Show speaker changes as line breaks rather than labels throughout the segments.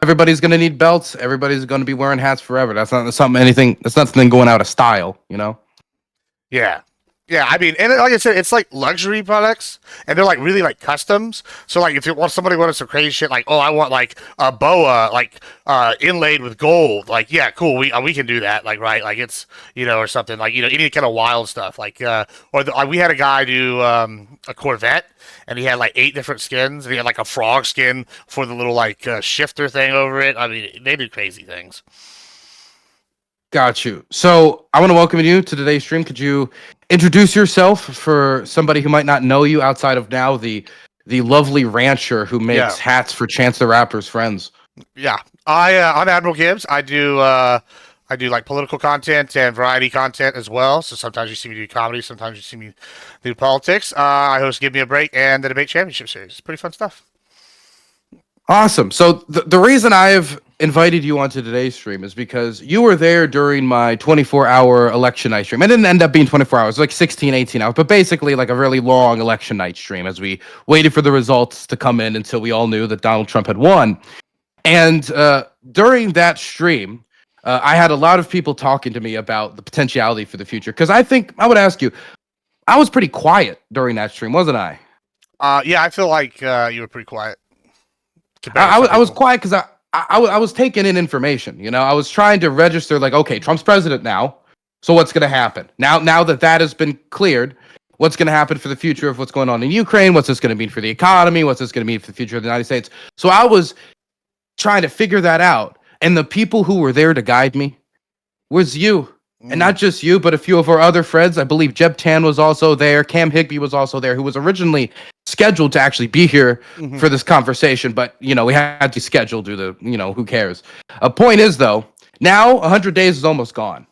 Everybody's going to need belts. Everybody's going to be wearing hats forever. That's not something going out of style, you know?
Yeah. Yeah, I mean, and like I said, it's like luxury products, and they're like really like customs. So like, if you want somebody wanted some crazy shit, like, oh, I want like a boa, like inlaid with gold, like, yeah, cool, we can do that, like, right, like it's or something like any kind of wild stuff, like we had a guy do a Corvette, and he had like 8 different skins, and he had like a frog skin for the little like shifter thing over it. I mean, they do crazy things.
Got you. So I want to welcome you to today's stream. Could you introduce yourself for somebody who might not know you outside of now the lovely rancher who
Yeah.
makes hats for Chance the Rapper's friends?
Yeah, I'm Admiral Gibbs. I do like political content and variety content as well. So sometimes you see me do comedy, sometimes you see me do politics. I host Give Me a Break and the Debate Championship Series. It's pretty fun stuff.
Awesome. So the reason I have invited you onto today's stream is because you were there during my 24-hour election night stream. It didn't end up being 24 hours, like 16, 18 hours, but basically like a really long election night stream as we waited for the results to come in until we all knew that Donald Trump had won. And during that stream, I had a lot of people talking to me about the potentiality for the future. Because I would ask you, I was pretty quiet during that stream, wasn't I?
Yeah, I feel like you were pretty quiet compared to
I,
some
I was
people.
quiet because I was taking in information. You know, I was trying to register like, okay, Trump's president now. So what's going to happen now that has been cleared? What's going to happen for the future of what's going on in Ukraine? What's this going to mean for the economy? What's this going to mean for the future of the United States? So I was trying to figure that out. And the people who were there to guide me was you. And not
Mm.
just you, but a few of our other friends. I believe Jeb Tan was also there. Cam Higby was also there, who was originally scheduled to actually be here
Hmm.
for this conversation. But, we had to schedule due to, who cares? A point is, though, now 100 days is almost gone.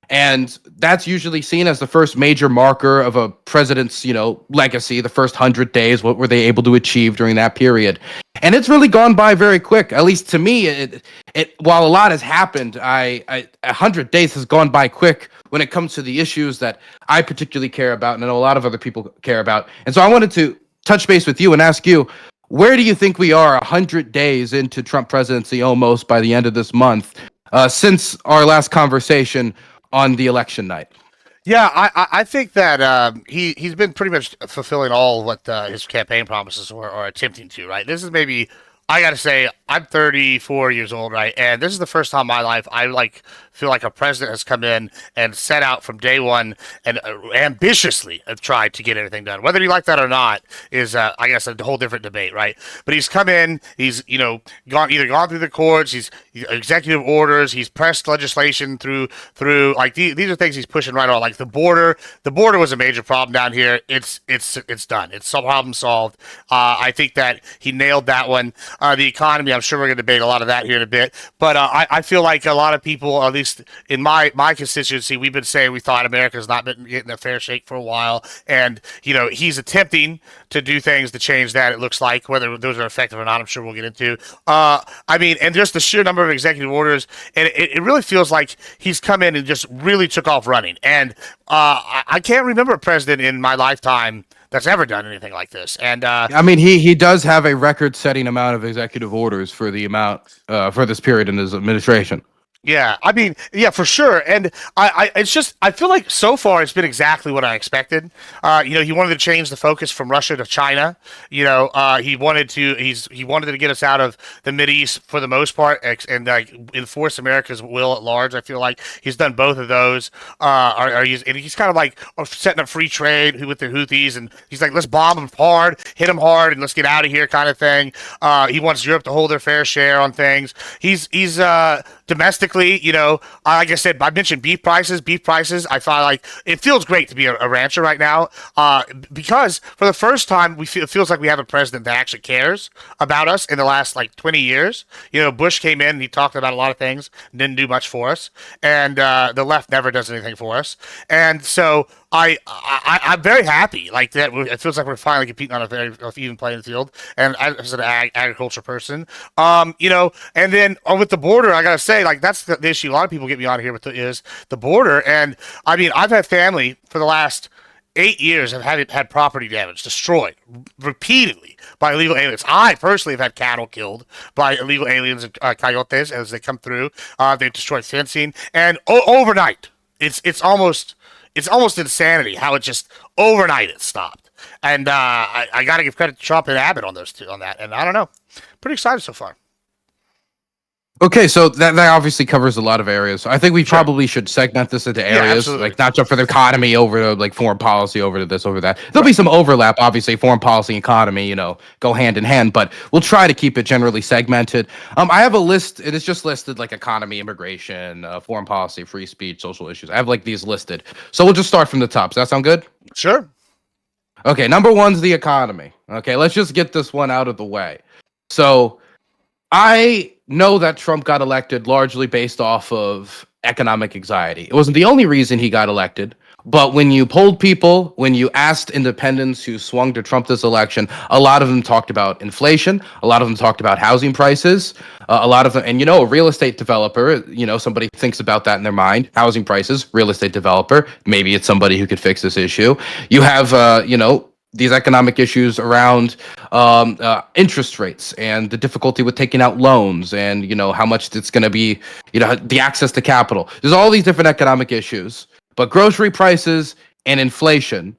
And that's usually seen as the first major marker of a president's, legacy, the first 100 days. What were they able to achieve during that period? And it's really gone by very quick. At least to me, while a lot has happened, 100 days has gone by quick when it comes to the issues that I particularly care about, and I know a lot of other people care about. And so I wanted to touch base with you and ask you, where do you think we are 100 days into Trump presidency almost by the end of this month, since our last conversation on the election night?
Yeah, I think that he's been pretty much fulfilling all what his campaign promises were, or attempting to. Right. This is maybe, I got to say, I'm 34 years old, right, and this is the first time in my life I like feel like a president has come in and set out from day one and ambitiously have tried to get everything done. Whether you like that or not is, I guess, a whole different debate, right? But he's come in, he's gone through the courts, he's executive orders, he's pressed legislation through like these are things he's pushing right on, like the border. The border was a major problem down here. It's done. It's some problem solved. I think that he nailed that one. The economy, I'm sure we're going to debate a lot of that here in a bit, but I feel like a lot of people, at least in my constituency, we've been saying we thought America's not been getting a fair shake for a while, and he's attempting to do things to change that. It looks like whether those are effective or not, I'm sure we'll get into. I mean, and just the sheer number of executive orders, and it really feels like he's come in and just really took off running. And I can't remember a president in my lifetime that's ever done anything like this. And
I mean, he does have a record-setting amount of executive orders for the amount for this period in his administration.
yeah, I mean, yeah, for sure. And it's just, I feel like so far it's been exactly what I expected. He wanted to change the focus from Russia to China. He wanted to get us out of the Mid East for the most part, and like enforce America's will at large. I feel like he's done both of those. And he's kind of like setting up free trade with the Houthis, and he's like, let's bomb them hard, hit them hard, and let's get out of here, kind of thing. He wants Europe to hold their fair share on things. He's domestically, like I said, I mentioned beef prices. Beef prices, I feel like it feels great to be a rancher right now, because for the first time, it feels like we have a president that actually cares about us in the last like 20 years. Bush came in, and he talked about a lot of things, didn't do much for us, and the left never does anything for us. And so I'm very happy like that. It feels like we're finally competing on a very even playing field. And as an agriculture person, and then with the border, I gotta say, like that's the issue. A lot of people get me on here with is the border. And I mean, I've had family for the last 8 years of having had property damage destroyed repeatedly by illegal aliens. I personally have had cattle killed by illegal aliens and coyotes as they come through. They've destroyed fencing, and overnight, it's almost insanity how it just overnight it stopped. And I got to give credit to Trump and Abbott on those two on that. And I don't know, pretty excited so far.
Okay, so that obviously covers a lot of areas. I think we probably should segment this into areas, like not jump from the economy over to like foreign policy, over to this, over that. There'll be some overlap, obviously. Foreign policy, economy, go hand in hand, but we'll try to keep it generally segmented. I have a list. It is just listed like economy, immigration, foreign policy, free speech, social issues. I have like these listed. So we'll just start from the top. Does that sound good?
Sure.
Okay, number one's the economy. Okay, let's just get this one out of the way. So I know that Trump got elected largely based off of economic anxiety. It wasn't the only reason he got elected, but when you polled people, when you asked independents who swung to Trump this election, a lot of them talked about inflation. A lot of them talked about housing prices. A lot of them, and a real estate developer, somebody thinks about that in their mind. Housing prices, real estate developer. Maybe it's somebody who could fix this issue. You have, these economic issues around interest rates and the difficulty with taking out loans and, how much it's going to be, the access to capital. There's all these different economic issues, but grocery prices and inflation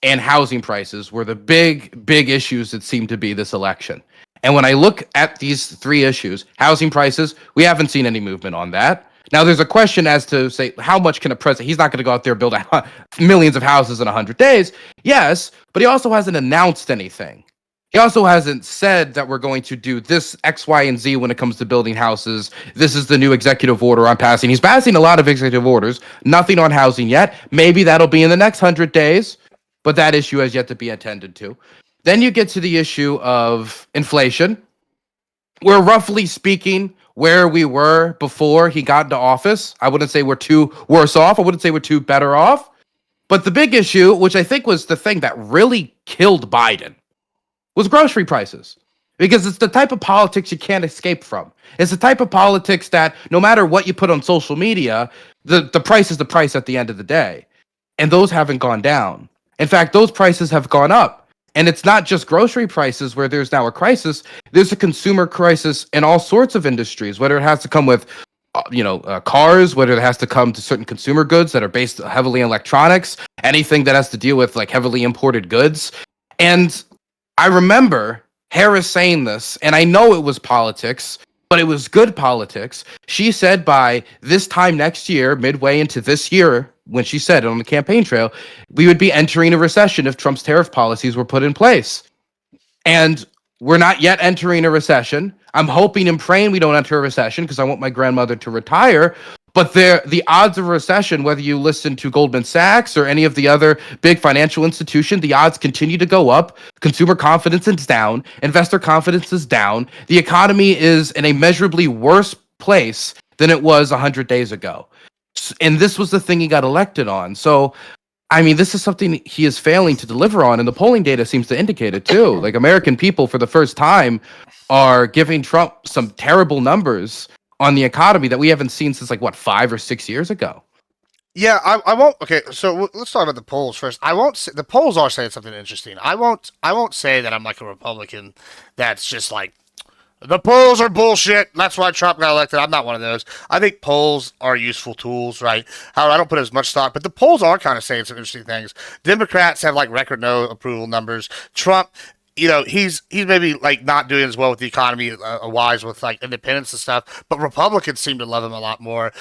and housing prices were the big issues that seemed to be this election. And when I look at these three issues, housing prices, we haven't seen any movement on that. Now, there's a question as to, say, how much can a president... He's not going to go out there and build millions of houses in 100 days. Yes, but he also hasn't announced anything. He also hasn't said that we're going to do this X, Y, and Z when it comes to building houses. This is the new executive order I'm passing. He's passing a lot of executive orders, nothing on housing yet. Maybe that'll be in the next 100 days, but that issue has yet to be attended to. Then you get to the issue of inflation. We're roughly speaking where we were before he got into office. I wouldn't say we're too worse off. I wouldn't say we're too better off. But the big issue, which I think was the thing that really killed Biden, was grocery prices. Because it's the type of politics you can't escape from. It's the type of politics that no matter what you put on social media, the price is the price at the end of the day. And those haven't gone down. In fact, those prices have gone up. And it's not just grocery prices where there's now a crisis. There's a consumer crisis in all sorts of industries, whether it has to come with, cars, whether it has to come to certain consumer goods that are based heavily on electronics, anything that has to deal with like heavily imported goods. And I remember Harris saying this, and I know it was politics, but it was good politics. She said by this time next year, midway into this year, when she said it on the campaign trail, we would be entering a recession if Trump's tariff policies were put in place. And we're not yet entering a recession. I'm hoping and praying we don't enter a recession because I want my grandmother to retire. But the odds of a recession, whether you listen to Goldman Sachs or any of the other big financial institutions, the odds continue to go up. Consumer confidence is down. Investor confidence is down. The economy is in a measurably worse place than it was 100 days ago. And this was the thing he got elected on. So, I mean, this is something he is failing to deliver on. And the polling data seems to indicate it too. Like American people for the first time are giving Trump some terrible numbers on the economy that we haven't seen since 5 or 6 years ago.
Yeah, I won't. Okay, so let's talk about the polls first. I won't. The polls are saying something interesting. I won't say that I'm like a Republican that's just like the polls are bullshit. That's why Trump got elected. I'm not one of those. I think polls are useful tools, right? However, I don't put as much stock, but the polls are kind of saying some interesting things. Democrats have record no approval numbers. Trump, he's maybe not doing as well with the economy wise with independence and stuff, but Republicans seem to love him a lot more.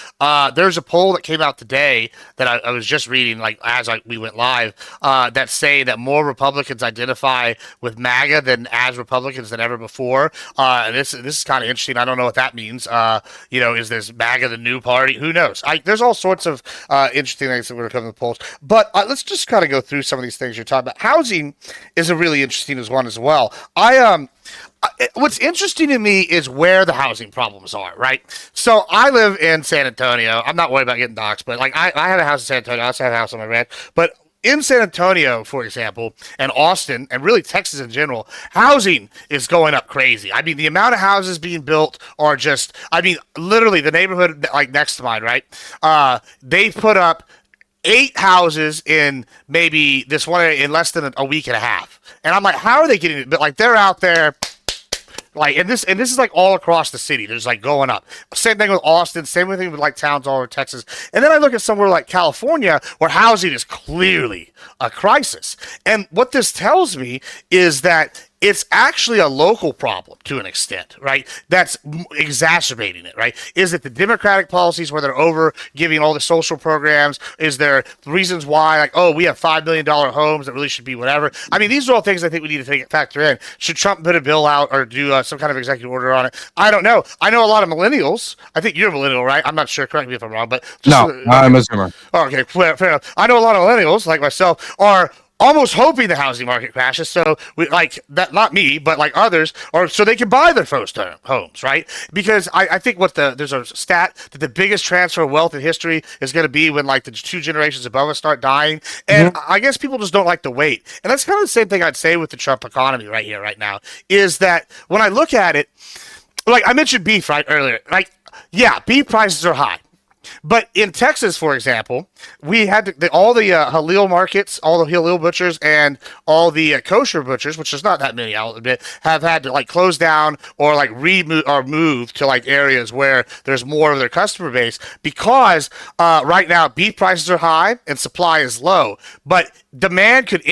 There's a poll that came out today that I was just reading as we went live that's saying that more Republicans identify with MAGA as Republicans than ever before. And this is kind of interesting. I don't know what that means. Is this MAGA the new party? Who knows? There's all sorts of interesting things that would come in the polls. But let's just kind of go through some of these things you're talking about. Housing is a really interesting one as well. What's interesting to me is where the housing problems are, right? So I live in San Antonio. I'm not worried about getting doxxed, but I have a house in San Antonio. I also have a house on my ranch. But in San Antonio, for example, and Austin, and really Texas in general, housing is going up crazy. I mean, the amount of houses being built are just, literally the neighborhood next to mine, right? They've put up 8 houses in maybe this one area in less than a week and a half. And I'm like, how are they getting it? But like they're out there like and this is like all across the city. There's like going up. Same thing with Austin, same thing with like towns all over Texas. And then I look at somewhere like California where housing is clearly a crisis. And what this tells me is that it's actually a local problem to an extent, right? That's exacerbating it, right? Is it the Democratic policies where they're over giving all the social programs? Is there reasons why, like, oh, we have $5 million homes that really should be whatever? I mean, these are all things I think we need to factor in. Should Trump put a bill out or do some kind of executive order on it? I don't know. I know a lot of millennials. I think you're a millennial, right? I'm not sure. Correct me if I'm wrong, but
no, I'm a Zoomer.
Okay, fair enough. I know a lot of millennials, like myself, are almost hoping the housing market crashes, so we like that. Not me, but like others, or so they can buy their first homes, right? Because I think there's a stat that the biggest transfer of wealth in history is going to be when like the 2 generations above us start dying, and I guess people just don't like to wait. And that's kind of the same thing I'd say with the Trump economy right here, right now, is that when I look at it, like I mentioned beef right earlier, like yeah, beef prices are high. But in Texas, for example, we had all the halal markets, all the halal butchers, and all the kosher butchers, which is not that many, I'll admit, have had to like close down or like move to like areas where there's more of their customer base because right now beef prices are high and supply is low. But demand could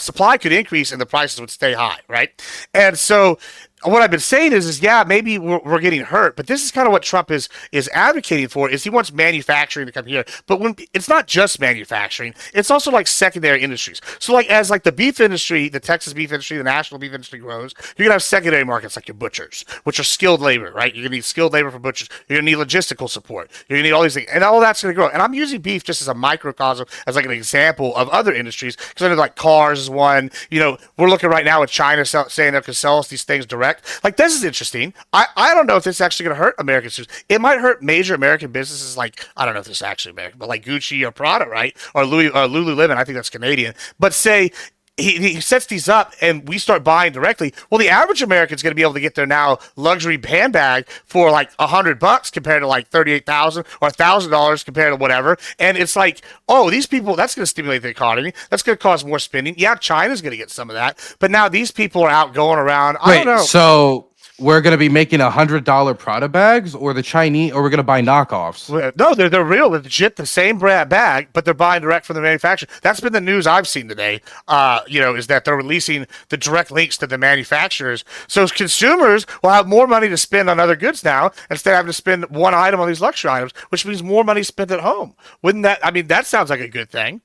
supply could increase and the prices would stay high, right? And so what I've been saying is yeah, maybe we're getting hurt, but this is kind of what Trump is advocating for. Is he wants manufacturing to come here, but when it's not just manufacturing, it's also like secondary industries. So like as like the beef industry, the Texas beef industry, the national beef industry grows, you're gonna have secondary markets like your butchers, which are skilled labor, right? You're gonna need skilled labor for butchers. You're gonna need logistical support. You're gonna need all these things, and all that's gonna grow. And I'm using beef just as a microcosm, as like an example of other industries, because I know like cars is one. You know, we're looking right now with China saying they can sell us these things direct. Like this is interesting. I don't know if this is actually going to hurt American students. It might hurt major American businesses like I don't know if this is actually American, but like Gucci or Prada, right? Or Lululemon. I think that's Canadian. But say he sets these up and we start buying directly. Well, the average American is going to be able to get their now luxury handbag for like $100 compared to like $38,000 or $1,000 compared to whatever. And it's like, oh, these people, that's going to stimulate the economy. That's going to cause more spending. Yeah, China's going to get some of that. But now these people are out going around. I don't know.
So we're going to be making $100 Prada bags, or the Chinese, or we're going to buy knockoffs?
No, they're real, they're legit, the same brand bag, but they're buying direct from the manufacturer. That's been the news I've seen today. Is that they're releasing the direct links to the manufacturers, so consumers will have more money to spend on other goods now instead of having to spend one item on these luxury items, which means more money spent at home. Wouldn't that? I mean, that sounds like a good thing.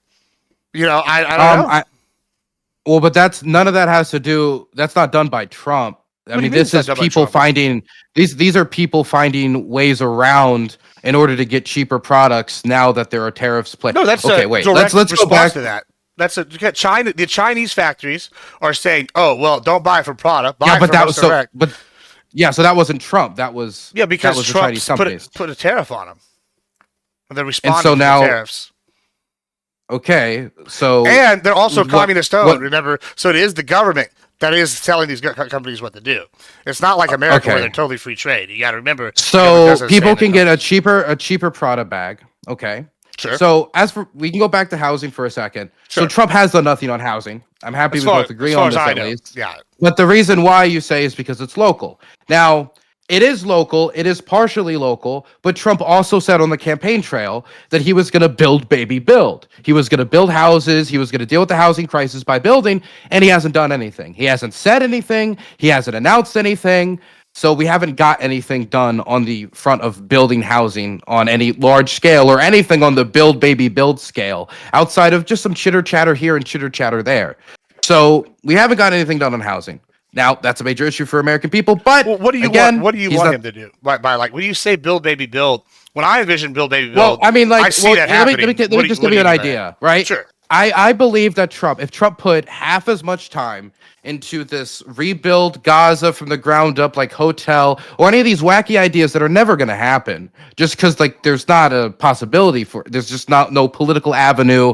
I don't know.
Well, but that's none of that has to do. That's not done by Trump. I mean, this is people finding these are people finding ways around in order to get cheaper products now that there are tariffs placed.
No, that's
okay. Wait,
let's
go back
to that. That's China. The Chinese factories are saying, "Oh, well, don't buy from Prada. Buy
yeah, but
from
that
us
was
direct."
so that wasn't Trump. That was
because
that was
Trump
the Chinese companies
put a tariff on them. And they're responding
so
to
now,
the tariffs.
Okay, so
and they're also communist owned. Remember, so it is the government that is telling these companies what to do. It's not like America where they're totally free trade. You got to remember.
So people can get a cheaper Prada bag. Okay.
Sure.
So we can go back to housing for a second.
Sure.
So Trump has done nothing on housing. I'm happy we both agree on this at least.
Yeah.
But the reason why you say is because it's local. Now, it is local. It is partially local. But Trump also said on the campaign trail that he was going to build, baby, build. He was going to build houses. He was going to deal with the housing crisis by building. And he hasn't done anything. He hasn't said anything. He hasn't announced anything. So we haven't got anything done on the front of building housing on any large scale or anything on the build, baby, build scale outside of just some chitter chatter here and chitter chatter there. So we haven't got anything done on housing. Now, that's a major issue for American people, but
what do you want? What do you want him to do? By like, when you say build, baby, build, when I envision build, baby, build,
I mean, like,
I see that happening.
Let me just give you an idea, right?
Sure.
I believe that if Trump put half as much time into this rebuild Gaza from the ground up, like hotel, or any of these wacky ideas that are never going to happen, just because like there's not a possibility there's just no political avenue.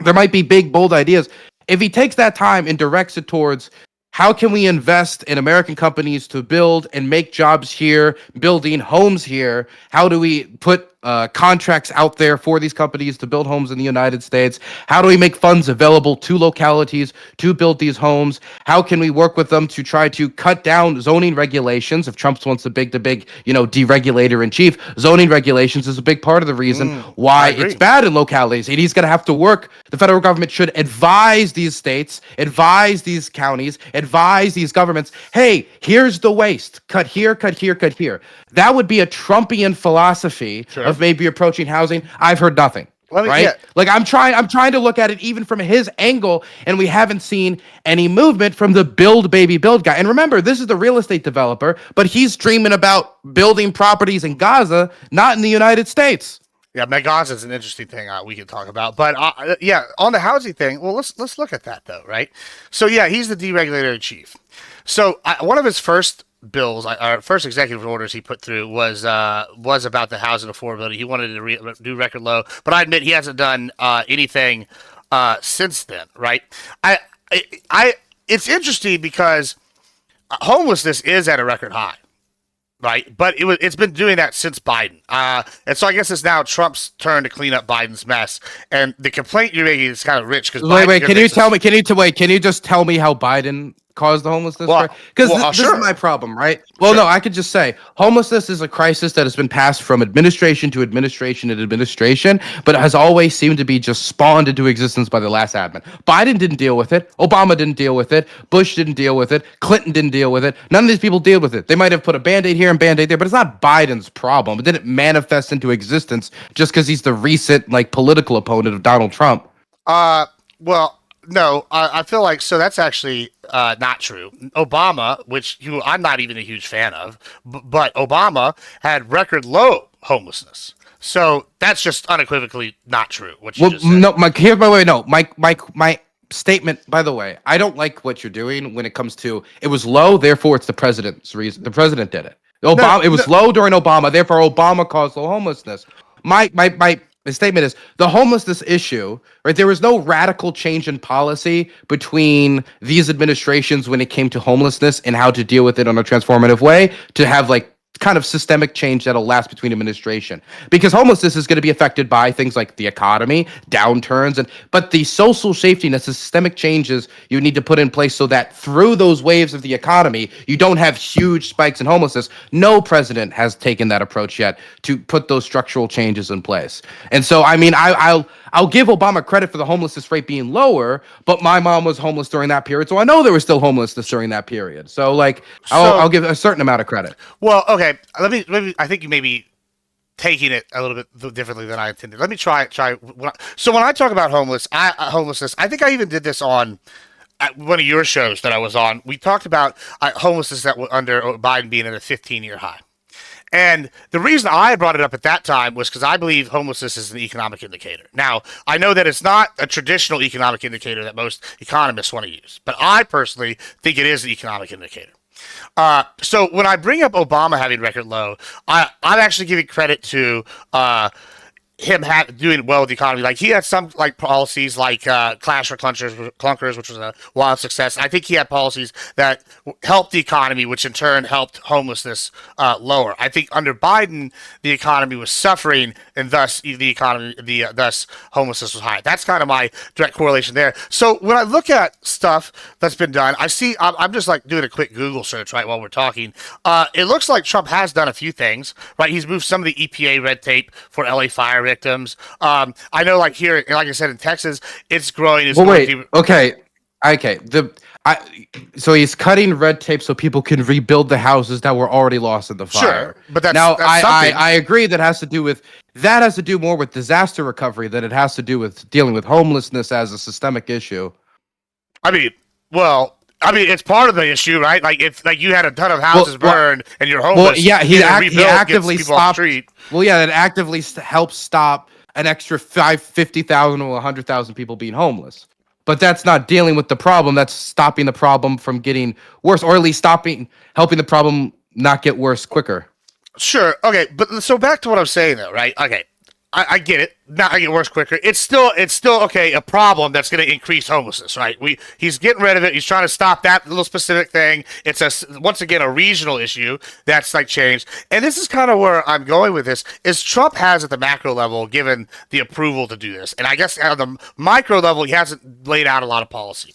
There might be big, bold ideas. If he takes that time and directs it towards how can we invest in American companies to build and make jobs here, building homes here? How do we put contracts out there for these companies to build homes in the United States? How do we make funds available to localities to build these homes? How can we work with them to try to cut down zoning regulations? If Trump wants the big, deregulator in chief, zoning regulations is a big part of the reason why it's bad in localities. And he's going to have to work. The federal government should advise these states, advise these counties, advise these governments, hey, here's the waste. Cut here, cut here, cut here. That would be a Trumpian philosophy of maybe approaching housing. I've heard nothing. Right? Like I'm trying to look at it even from his angle, and we haven't seen any movement from the build guy. And remember, this is the real estate developer, but he's dreaming about building properties in Gaza, not in the United States.
Yeah, Gaza is an interesting thing we can talk about. But on the housing thing, well, let's look at that though, right? So yeah, he's the deregulator in chief. So one of his first bills, our first executive orders he put through was about the housing affordability. He wanted to do record low, but I admit he hasn't done anything since then, right? It's interesting because homelessness is at a record high, right? But it's been doing that since Biden, and so I guess it's now Trump's turn to clean up Biden's mess. And the complaint you're making is kind of rich because
wait, can you just tell me how Biden caused the homelessness? Because this is my problem, right? Well, no, I could just say homelessness is a crisis that has been passed from administration to administration and administration, but it has always seemed to be just spawned into existence by the last admin. Biden didn't deal with it. Obama didn't deal with it. Bush didn't deal with it. Clinton didn't deal with it. None of these people deal with it. They might have put a Band-Aid here and Band-Aid there, but it's not Biden's problem. It didn't manifest into existence just because he's the recent political opponent of Donald Trump.
Well, no, I feel like that's actually not true. Obama, who I'm not even a huge fan of, but Obama had record low homelessness. So that's just unequivocally not true. What you just said.
No, my statement. By the way, I don't like what you're doing when it comes to it was low, therefore it's the president's reason. The president did it. It was low during Obama, therefore Obama caused low homelessness. The statement is the homelessness issue, right? There was no radical change in policy between these administrations when it came to homelessness and how to deal with it in a transformative way to have kind of systemic change that'll last between administration, because homelessness is going to be affected by things like the economy, downturns, but the social safety net, systemic changes you need to put in place so that through those waves of the economy, you don't have huge spikes in homelessness. No president has taken that approach yet to put those structural changes in place. And so, I mean, I'll give Obama credit for the homelessness rate being lower, but my mom was homeless during that period, so I know there was still homelessness during that period. So, I'll give a certain amount of credit.
Well, okay, let me. I think you may be taking it a little bit differently than I intended. Let me try. So when I talk about homelessness, I think I even did this on one of your shows that I was on. We talked about homelessness that under Biden being at a 15-year high. And the reason I brought it up at that time was because I believe homelessness is an economic indicator. Now, I know that it's not a traditional economic indicator that most economists want to use, but I personally think it is an economic indicator. So when I bring up Obama having record low, I'm actually giving credit to him doing well with the economy. Like he had some policies like Clash for Clunkers, which was a wild success. I think he had policies that helped the economy, which in turn helped homelessness lower. I think under Biden, the economy was suffering, and thus thus homelessness was high. That's kind of my direct correlation there. So when I look at stuff that's been done, I'm just doing a quick Google search right while we're talking. It looks like Trump has done a few things. Right, he's moved some of the EPA red tape for LA fire victims. I know, here, like I said, in Texas, it's growing.
Okay. So he's cutting red tape so people can rebuild the houses that were already lost in the fire.
Sure, but that's
I agree that has to do more with disaster recovery than it has to do with dealing with homelessness as a systemic issue.
It's part of the issue, right? If you had a ton of houses burned and you're homeless.
Well, yeah, he actively stopped. Well, yeah, that actively helps stop an extra 50,000 or 100,000 people being homeless. But that's not dealing with the problem. That's stopping the problem from getting worse, or at least helping the problem not get worse quicker.
Sure. Okay, but so back to what I'm saying, though, right? Okay, I get it. Not gonna get worse quicker. It's still okay. A problem that's going to increase homelessness, right? He's getting rid of it. He's trying to stop that little specific thing. It's once again a regional issue that's like changed. And this is kind of where I'm going with this. Is Trump has at the macro level given the approval to do this, and I guess at the micro level he hasn't laid out a lot of policy.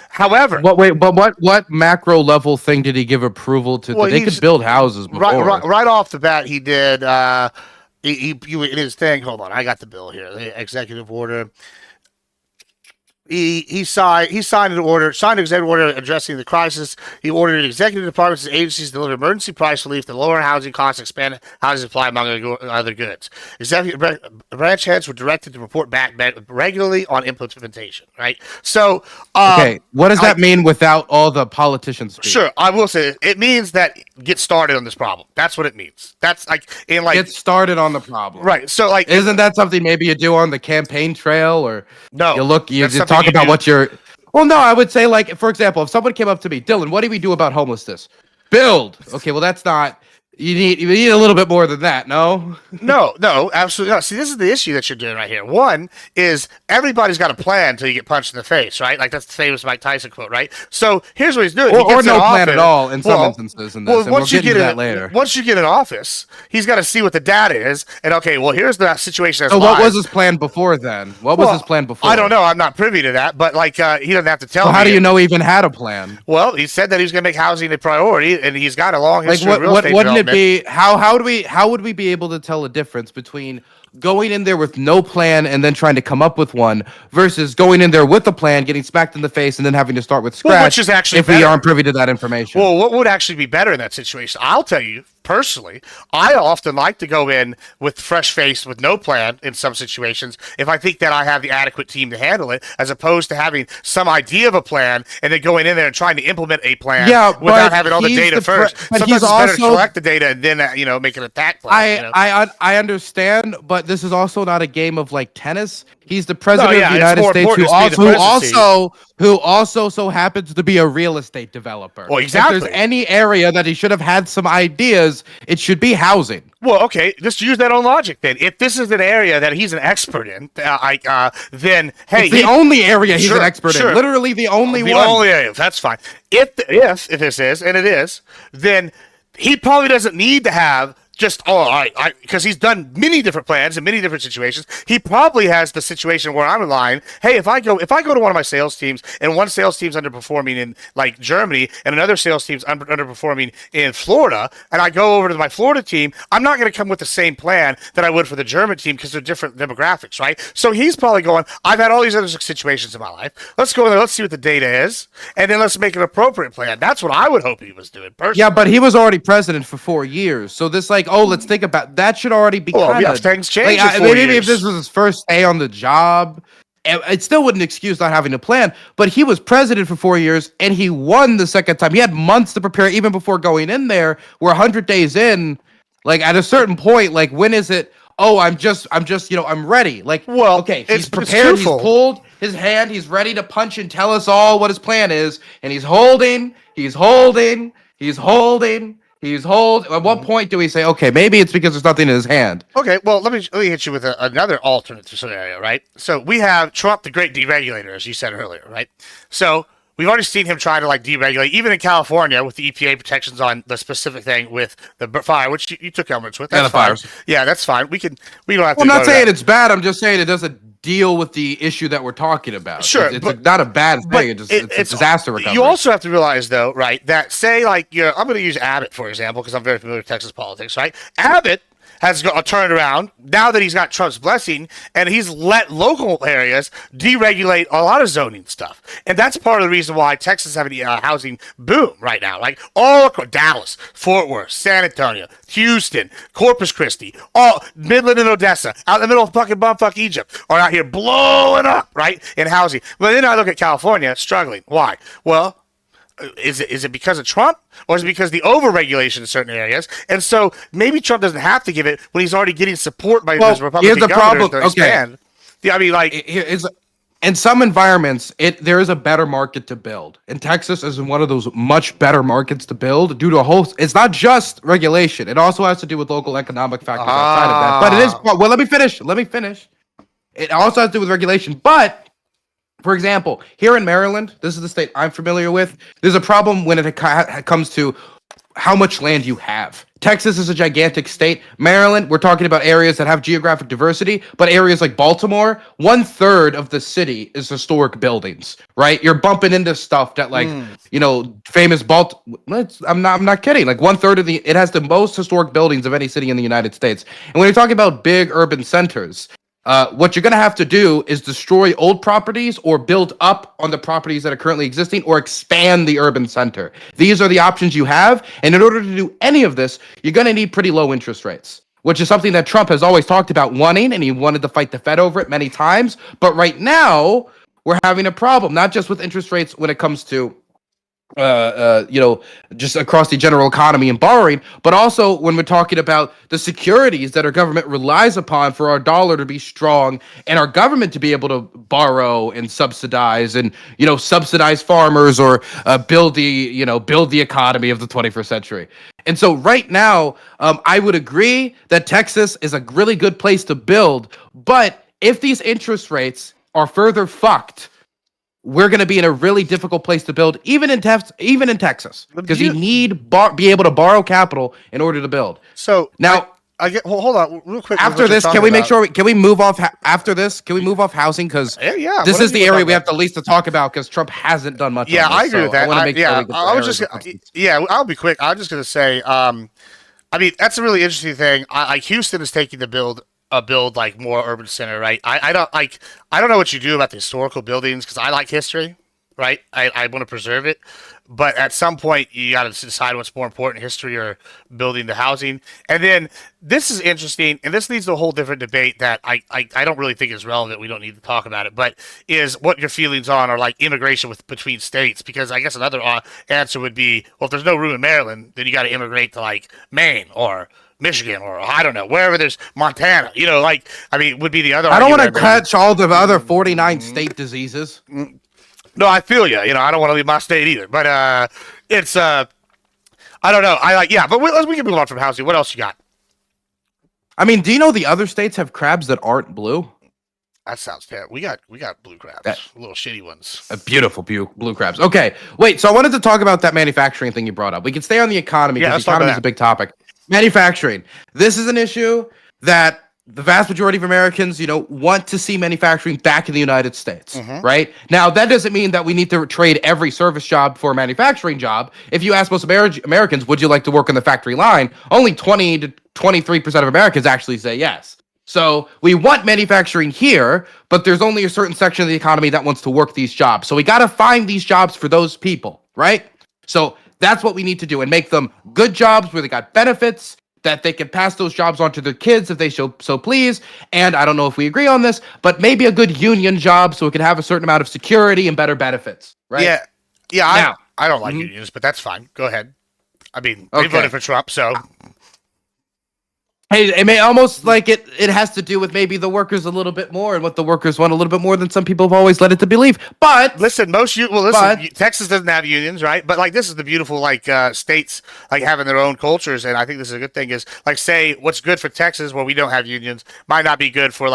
However,
what macro level thing did he give approval to? Well, they could build houses before.
Right off the bat, he did. He in his thing. Hold on, I got the bill here. The executive order. He signed an executive order addressing the crisis. He ordered executive departments and agencies to deliver emergency price relief to lower housing costs, expand housing supply, among other goods. Executive branch heads were directed to report back regularly on implementation. Right. So,
okay, what does that mean without all the politicians speak?
Sure, I will say it means that get started on this problem. That's what it means. That's get
started on the problem.
Right. So
isn't that something maybe you do on the campaign trail, or
no?
You talk about what you're. Well, no, I would say, like, for example, if someone came up to me, Dylan, what do we do about homelessness? Build. Okay, well, that's not. You need a little bit more than that, no?
No, absolutely not. See, this is the issue that you're doing right here. One is everybody's got a plan until you get punched in the face, right? Like that's the famous Mike Tyson quote, right? So here's what he's doing.
Or no plan at all in some instances in this. Well, once you get that later.
Once you get in office, he's got to see what the data is, and okay, well, here's the situation.
So what was his plan before then? What was his plan before?
I don't know. I'm not privy to that, but he doesn't have to tell me.
How do you know he even had a plan?
Well, he said that he was going to make housing a priority, and he's got a long history of real estate development.
How would we be able to tell a difference between going in there with no plan and then trying to come up with one versus going in there with a plan, getting smacked in the face, and then having to start with scratch?
Which is actually
if we aren't privy to that information.
Well, what would actually be better in that situation? I'll tell you personally, I often like to go in with fresh face, with no plan in some situations, if I think that I have the adequate team to handle it, as opposed to having some idea of a plan and then going in there and trying to implement a plan without having all the data first. Sometimes it's better to collect the data and then make an attack plan.
I understand, but this is also not a game of like tennis. He's the president of the United States who also so happens to be a real estate developer.
Well, exactly.
If there's any area that he should have had some ideas, it should be housing.
Well, okay, just use that own logic then. If this is an area that he's an expert in, then hey,
it's the only area he's an expert in. Literally the only one.
The only area. That's fine. If this is, and it is, then he probably doesn't need to have just because he's done many different plans in many different situations. He probably has the situation where I'm in line. Hey, if I go to one of my sales teams and one sales team's underperforming in like Germany and another sales team's underperforming in Florida, and I go over to my Florida team, I'm not going to come with the same plan that I would for the German team because they're different demographics, right? So he's probably going, I've had all these other situations in my life. Let's go in there. Let's see what the data is, and then let's make an appropriate plan. That's what I would hope he was doing personally.
Yeah, but he was already president for 4 years, so this let's think about that. Should already be kind of
things change.
Maybe if this was his first day on the job, it still wouldn't excuse not having a plan. But he was president for 4 years, and he won the second time. He had months to prepare, even before going in there. We're 100 days in. Like at a certain point, like when is it? Oh, I'm ready. Like, well, okay, he's prepared. He's pulled his hand. He's ready to punch and tell us all what his plan is, and he's holding. At what point do we say, okay, maybe it's because there's nothing in his hand?
Okay, well, let me hit you with another alternate scenario, right? So we have Trump, the great deregulator, as you said earlier, right? So we've already seen him try to deregulate, even in California with the EPA protections on the specific thing with the fire, which you took elements with. That's fine. Yeah, that's fine. We don't have to.
I'm not saying it's bad. I'm just saying it doesn't deal with the issue that we're talking about.
Sure,
it's not a bad thing. It's a disaster recovery.
You also have to realize, though, right, that say I'm going to use Abbott for example because I'm very familiar with Texas politics, right? Abbott has turned around now that he's got Trump's blessing, and he's let local areas deregulate a lot of zoning stuff. And that's part of the reason why Texas is having a housing boom right now. Like all across Dallas, Fort Worth, San Antonio, Houston, Corpus Christi, all Midland and Odessa, out in the middle of fucking bumfuck Egypt, are out here blowing up, right, in housing. But then I look at California struggling. Why? Well, is it because of Trump, or is it because of the overregulation in certain areas? And so maybe Trump doesn't have to give it when he's already getting support by his Republican governors to expand. Yeah, I mean,
in some environments, there is a better market to build. And Texas is one of those much better markets to build due to a whole. It's not just regulation; it also has to do with local economic factors outside of that. But it is. Well, let me finish. Let me finish. It also has to do with regulation, but. For example, here in Maryland, this is the state I'm familiar with. There's a problem when it comes to how much land you have. Texas is a gigantic state. Maryland, we're talking about areas that have geographic diversity, but areas like Baltimore, 1/3 of the city is historic buildings, right? You're bumping into stuff that, like, famous I'm not kidding. Like 1/3 of it has the most historic buildings of any city in the United States. And when you're talking about big urban centers, what you're going to have to do is destroy old properties or build up on the properties that are currently existing or expand the urban center. These are the options you have. And in order to do any of this, you're going to need pretty low interest rates, which is something that Trump has always talked about wanting, and he wanted to fight the Fed over it many times. But right now, we're having a problem, not just with interest rates when it comes to just across the general economy and borrowing, but also when we're talking about the securities that our government relies upon for our dollar to be strong and our government to be able to borrow and subsidize and, subsidize farmers or build the economy of the 21st century. And so right now, I would agree that Texas is a really good place to build, but if these interest rates are further fucked, we're going to be in a really difficult place to build, even in Texas, because you need be able to borrow capital in order to build.
So
now,
hold on, real quick.
After this, can we make sure? Can we move off after this? Can we move off housing? Because this is the area we have the least to talk about because Trump hasn't done much.
Yeah,
on this,
I agree with that. I'll be quick. I'm just going to say, that's a really interesting thing. Houston is taking the build like more urban center, right? I don't know what you do about the historical buildings because I like history, right? I want to preserve it, but at some point you got to decide what's more important, history or building the housing. And then this is interesting, and this leads to a whole different debate that I don't really think is relevant. We don't need to talk about it, but is what your feelings on are like immigration between states, because I guess another answer would be, well, if there's no room in Maryland, then you got to immigrate to like Maine or Michigan, or I don't know, wherever there's Montana, would be the other.
I don't want to catch all the other 49 state diseases.
No, I feel you. I don't want to leave my state either, but it's I don't know. But we can move on from housing. What else you got?
Do you know the other states have crabs that aren't blue?
That sounds terrible. We got blue crabs, little shitty ones.
Beautiful blue crabs. Okay, wait. So I wanted to talk about that manufacturing thing you brought up. We can stay on the economy because the economy is a big topic. Manufacturing. This is an issue that the vast majority of Americans, want to see manufacturing back in the United States, right? Now, that doesn't mean that we need to trade every service job for a manufacturing job. If you ask most Americans, would you like to work on the factory line? Only 20 to 23% of Americans actually say yes. So we want manufacturing here, but there's only a certain section of the economy that wants to work these jobs. So we got to find these jobs for those people, right? So that's what we need to do and make them good jobs where they got benefits, that they can pass those jobs on to their kids if they so please. And I don't know if we agree on this, but maybe a good union job so it can have a certain amount of security and better benefits, right?
Yeah. Now, I don't like unions, but that's fine. Go ahead. They voted for Trump, so...
Hey, it may almost like it has to do with maybe the workers a little bit more and what the workers want a little bit more than some people have always led it to believe. But
listen, Texas doesn't have unions, right? But this is the beautiful states having their own cultures, and I think this is a good thing. Is say what's good for Texas where we don't have unions might not be good for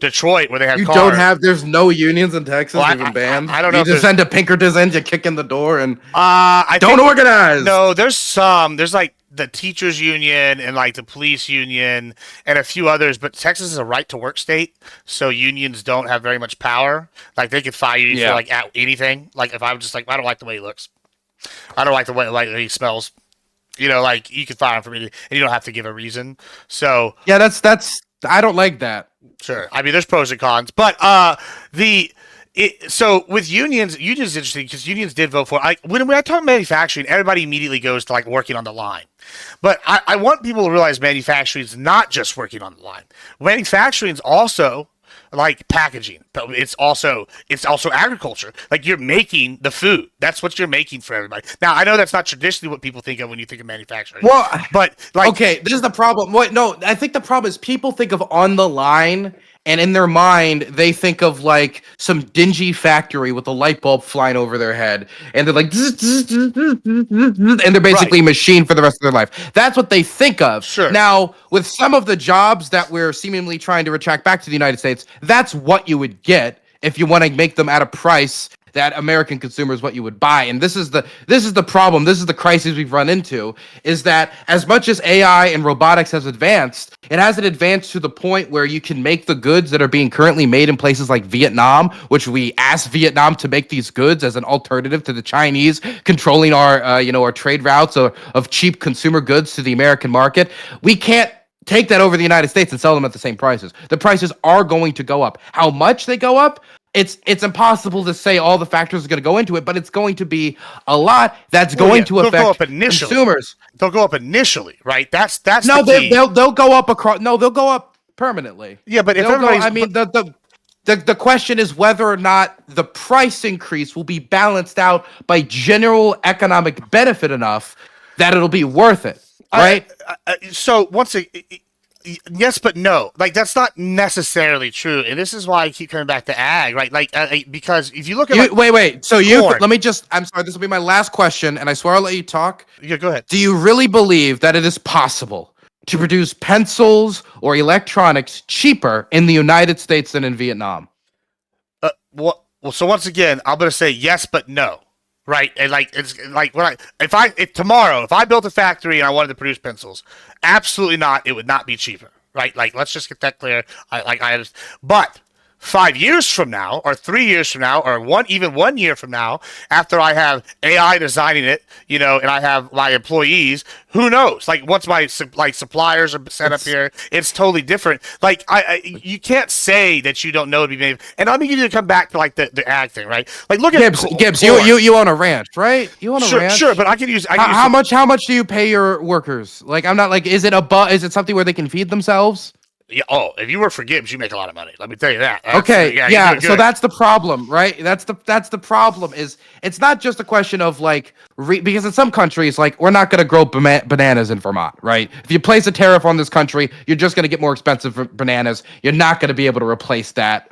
Detroit where they have.
There's no unions in Texas even banned. I don't know. You just send a Pinkertons in, you kick in the door, and organize.
No, there's some. There's the teachers union and the police union and a few others, but Texas is a right to work state, so unions don't have very much power. They could fire you for anything. If I was just I don't like the way he looks, I don't like the way he smells, you could fire him for anything and you don't have to give a reason. So
yeah, that's I don't like that.
Sure, there's pros and cons, but so with unions is interesting because unions did vote for it. When I talk manufacturing, everybody immediately goes to working on the line. But I want people to realize manufacturing is not just working on the line. Manufacturing is also packaging, but it's also agriculture. You're making the food. That's what you're making for everybody. Now I know that's not traditionally what people think of when you think of manufacturing.
Well, but okay, this is the problem. No, I think the problem is people think of on the line and in their mind they think of like some dingy factory with a light bulb flying over their head, and they're like and they're basically a machine for the rest of their life. That's what they think of.
Sure.
Now with some of the jobs that we're seemingly trying to retract back to the United States, that's what you would get if you want to make them at a price that American consumers what you would buy. And this is the problem. This is the crisis we've run into, is that as much as AI and robotics has advanced, it hasn't advanced to the point where you can make the goods that are being currently made in places like Vietnam, which we asked Vietnam to make these goods as an alternative to the Chinese controlling our our trade routes of cheap consumer goods to the American market. We can't take that over the United States and sell them at the same prices. The prices are going to go up. How much they go up? It's impossible to say all the factors are going to go into it, but it's going to be a lot that's going to affect consumers.
They'll go up initially, right? That's
no, they'll go up across. No, they'll go up permanently.
Yeah, but if everybody's,
I mean, the question is whether or not the price increase will be balanced out by general economic benefit enough that it'll be worth it, right?
So once yes, but no. Like that's not necessarily true, and this is why I keep coming back to ag, right? Like because if you look at
wait. So let me just. I'm sorry. This will be my last question, and I swear I'll let you talk.
Yeah, go ahead.
Do you really believe that it is possible to produce pencils or electronics cheaper in the United States than in Vietnam?
Well, so once again, I'm gonna say yes, but no. Right, and like it's like if tomorrow if I built a factory and I wanted to produce pencils, absolutely not. It would not be cheaper, right? Like let's just get that clear. But 5 years from now, or 3 years from now, or 1 year from now, after I have AI designing it, and I have my employees, who knows? Like once my suppliers are set up here, it's totally different. Like you can't say that you don't know to be made. And let me give you to come back to like the ag thing, right? Like look at
Gibbs. You own a ranch, right? You own a ranch.
Sure, but I can use.
How much do you pay your workers? Like I'm not like is it something where they can feed themselves?
Yeah, if you work for Gibbs, you make a lot of money. Let me tell you that.
Okay, yeah. So that's the problem, right? That's the problem. Is it's not just a question of like because in some countries, like we're not going to grow bananas in Vermont, right? If you place a tariff on this country, you're just going to get more expensive bananas. You're not going to be able to replace that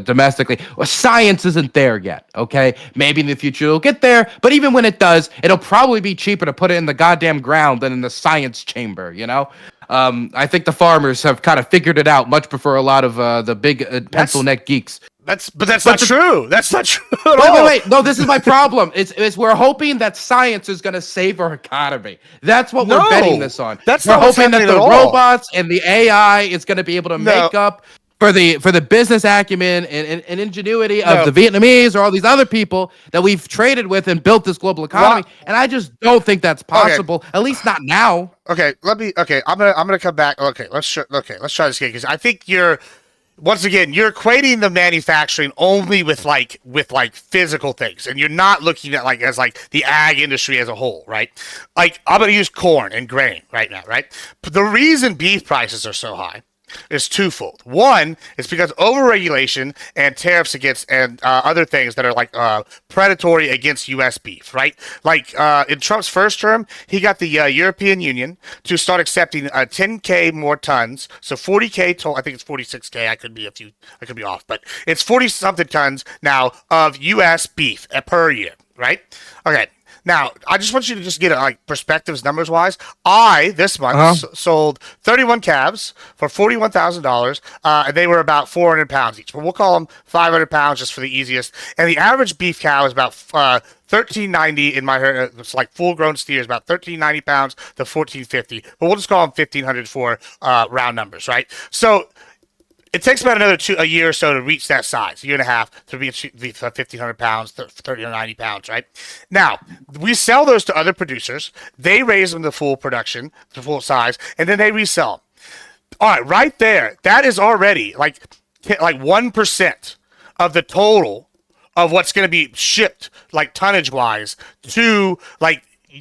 domestically. Well, science isn't there yet. Okay, maybe in the future it'll get there, but even when it does, it'll probably be cheaper to put it in the goddamn ground than in the science chamber. I think the farmers have kind of figured it out much before a lot of the big pencil neck geeks.
That's not true. That's not true at all.
Wait. No, this is my problem. It's we're hoping that science is going to save our economy. That's what we're betting this on. We're hoping that the robots and the AI is going to be able to make up for the business acumen and ingenuity of the Vietnamese or all these other people that we've traded with and built this global economy. And I just don't think that's possible. At least not now.
I'm gonna come back. Let's try this again because I think you're equating the manufacturing only with physical things, and you're not looking at as the ag industry as a whole, right? Like I'm gonna use corn and grain right now, right? But the reason beef prices are so high is twofold. One is because overregulation and tariffs against and other things that are predatory against U.S. beef, right? In Trump's first term, he got the European Union to start accepting 10K more tons, so 40K total. I think it's 46K. I could be off, but it's 40 something tons now of U.S. beef per year, right? Okay. Now, I just want you to just get perspectives numbers wise. I this month sold 31 calves for $41,000, and they were about 400 pounds each. But we'll call them 500 pounds just for the easiest. And the average beef cow is about 1390 in my herd. It's like full grown steers, about 1390 pounds to 1450. But we'll just call them 1500 for round numbers, right? So it takes about a year or so to reach that size, a year and a half to reach the 1,500 pounds, 1,390 pounds, right? Now, we sell those to other producers. They raise them to full production, to full size, and then they resell them. All right, right there, that is already like 1% of the total of what's going to be shipped, tonnage-wise, to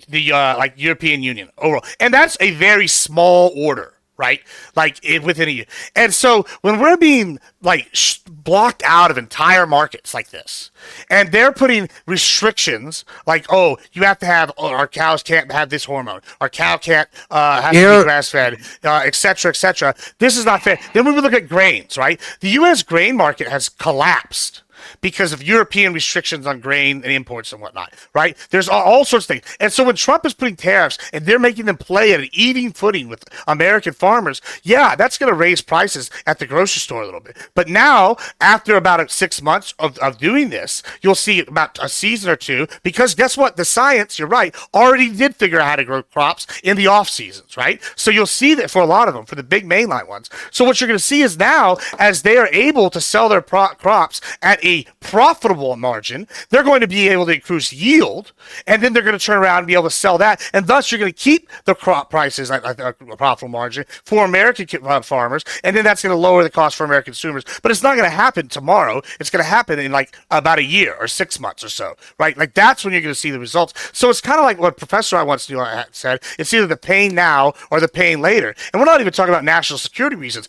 the European Union overall. And that's a very small order. right? Like within a year. And so when we're being like blocked out of entire markets like this, and they're putting restrictions like, oh, you have to have, our cows can't have this hormone, our cow can't have to be grass fed, et cetera, et cetera. This is not fair. Then we would look at grains, right? The U.S. grain market has collapsed because of European restrictions on grain and imports and whatnot, right? There's all sorts of things. And so when Trump is putting tariffs and they're making them play at an even footing with American farmers, yeah, that's going to raise prices at the grocery store a little bit. But now, after about 6 months of doing this, you'll see about a season or two, because guess what? The science, you're right, already did figure out how to grow crops in the off seasons, right? So you'll see that for a lot of them, for the big mainline ones. So what you're going to see is now, as they are able to sell their crops at a profitable margin, they're going to be able to increase yield, and then they're going to turn around and be able to sell that, and thus you're going to keep the crop prices at a profitable margin for American farmers, and then that's going to lower the cost for American consumers. But it's not going to happen tomorrow. It's going to happen in like about a year or 6 months or so, right? Like that's when you're going to see the results. So it's kind of like what Professor I once knew said, it's either the pain now or the pain later. And we're not even talking about national security reasons.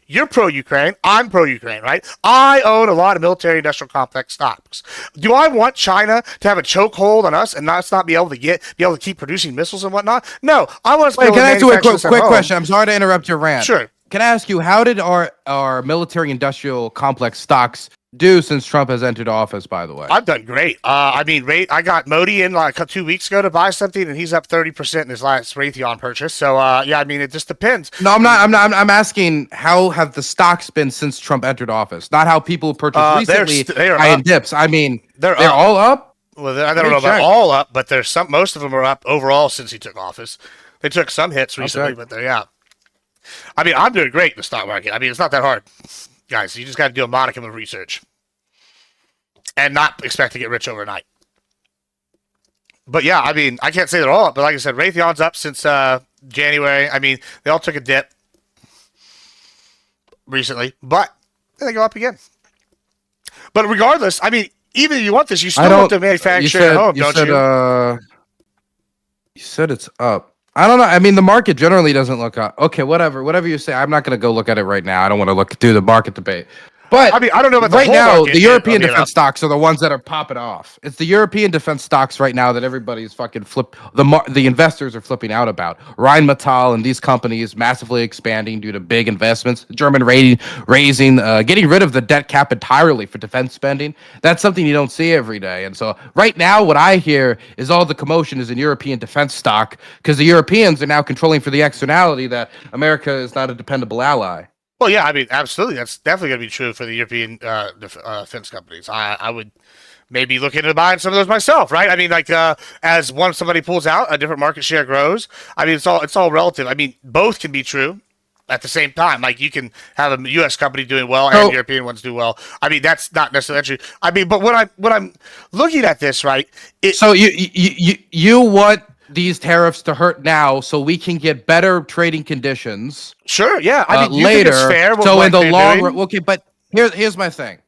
You're pro-Ukraine. I'm pro-Ukraine, right? I own a lot of military industrial complex stocks. Do I want China to have a chokehold on us and us not be able to keep producing missiles and whatnot? No, I want us to be able to
manufacture. Can I ask you a quick
home.
question? I'm sorry to interrupt your rant.
Sure.
Can I ask you, how did our military industrial complex stocks do since Trump has entered office, by the way?
I've done great. I got Modi in like 2 weeks ago to buy something, and he's up 30% in his last Raytheon purchase. So, yeah, I mean, it just depends.
No, I'm not. I'm asking, how have the stocks been since Trump entered office? Not how people purchased recently buying dips. I mean, they're all up?
Well, I don't know about all up, but there's most of them are up overall since he took office. They took some hits recently, but they're, yeah. I mean, I'm doing great in the stock market. I mean, it's not that hard, guys. You just got to do a modicum of research and not expect to get rich overnight. But yeah, I mean, I can't say they're all up, but like I said, Raytheon's up since January. I mean, they all took a dip recently, but then they go up again. But regardless, I mean, even if you want this, you still want to manufacture at home, don't you?
You said it's up. I don't know. I mean, the market generally doesn't look up. Okay, whatever you say. I'm not going to go look at it right now. I don't want to do the market debate. But
I mean, I don't know about
right now, the European defense stocks are the ones that are popping off. It's the European defense stocks right now that everybody's fucking the investors are flipping out about. Rheinmetall and these companies massively expanding due to big investments. German raising, getting rid of the debt cap entirely for defense spending. That's something you don't see every day. And so right now, what I hear is all the commotion is in European defense stock, because the Europeans are now controlling for the externality that America is not a dependable ally.
Well, yeah, I mean, absolutely. That's definitely going to be true for the European defense companies. I would maybe look into buying some of those myself, right? I mean, like as somebody pulls out, a different market share grows. I mean, it's all relative. I mean, both can be true at the same time. Like you can have a U.S. company doing well and European ones do well. I mean, that's not necessarily true. I mean, but when I'm looking at this, right?
So you want these tariffs to hurt now so we can get better trading conditions.
Sure, yeah. I mean,
later.
Think it's fair
so in the long run, okay, but here's my thing.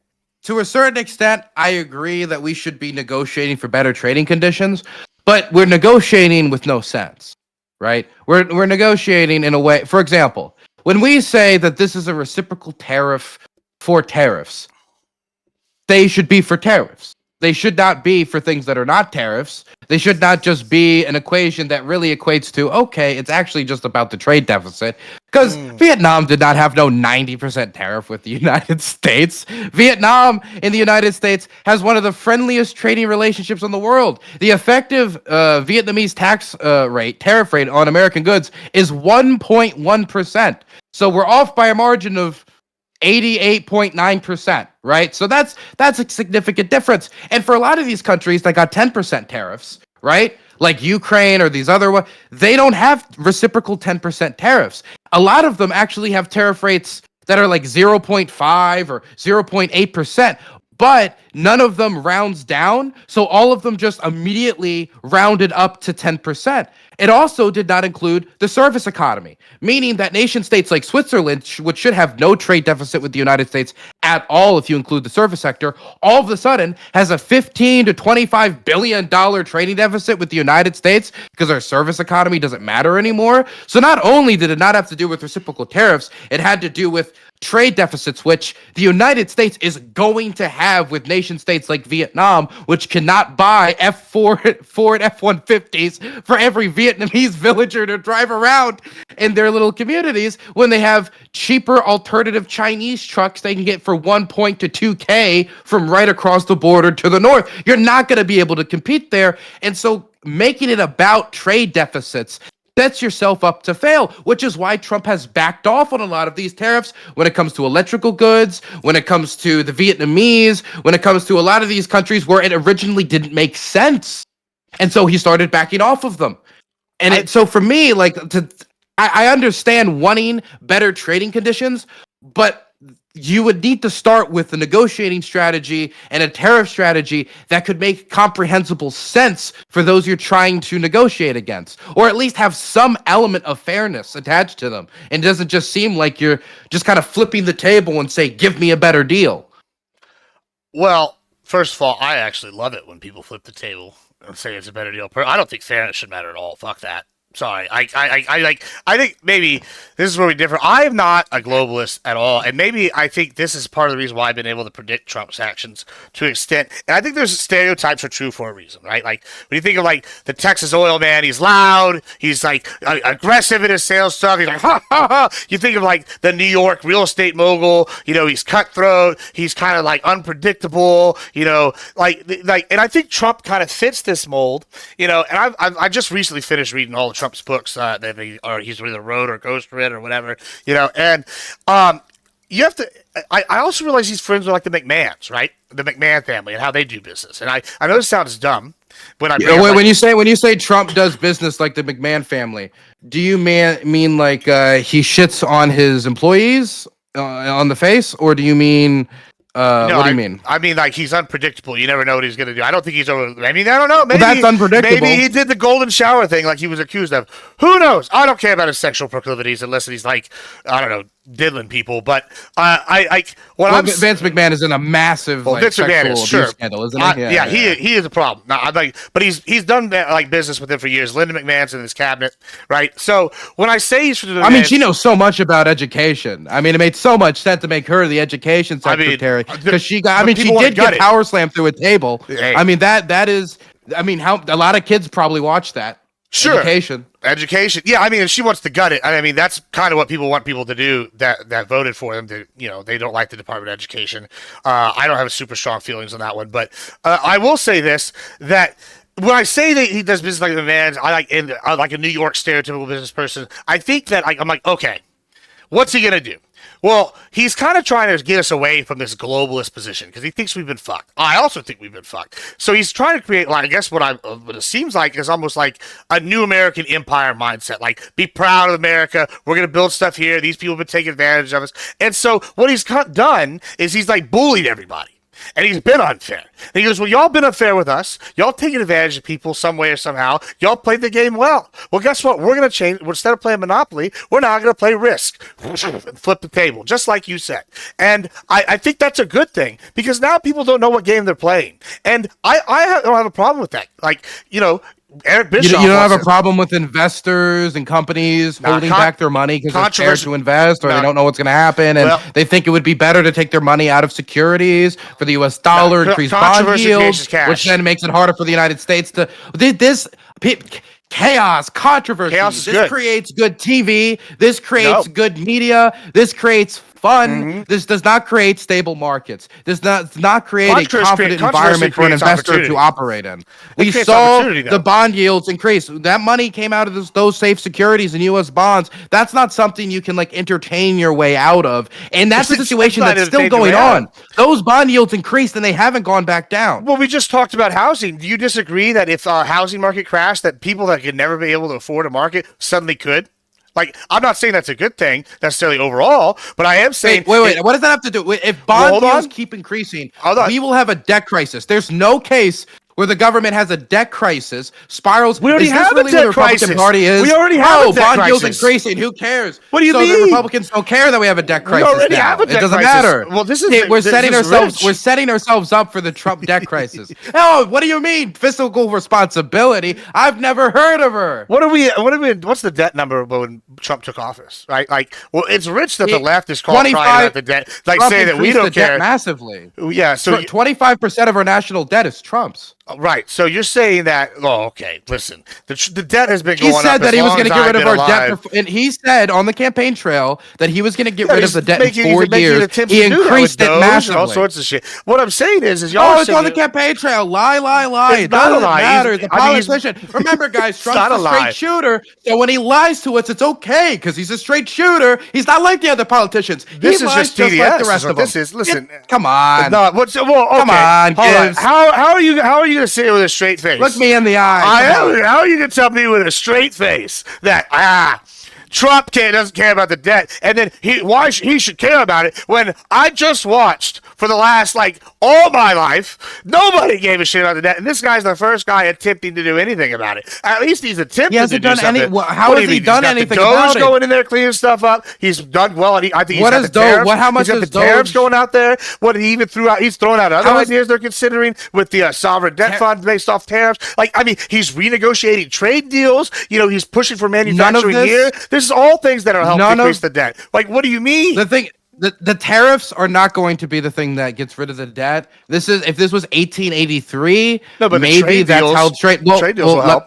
To a certain extent, I agree that we should be negotiating for better trading conditions, but we're negotiating with no sense, right? We're negotiating in a way. For example, when we say that this is a reciprocal tariff for tariffs, they should be for tariffs. They should not be for things that are not tariffs. They should not just be an equation that really equates to, okay, it's actually just about the trade deficit. Because Vietnam did not have no 90% tariff with the United States. Vietnam in the United States has one of the friendliest trading relationships in the world. The effective Vietnamese tariff rate on American goods is 1.1%. So we're off by a margin of 88.9%, right? So that's a significant difference. And for a lot of these countries that got 10% tariffs, right? Like Ukraine or these other ones, they don't have reciprocal 10% tariffs. A lot of them actually have tariff rates that are like 0.5 or 0.8%. but none of them rounds down. So all of them just immediately rounded up to 10%. It also did not include the service economy, meaning that nation states like Switzerland, which should have no trade deficit with the United States at all if you include the service sector, all of a sudden has a $15 to $25 billion trading deficit with the United States because our service economy doesn't matter anymore. So not only did it not have to do with reciprocal tariffs, it had to do with trade deficits, which the United States is going to have with nation states like Vietnam, which cannot buy Ford F-150s for every Vietnamese villager to drive around in their little communities when they have cheaper alternative Chinese trucks they can get for 1 to 2K from right across the border to the north. You're not going to be able to compete there. And so making it about trade deficits sets yourself up to fail, which is why Trump has backed off on a lot of these tariffs when it comes to electrical goods, when it comes to the Vietnamese, when it comes to a lot of these countries where it originally didn't make sense. And so he started backing off of them. And so for me, I understand wanting better trading conditions, but you would need to start with a negotiating strategy and a tariff strategy that could make comprehensible sense for those you're trying to negotiate against, or at least have some element of fairness attached to them. And it doesn't just seem like you're just kind of flipping the table and say, give me a better deal.
Well, first of all, I actually love it when people flip the table and say it's a better deal. I don't think fairness should matter at all. Fuck that. Sorry, I think maybe this is where we differ. I am not a globalist at all, and maybe I think this is part of the reason why I've been able to predict Trump's actions to an extent. And I think there's stereotypes are true for a reason, right? Like when you think of like the Texas oil man, he's loud, he's like aggressive in his sales stuff. He's like ha ha ha. You think of like the New York real estate mogul, he's cutthroat, he's kind of like unpredictable, like, and I think Trump kind of fits this mold, and I just recently finished reading all the Trump's books that he's either wrote or ghostwritten or whatever, and you have to. I also realize he's friends with like the McMahons, right? The McMahon family and how they do business. And I know this sounds dumb when
when you say Trump does business like the McMahon family, do you mean like he shits on his employees on the face, or do you mean? No, what do you mean?
I mean, like, he's unpredictable. You never know what he's going to do. I don't think he's over. I mean, I don't know. Maybe
that's unpredictable.
Maybe he did the golden shower thing like he was accused of. Who knows? I don't care about his sexual proclivities unless he's like, I don't know, diddling people. But Vance
McMahon is in a massive
Vince McMahon is,
sexual abuse scandal, isn't he?
Yeah, he is a problem. Now, but he's done like business with him for years. Linda McMahon's in his cabinet, right? So when I say he's from the
she knows so much about education. I mean, it made so much sense to make her the education secretary because she did get power slammed through a table. Hey. I mean, that is. I mean, how a lot of kids probably watch that.
Sure.
Education.
Yeah, I mean, she wants to gut it. I mean, that's kind of what people want people to do that voted for them. They don't like the Department of Education. I don't have super strong feelings on that one, but I will say this, that when I say that he does business like a man, I like a New York stereotypical business person. I think that I'm like, okay, what's he gonna do? Well, he's kind of trying to get us away from this globalist position because he thinks we've been fucked. I also think we've been fucked. So he's trying to create, like, I guess what it seems like is almost like a new American empire mindset. Like, be proud of America. We're going to build stuff here. These people have been taking advantage of us. And so what he's done is he's like bullied everybody. And he's been unfair. And he goes, well, y'all been unfair with us. Y'all taking advantage of people some way or somehow. Y'all played the game well. Well, guess what? We're going to change. Instead of playing Monopoly, we're now going to play Risk. Flip the table, just like you said. And I think that's a good thing because now people don't know what game they're playing. And I don't have a problem with that. Like, Eric Bischoff.
You don't have a problem with investors and companies holding back their money because they're scared to invest or they don't know what's going to happen, and they think it would be better to take their money out of securities for the U.S. dollar, increase bond yields, which then makes it harder for the United States to chaos, controversy. This creates good TV. This creates good media. This creates fun. Mm-hmm. This does not create stable markets. This does not create a confident environment for an investor to operate in. We saw the bond yields increase. That money came out of those safe securities and U.S. bonds. That's not something you can entertain your way out of. And that's a situation that's still going on. Those bond yields increased and they haven't gone back down.
Well, we just talked about housing. Do you disagree that if a housing market crashed, that people that could never be able to afford a market suddenly could? Like, I'm not saying that's a good thing necessarily overall, but I am saying.
Wait. What does that have to do? If bond yields keep increasing, we will have a debt crisis. There's no case where the government has a debt crisis, spirals.
We already have a debt crisis.
We already have a debt crisis. Bond yields increasing. Who cares?
What do you mean?
So the Republicans don't care that we have a debt crisis.
We already have a debt crisis.
It doesn't matter.
Well,
we're setting ourselves up for the Trump debt crisis. Oh, what do you mean fiscal responsibility? I've never heard of her.
What's the debt number when Trump took office? Right? Like, well, it's rich that the left is crying about the debt, like
Trump
saying that we don't care
massively.
Yeah, so
25% of our national debt is Trump's.
Right. So you're saying that? Oh, okay. Listen, the debt has been going up.
He said that he was going to get rid of our debt, and he said on the campaign trail that he was going to get rid of the debt in 4 years. He increased it massively.
All sorts of shit. What I'm saying is y'all.
Oh, it's on the campaign trail. Lie. It doesn't matter. The politician. Remember, guys, Trump's a straight shooter. So when he lies to us, it's okay because he's a straight shooter. He's not like the other politicians.
This is just TDS. Like the rest of them. This is listen.
Come on.
No. What's well? Okay.
Come on, Gibbs.
How are you going to say it with a straight face?
Look me in the eye.
How are you going to tell me with a straight face that Trump doesn't care about the debt, and then he should care about it when I just watched for the last all my life nobody gave a shit about the debt, and this guy's the first guy attempting to do anything about it. At least he's attempting to do something.
How has he done anything about it?
Going in there cleaning stuff up. He's done well, and I think he's got the tariffs.
How much
he's got the tariffs going out there? What he even threw out? He's thrown out other ideas they're considering with the sovereign debt fund based off tariffs. He's renegotiating trade deals. He's pushing for manufacturing here. This is all things that are helping decrease the debt. What do you mean?
The tariffs are not going to be the thing that gets rid of the debt. If this was 1883, maybe that's how trade deals will help.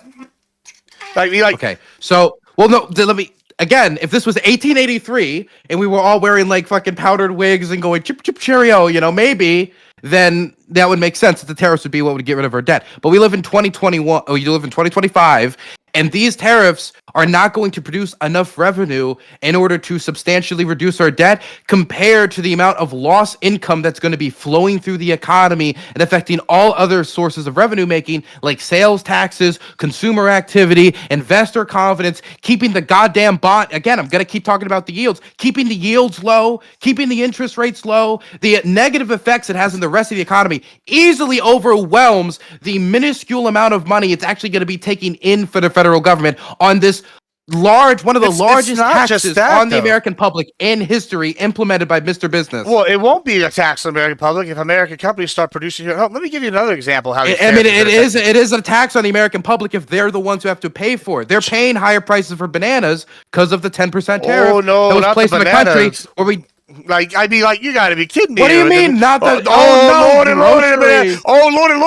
Okay, so let me again. If this was 1883 and we were all wearing fucking powdered wigs and going chip chip cheerio, maybe then that would make sense that the tariffs would be what would get rid of our debt. But we live in 2021. Oh, you live in 2025. And these tariffs are not going to produce enough revenue in order to substantially reduce our debt compared to the amount of lost income that's going to be flowing through the economy and affecting all other sources of revenue making, like sales taxes, consumer activity, investor confidence, keeping the goddamn bond. Again, I'm going to keep talking about the yields, keeping the yields low, keeping the interest rates low. The negative effects it has in the rest of the economy easily overwhelms the minuscule amount of money it's actually going to be taking in for the federal government on this one of the largest taxes on the American public in history implemented by Mr. Business.
Well, it won't be a tax on the American public if American companies start producing your. Let me give you another example.
It is a tax on the American public if they're the ones who have to pay for it. They're paying higher prices for bananas because of the 10% tariff
that was placed in the country where we. I'd be like, you got to be kidding me.
What do you mean? Not the
Lord and Lord,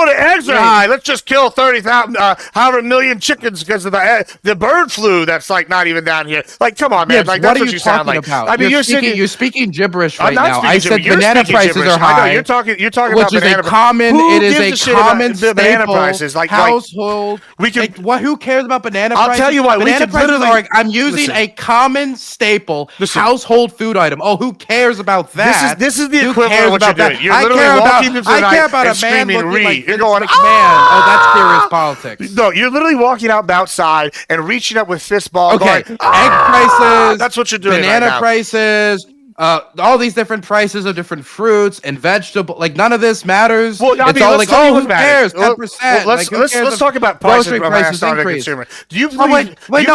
eggs are high. Let's just kill 30,000, however million chickens because of the bird flu that's not even down here. Come on, man.
That's
what you sound like.
About? I mean, you're speaking gibberish right now. I said banana prices are high.
I know, you're talking
which
about
is
banana
a common. It is a common
banana prices.
Household. Who cares about banana prices?
I'll tell you why.
Banana prices. I'm using a common staple household food item. Oh, who cares about that?
This is the equivalent of what you're doing. You're literally walking into the night and screaming, "Read!" You're going,
"Man, oh, that's serious politics."
No, you're literally walking out outside and reaching up with fist ball.
Okay,
going,
egg prices.
That's what you're doing.
Banana prices. All these different prices of different fruits and vegetables. None of this matters.
Well,
it's all who cares? 10%.
Let's talk about
grocery prices increase.
Do you
believe? Please.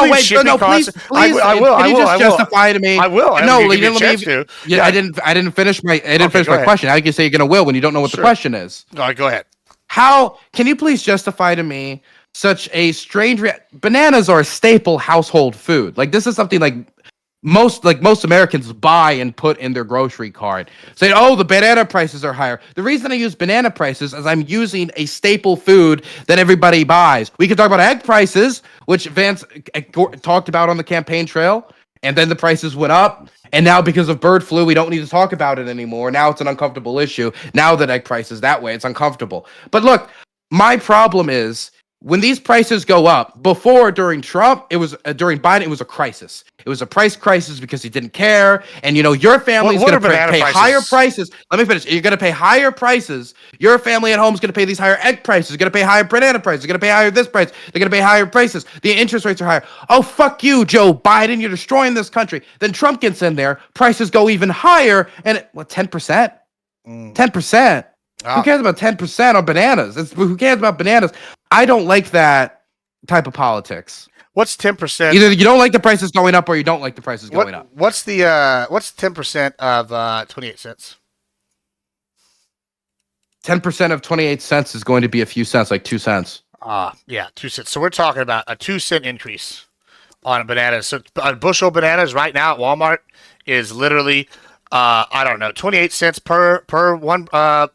I will.
Can you just justify to me?
I will.
No, you didn't let me. Yeah, I didn't finish my. Question. How can you say you're gonna will when you don't know what the question is?
All right, go ahead.
How can you please justify to me such a strange? Bananas are a staple household food. This is something most Americans buy and put in their grocery cart. Say, oh, the banana prices are higher. The reason I use banana prices is I'm using a staple food that everybody buys. We could talk about egg prices, which Vance talked about on the campaign trail, and then the prices went up. And now because of bird flu, we don't need to talk about it anymore. Now it's an uncomfortable issue. Now that egg prices that way, it's uncomfortable. But look, my problem is when these prices go up, before during Trump, it was during Biden, it was a crisis. It was a price crisis because he didn't care. And your family's going to pay higher prices. Let me finish. You're going to pay higher prices. Your family at home is going to pay these higher egg prices. You're going to pay higher banana prices. You're going to pay higher this price. They're going to pay higher prices. The interest rates are higher. Oh, fuck you, Joe Biden. You're destroying this country. Then Trump gets in there. Prices go even higher. And 10%? 10%. Who cares about 10% on bananas? Who cares about bananas? I don't like that type of politics.
What's 10%?
Either you don't like the prices going up or you don't like the prices going up.
What's 10% of 28 cents?
10% of 28 cents is going to be a few cents, like 2 cents.
Yeah, 2 cents. So we're talking about a 2-cent increase on bananas. So a bushel of bananas right now at Walmart is literally 28 cents per one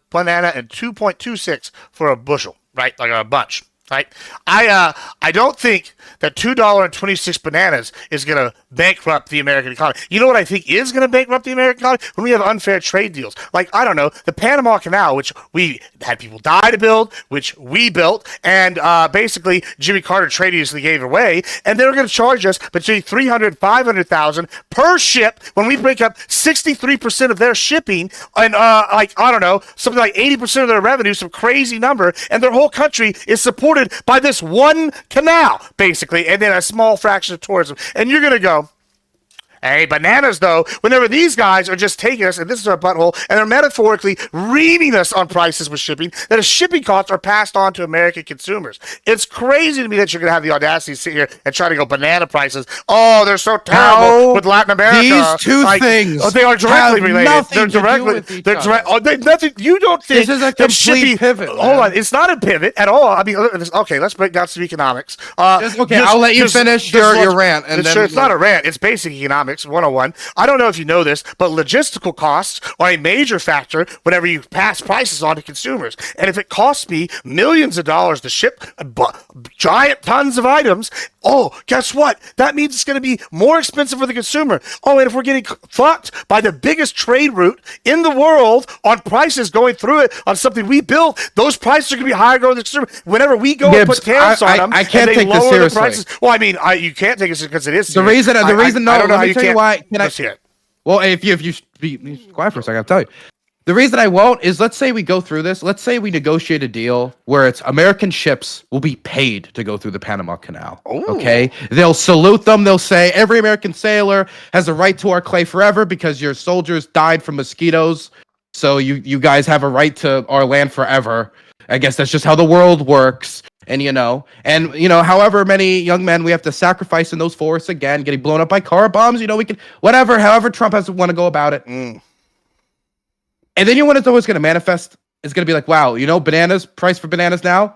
banana and 2.26 for a bushel, right? Like a bunch, right? I don't think that $2.26 bananas is going to bankrupt the American economy. You know what I think is going to bankrupt the American economy? When we have unfair trade deals. Like, I don't know, the Panama Canal, which we had people die to build, which we built, and basically Jimmy Carter tradeously gave away, and they're going to charge us between $300,000 and $500,000 per ship when we break up 63% of their shipping, and something like 80% of their revenue, some crazy number, and their whole country is supported by this one canal, basically, and then a small fraction of tourism. And you're going to go, hey, bananas, though, whenever these guys are just taking us, and this is our butthole, and they're metaphorically reaming us on prices with shipping, that the shipping costs are passed on to American consumers. It's crazy to me that you're going to have the audacity to sit here and try to go banana prices. Oh, they're so terrible with Latin America.
These two things
they are directly related. They're directly. They're direct. Oh, they nothing. You don't think
this is a complete pivot?
Hold on, it's not a pivot at all. I mean, okay, let's break down some economics.
I'll let you finish your rant, and then
it's not a rant. It's basic economics. 101. I don't know if you know this, but logistical costs are a major factor whenever you pass prices on to consumers. And if it costs me millions of dollars to ship giant tons of items, guess what? That means it's going to be more expensive for the consumer. And if we're getting fucked by the biggest trade route in the world on prices going through it on something we built, those prices are going to be higher going to the consumer. Whenever we go and put tariffs on them,
I can't take this seriously.
Well, I mean, you can't take it because it is
the
serious.
reason. No, let me tell you why.
Let's hear it.
Well, if you be quiet for a second, I'll tell you. The reason I won't is, let's say we go through this. Let's say we negotiate a deal where it's American ships will be paid to go through the Panama Canal.
Ooh.
Okay? They'll salute them. They'll say every American sailor has a right to our clay forever because your soldiers died from mosquitoes. So you guys have a right to our land forever. I guess that's just how the world works. And however many young men we have to sacrifice in those forests again, getting blown up by car bombs, we can, however Trump has to want to go about it. And then it's always going to manifest. It's going to be like, wow, price for bananas now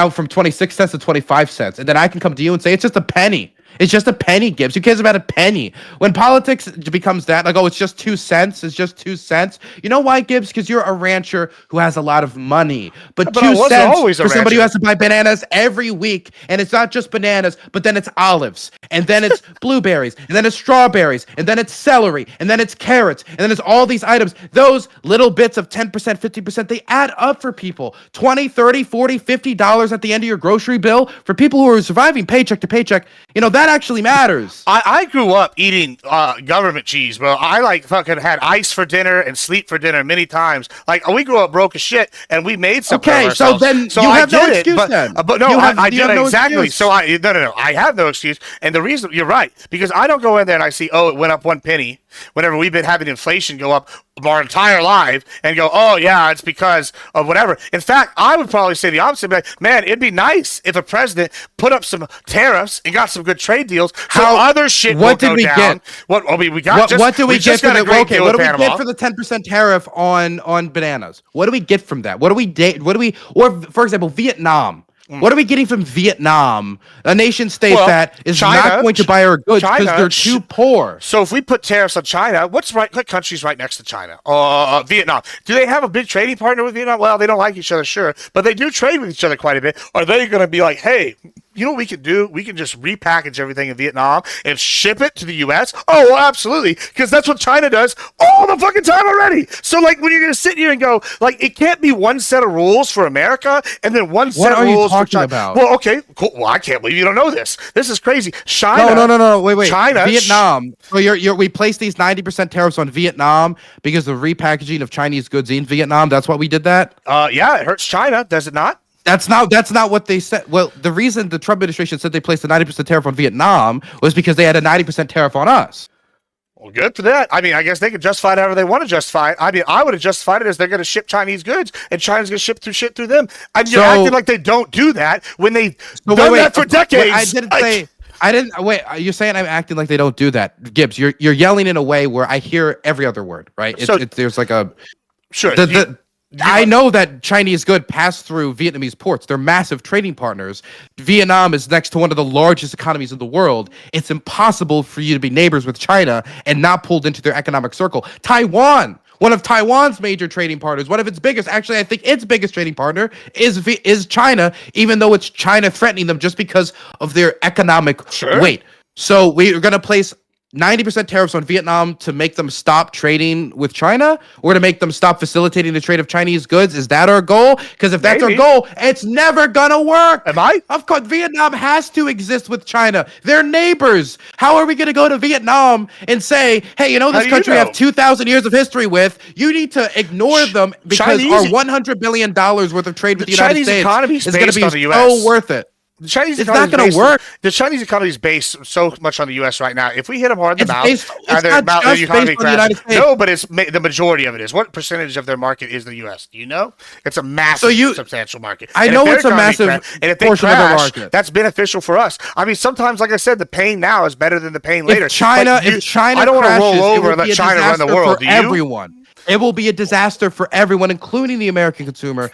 from 26 cents to 25 cents. And then I can come to you and say, it's just a penny. It's just a penny, Gibbs. Who cares about a penny? When politics becomes that, like, it's just 2 cents. It's just 2 cents. You know why, Gibbs? Because you're a rancher who has a lot of money. But 2 cents for somebody who has to buy bananas every week. And it's not just bananas, but then it's olives. And then it's blueberries. And then it's strawberries. And then it's celery. And then it's carrots. And then it's all these items. Those little bits of 10%, 50%, they add up for people. $20, $30, $40, $50 at the end of your grocery bill. For people who are surviving paycheck to paycheck, that actually matters.
I grew up eating government cheese, bro. I fucking had ice for dinner and sleep for dinner many times. Like, we grew up broke as shit, and we made something of ourselves.
So you have no excuse then.
But no, I did it exactly. So no. I have no excuse. And the reason, you're right, because I don't go in there and I see, it went up 1 penny. Whenever we've been having inflation go up our entire life and go, it's because of whatever. In fact, I would probably say the opposite. Man, it'd be nice if a president put up some taraffs and got some good trade deals so other shit will go down. What do we get for
the 10% tariff on bananas? What do we get from that? Or for example, Vietnam. What are we getting from Vietnam, a nation state that is not going to buy our goods because they're too poor?
So if we put tariffs on China, what country's right next to China? Vietnam. Do they have a big trading partner with Vietnam? Well, they don't like each other, sure, but they do trade with each other quite a bit. Are they going to be like, hey, You know what we can do? We can just repackage everything in Vietnam and ship it to the U.S. Oh, well, absolutely, because that's what China does all the fucking time already. So, like, when you're going to sit here and go, like, it can't be one set of rules for America and then one set of rules for China.
About?
Well, okay, cool. Well, I can't believe you don't know this. This is crazy. China.
No. Wait.
China.
Vietnam. So we placed these 90% tariffs on Vietnam because of repackaging of Chinese goods in Vietnam. That's why we did that.
Yeah, it hurts China, does it not?
That's not what they said. Well, the reason the Trump administration said they placed a 90% tariff on Vietnam was because they had a 90% tariff on us.
Well, good for that. I mean, I guess they can justify it however they want to justify it. I mean, I would have justified it as they're going to ship Chinese goods and China's going to ship shit through them. And you're acting like they don't do that when they've done that for decades.
You're saying I'm acting like they don't do that, Gibbs. You're yelling in a way where I hear every other word, right? There's like a
sure.
I know that Chinese good pass through Vietnamese ports. They're massive trading partners. Vietnam is next to one of the largest economies in the world. It's impossible for you to be neighbors with China and not pulled into their economic circle. Taiwan, one of Taiwan's major trading partners, one of its biggest, actually, I think its biggest trading partner is China, even though it's China threatening them just because of their economic weight. So we're going to place 90% tariffs on Vietnam to make them stop trading with China, or to make them stop facilitating the trade of Chinese goods. Is that our goal? Because if that's our goal, it's never gonna work. Of course, Vietnam has to exist with China. They're neighbors. How are we gonna go to Vietnam and say, hey, you know this country we have 2,000 years of history with? You need to ignore them because our $100 billion worth of trade with the United States is gonna be so worth it.
The Chinese
it's not going to work.
The Chinese economy is based so much on the U.S. right now. If we hit them hard in the mouth,
their economy crashes.
No, but it's the majority of it is. What percentage of their market is the U.S.? Do you know? It's a massive, substantial market.
I know it's a massive portion of the market.
That's beneficial for us. I mean, sometimes, like I said, the pain now is better than the pain later.
If China
I don't want to roll over and let China run the world. Do you?
Everyone. It will be a disaster for everyone, including the American consumer.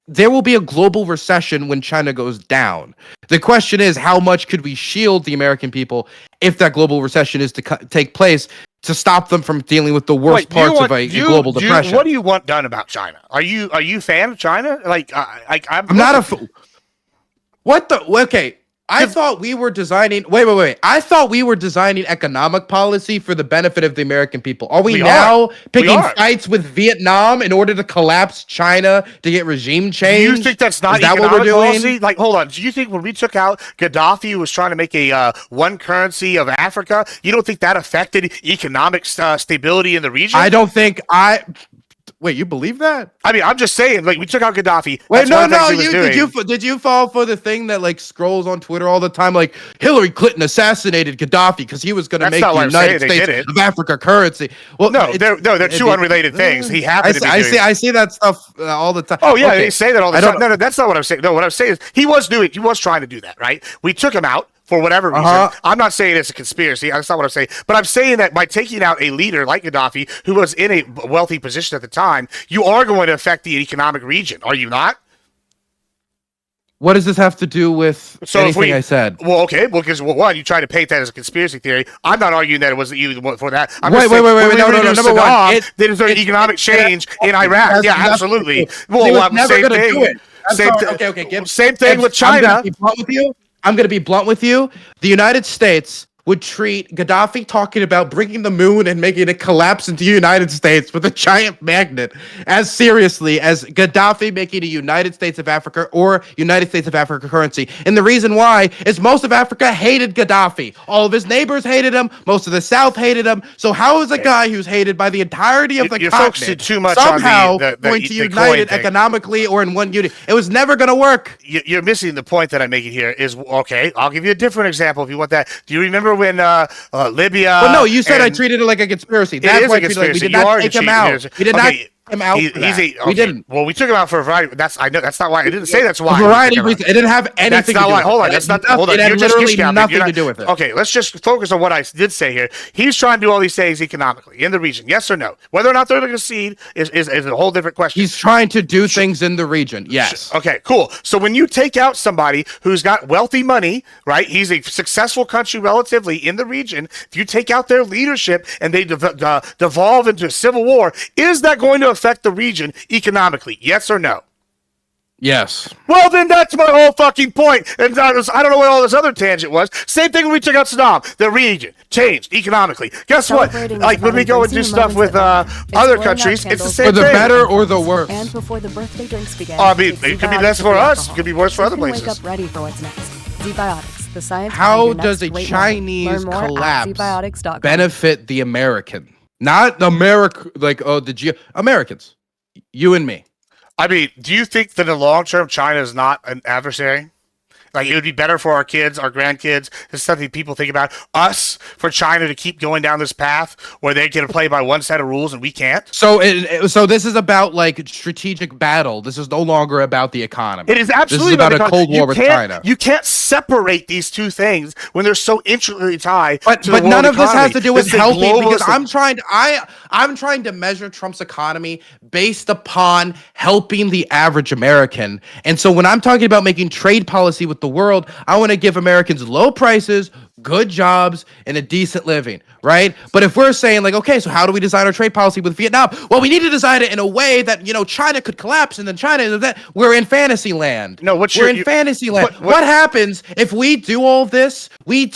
There will be a global recession when China goes down. The question is, how much could we shield the American people if that global recession is to take place, to stop them from dealing with the worst parts of a global depression?
What do you want done about China? Are you a fan of China?
I'm not a. What the? Okay. I thought we were designing. Wait. I thought we were designing economic policy for the benefit of the American people. Are we now picking fights with Vietnam in order to collapse China to get regime change?
You think that's not economic policy? Like, hold on. Do you think when we took out Gaddafi, who was trying to make a one currency of Africa, you don't think that affected economic stability in the region?
I don't think Wait, you believe that?
I mean, I'm just saying, like, we took out Gaddafi.
Wait, did you fall for the thing that like scrolls on Twitter all the time, like Hillary Clinton assassinated Gaddafi because he was going to make the United States of Africa currency? Well,
no, they're two unrelated things. He happened to be
I see that stuff all the time.
Oh yeah, they say that all the time. No, that's not what I'm saying. No, what I'm saying is he was trying to do that, right? We took him out for whatever reason. I'm not saying it's a conspiracy. That's not what I'm saying. But I'm saying that by taking out a leader like Gaddafi, who was in a wealthy position at the time, you are going to affect the economic region. Are you not?
What does this have to do with anything I said?
Well, okay. Well, because one, you try to paint that as a conspiracy theory. I'm not arguing that it wasn't you for that.
Wait. No. Number one,
there's an economic change in Iraq. Yeah, absolutely.
Well, same thing. Okay. Gibbs,
same thing with China.
I'm going to be blunt with you. The United States would treat Gaddafi talking about bringing the moon and making it collapse into the United States with a giant magnet as seriously as Gaddafi making a United States of Africa or United States of Africa currency. And the reason why is most of Africa hated Gaddafi. All of his neighbors hated him. Most of the South hated him. So how is a guy who's hated by the entirety of the continent
too much
somehow
on
going to unite it economically or in one unit? It was never going to work.
You're missing the point that I'm making here is, okay, I'll give you a different example if you want that. Do you remember when Libya?
Well, no, you said I treated it like a conspiracy. That's why we did not take him out. We did not take him out. We didn't.
Well, we took him out for a variety. I know that's not why. I didn't say that's why.
A variety of reasons. It didn't have anything to do with it.
Hold on. That's not. Hold on.
It had literally nothing to do with it.
Okay, let's just focus on what I did say here. He's trying to do all these things economically in the region. Yes or no? Whether or not they're going to concede is a whole different question.
He's trying to do things in the region. Yes.
Okay, cool. So when you take out somebody who's got wealthy money, right? He's a successful country relatively in the region. If you take out their leadership and they devolve into a civil war, is that going to affect the region economically? Yes or no?
Yes.
Well, then that's my whole fucking point. And I don't know what all this other tangent was. Same thing when we took out Saddam. The region changed economically. Guess what? Like when we go and do stuff with other countries, it's the same
For the
thing.
better or the worse.
And before the birthday drinks begin,
I mean, it could be less for us. It could be worse for other
Wake
places.
up ready for what's next. Zbiotics, the science.
How
behind your
does a
next great
Chinese
moment. Learn more at
collapse
zbiotics.com.
benefit the American? Not America, like, Americans. You and me.
I mean, do you think that in the long term, China is not an adversary? Like, it would be better for our kids, our grandkids. This is something people think about. Us, for China to keep going down this path where they get to play by one set of rules and we can't?
So this is about, like, strategic battle. This is no longer about the economy.
It is absolutely
This is about a
economy.
Cold War with China.
You can't separate these two things when they're so intricately tied
But
to the world
none of this has
economy.
to do with
This is a
healthy, because
globalistic-
I'm trying to measure Trump's economy based upon helping the average American. And so when I'm talking about making trade policy with the world, I want to give Americans low prices, good jobs, and a decent living, right? But if we're saying, like, okay, so how do we design our trade policy with Vietnam? Well, we need to design it in a way that, China could collapse, and then we're in fantasy land.
No,
we're in fantasy land. What happens if we do all this? We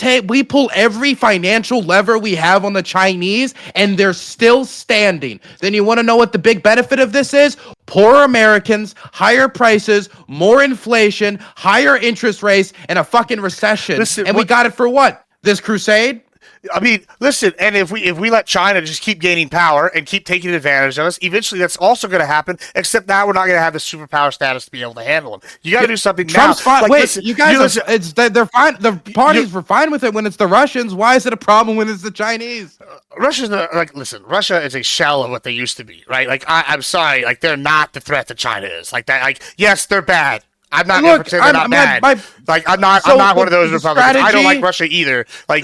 pull every financial lever we have on the Chinese, and they're still standing. Then you want to know what the big benefit of this is? Poor Americans, higher prices, more inflation, higher interest rates, and a fucking recession.
Listen,
we got it for what? This crusade?
I mean, listen, and if we let China just keep gaining power and keep taking advantage of us, eventually that's also going to happen. Except now we're not going to have the superpower status to be able to handle them. You got to do something
Trump's
now.
fine.
Like,
Wait,
listen,
you guys, they're fine. The parties
you-
were fine with it when it's the Russians. Why is it a problem when it's the Chinese?
Russia's listen. Russia is a shell of what they used to be, right? Like I'm sorry, like they're not the threat that China is. Like that, like yes, they're bad. I'm not going to pretend they're not bad. I'm not one of those Republicans. I don't like Russia either. Like,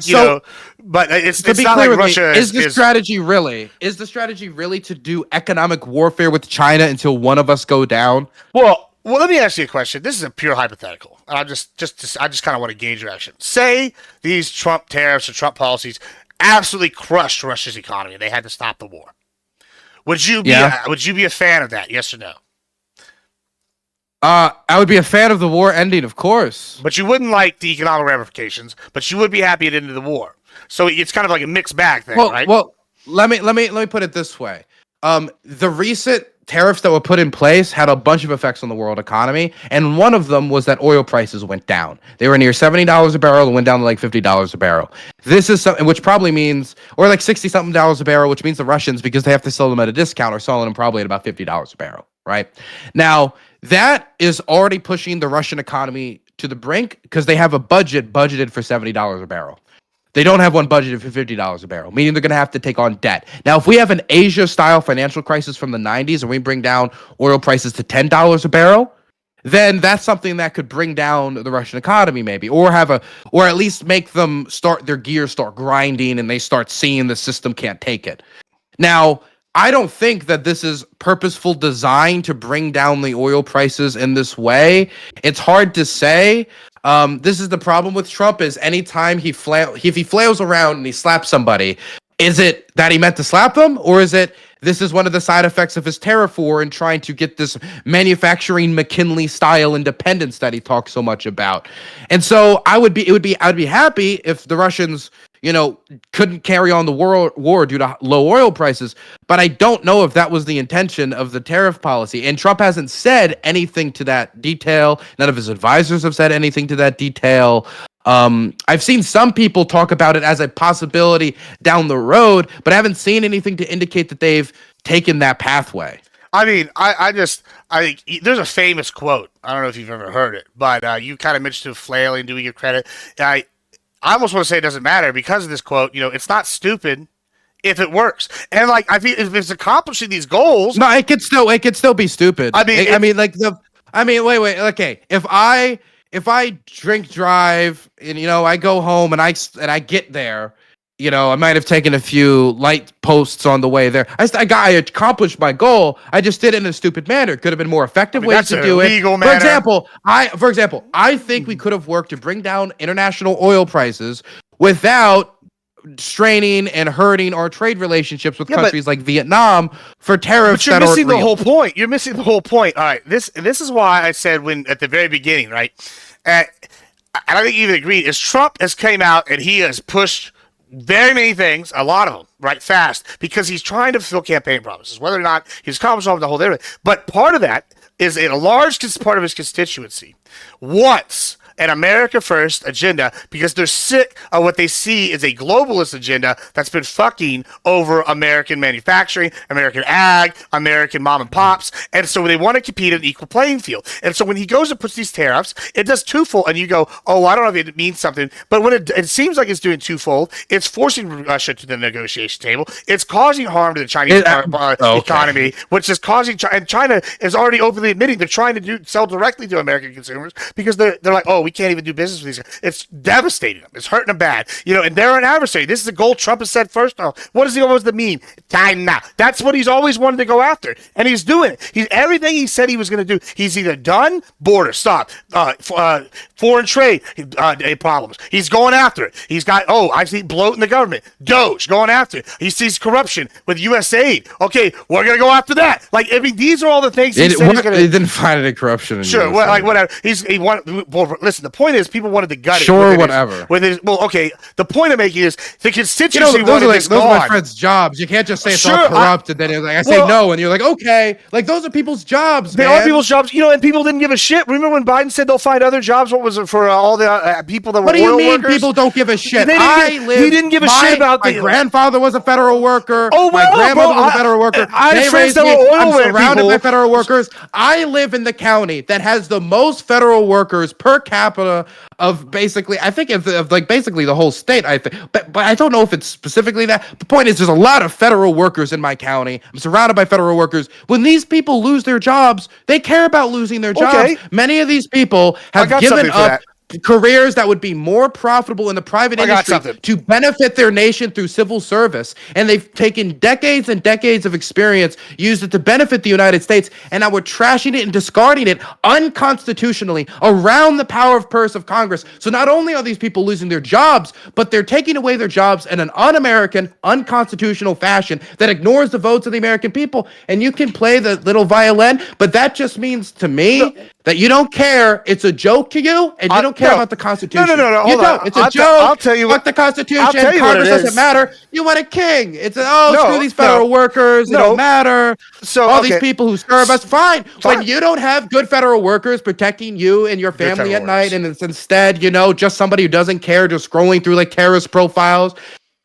but it's not like Russia
is the strategy really? Is the strategy really to do economic warfare with China until one of us go down?
Well, let me ask you a question. This is a pure hypothetical. I just kind of want to gauge your action. Say these Trump tariffs or Trump policies absolutely crushed Russia's economy. They had to stop the war. Would you be a fan of that? Yes or no?
I would be a fan of the war ending, of course.
But you wouldn't like the economic ramifications, but you would be happy it ended the war. So it's kind of like a mixed bag thing, right?
Well, let me put it this way. The recent tariffs that were put in place had a bunch of effects on the world economy, and one of them was that oil prices went down. They were near $70 a barrel and went down to like $50 a barrel. This is something which probably means, or like $60-something a barrel, which means the Russians, because they have to sell them at a discount, are selling them probably at about $50 a barrel, right? Now, that is already pushing the Russian economy to the brink because they have a budgeted for $70 a barrel. They don't have one budgeted for $50 a barrel, meaning they're going to have to take on debt. Now, if we have an Asia-style financial crisis from the 90s and we bring down oil prices to $10 a barrel, then that's something that could bring down the Russian economy maybe, or at least make them their gears start grinding and they start seeing the system can't take it. Now, I don't think that this is purposeful design to bring down the oil prices in this way. It's hard to say. This is the problem with Trump is anytime if he flails around and he slaps somebody, is it that he meant to slap them, or is it this is one of the side effects of his tariff war and trying to get this manufacturing McKinley style independence that he talks so much about? And so I'd be happy if the Russians couldn't carry on the war due to low oil prices. But I don't know if that was the intention of the tariff policy. And Trump hasn't said anything to that detail. None of his advisors have said anything to that detail. I've seen some people talk about it as a possibility down the road, but I haven't seen anything to indicate that they've taken that pathway.
I mean, I think there's a famous quote. I don't know if you've ever heard it, but you kind of mentioned flailing, doing your credit. I almost want to say it doesn't matter because of this quote. It's not stupid if it works. And like I feel if it's accomplishing these goals,
no, it could still be stupid. Wait. Okay, if I drink drive and I go home and I get there, I might have taken a few light posts on the way there. I accomplished my goal. I just did it in a stupid manner. Could have been more effective ways to do it. For example, I think we could have worked to bring down international oil prices without straining and hurting our trade relationships with
Yeah, but-
countries like Vietnam for tariffs
But you're
that aren't
missing the
real.
whole point. You're missing the whole point. All right, this is why I said when at the very beginning, right? And I think you even agreed is Trump has came out and he has pushed very many things, a lot of them, right, fast, because he's trying to fulfill campaign promises. Whether or not he's accomplished all of the whole thing, but part of that is a large part of his constituency wants an America First agenda because they're sick of what they see as a globalist agenda that's been fucking over American manufacturing, American ag, American mom and pops. And so they want to compete at an equal playing field. And so when he goes and puts these tariffs, it does twofold. And you go, oh, I don't know if it means something. But when it seems like it's doing twofold, it's forcing Russia to the negotiation table. It's causing harm to the Chinese economy, which is causing and China is already openly admitting they're trying to sell directly to American consumers because they're like, oh, we can't even do business with these guys. It's devastating them. It's hurting them bad. And they're an adversary. This is the goal Trump has said first. Now, what does he always mean? Time now. That's what he's always wanted to go after. And he's doing it. He's everything he said he was going to do. He's either done, border, stop, foreign trade problems. He's going after it. He's got, I see bloat in the government. Doge going after it. He sees corruption with USAID. Okay, we're going to go after that. These are all the things he said he's going to.
He didn't find any corruption in
Sure,
USAID.
whatever. Listen, the point is, people wanted to gut it.
Sure, whatever.
The point I'm making is the constituency
those
wanted
are
this
those are
gone.
my friends' jobs. You can't just say it's
Sure,
all corrupt and then I say no, and you're like, okay, those are people's jobs.
They are people's jobs, and people didn't give a shit. Remember when Biden said they'll find other jobs? What was it for all the people that were
What do you
oil
mean
workers?
people don't give a shit?
He didn't give a shit about
my grandfather was a federal worker.
Oh,
my grandmother was a federal worker.
I had
They
friends
raised
that
me.
were
I'm
oil
surrounded
people.
by federal workers. I live in the county that has the most federal workers per capita of basically, I think of basically the whole state. I think, but I don't know if it's specifically that. The point is, there's a lot of federal workers in my county. I'm surrounded by federal workers. When these people lose their jobs, they care about losing their jobs.
Okay.
Many of these people have given up careers that would be more profitable in the private industry to benefit their nation through civil service. And they've taken decades and decades of experience, used it to benefit the United States, and now we're trashing it and discarding it unconstitutionally around the power of purse of Congress. So not only are these people losing their jobs, but they're taking away their jobs in an un-American, unconstitutional fashion that ignores the votes of the American people. And you can play the little violin, but that just means to me that you don't care. It's a joke to you, and you don't care about the Constitution.
No.
You don't. It's a joke.
I'll tell you
what the Constitution. Congress doesn't matter. You want a king. It's screw these federal workers. They don't matter.
So
all these people who serve us, fine. When you don't have good federal workers protecting you and your family at night, and it's instead, just somebody who doesn't care, just scrolling through like terrorist profiles.